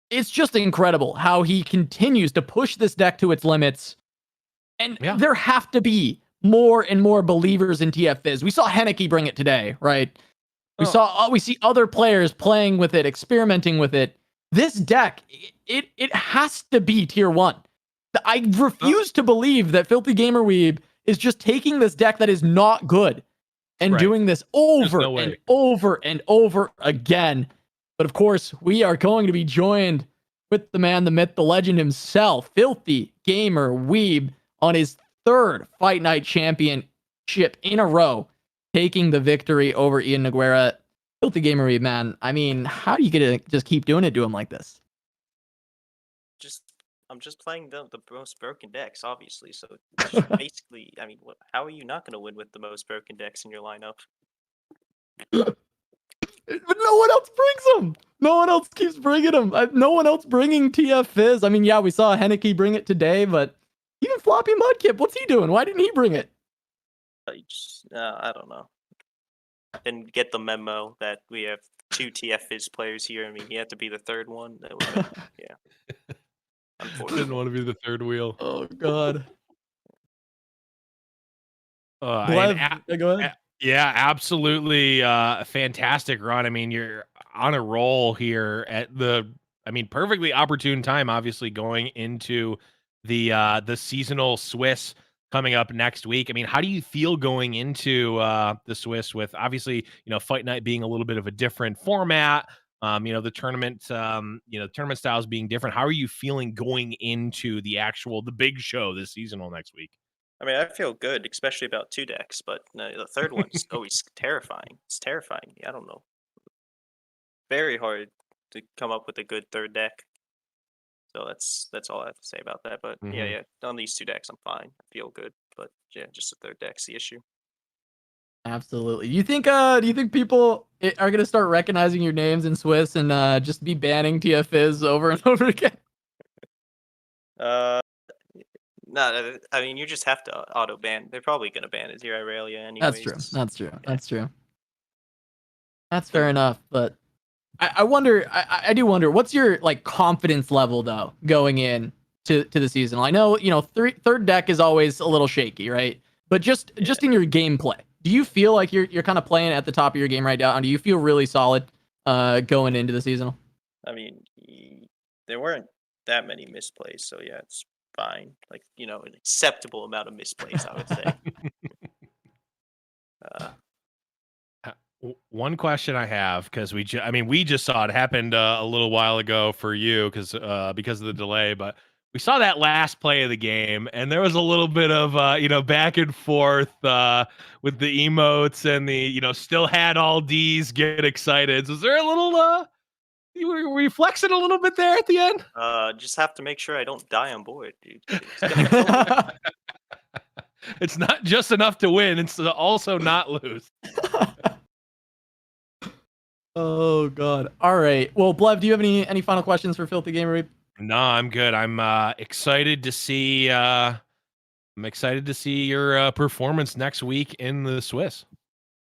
A: It's just incredible how he continues to push this deck to its limits. And there have to be more and more believers in TFFizz. We saw Heni bring it today, right? We see other players playing with it, experimenting with it. This deck, it has to be tier 1. I refuse to believe that Filthy Gamer Weeb is just taking this deck that is not good and doing this over and over and over again. But of course, we are going to be joined with the man, the myth, the legend himself, Filthy Gamer Weeb, on his 3rd Fight Night Championship in a row, taking the victory over Ian Noguera. Filthy Gamer Weeb, man. I mean, how do you get to just keep doing it to him like this?
C: I'm just playing the most broken decks, obviously. So basically, I mean, how are you not going to win with the most broken decks in your lineup?
A: But no one else brings them. No one else keeps bringing them. No one else bringing TFFizz. I mean, yeah, we saw Heni bring it today, but even Floppy Mudkip, what's he doing? Why didn't he bring it?
C: I don't know. Didn't get the memo that we have 2 TFFizz players here. I mean, you have to be the 3rd one. Yeah.
B: Didn't want to be the 3rd wheel.
A: Oh God.
B: Go
A: ahead.
B: Yeah, absolutely. A fantastic run. I mean, you're on a roll here at perfectly opportune time, obviously going into the seasonal Swiss coming up next week. I mean, how do you feel going into the Swiss with obviously, Fight Night being a little bit of a different format, the tournament, tournament styles being different. How are you feeling going into the big show this seasonal next week?
C: I mean, I feel good, especially about 2 decks, but the 3rd one's always terrifying. It's terrifying. I don't know. Very hard to come up with a good 3rd deck. So that's all I have to say about that. But yeah, on these 2 decks, I'm fine. I feel good. But yeah, just the 3rd deck's the issue.
A: Absolutely. Do you think people are gonna start recognizing your names in Swiss and just be banning TFFizz over and over again?
C: No, I mean, you just have to auto ban. They're probably gonna ban Azir Irelia anyways.
A: That's true. That's true. That's fair enough. But I wonder. I do wonder. What's your confidence level though going in to the season? I know 3rd deck is always a little shaky, right? But just in your gameplay, do you feel like you're kind of playing at the top of your game right now? And do you feel really solid going into the season?
C: I mean, there weren't that many misplays, so yeah, it's fine. An acceptable amount of misplays, I would say.
B: One question I have, because we just saw it happened a little while ago for you because of the delay, but we saw that last play of the game, and there was a little bit of back and forth with the emotes and the still had all D's get excited. So was there a little were you flexing a little bit there at the end?
C: Just have to make sure I don't die on board, dude.
B: It's not just enough to win; it's also not lose.
A: Oh God! All right. Well, Blev, do you have any final questions for Filthy Gamer?
B: No, I'm good. I'm excited to see. I'm excited to see your performance next week in the Swiss.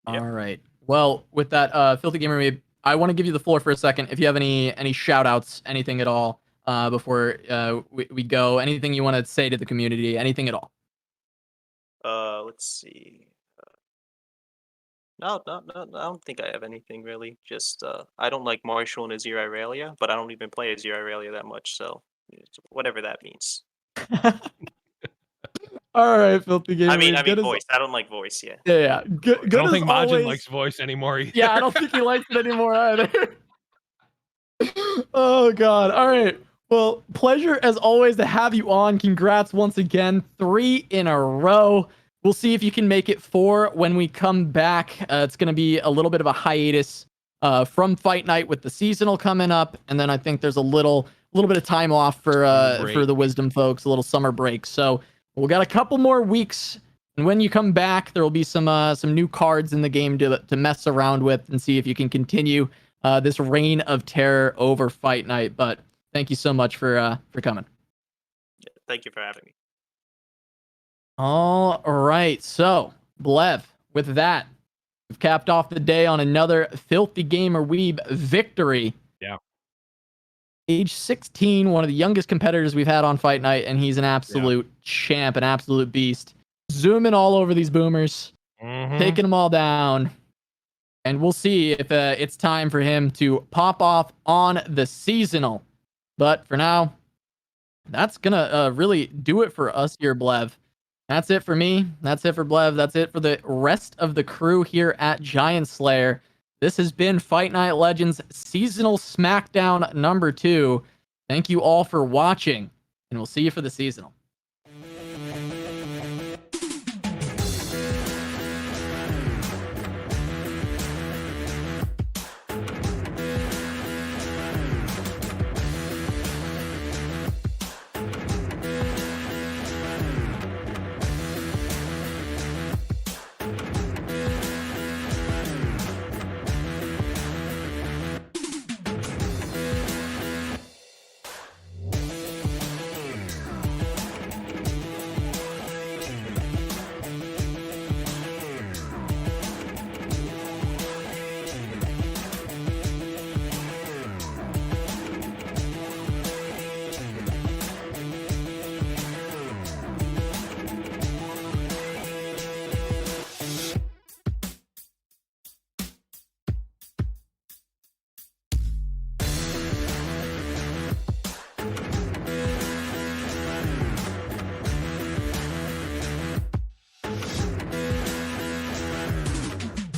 A: Yep. All right. Well, with that, Filthy Gamer, I want to give you the floor for a second. If you have any shout outs, anything at all, before we go, anything you want to say to the community, anything at all.
C: Let's see. No, I don't think I have anything really. Just I don't like Marshall and Azir Irelia, but I don't even play Azir Irelia that much, so whatever that means.
A: All right, Filthy Gamer.
C: I mean voice. I don't like voice. Yeah.
A: Yeah. Good.
B: I don't think Majin likes voice anymore either.
A: Yeah, I don't think he likes it anymore either. Oh God. All right. Well, pleasure as always to have you on. Congrats once again, 3 in a row. We'll see if you can make it 4 when we come back. It's going to be a little bit of a hiatus from Fight Night with the seasonal coming up, and then I think there's a little bit of time off for the Wisdom folks, a little summer break. So we got a couple more weeks, and when you come back, there will be some new cards in the game to mess around with and see if you can continue this reign of terror over Fight Night. But thank you so much for coming.
C: Thank you for having me.
A: All right, so Blev, with that, we've capped off the day on another Filthy Gamer Weeb victory.
B: Yeah.
A: Age 16, one of the youngest competitors we've had on Fight Night, and he's an absolute champ, an absolute beast. zooming all over these boomers,
B: Mhm.
A: taking them all down. And we'll see if it's time for him to pop off on the seasonal. But for now, that's going to really do it for us here, Blev. That's it for me. That's it for Blev. That's it for the rest of the crew here at Giant Slayer. This has been Fight Night Legends Seasonal Smackdown number 2. Thank you all for watching, and we'll see you for the seasonal.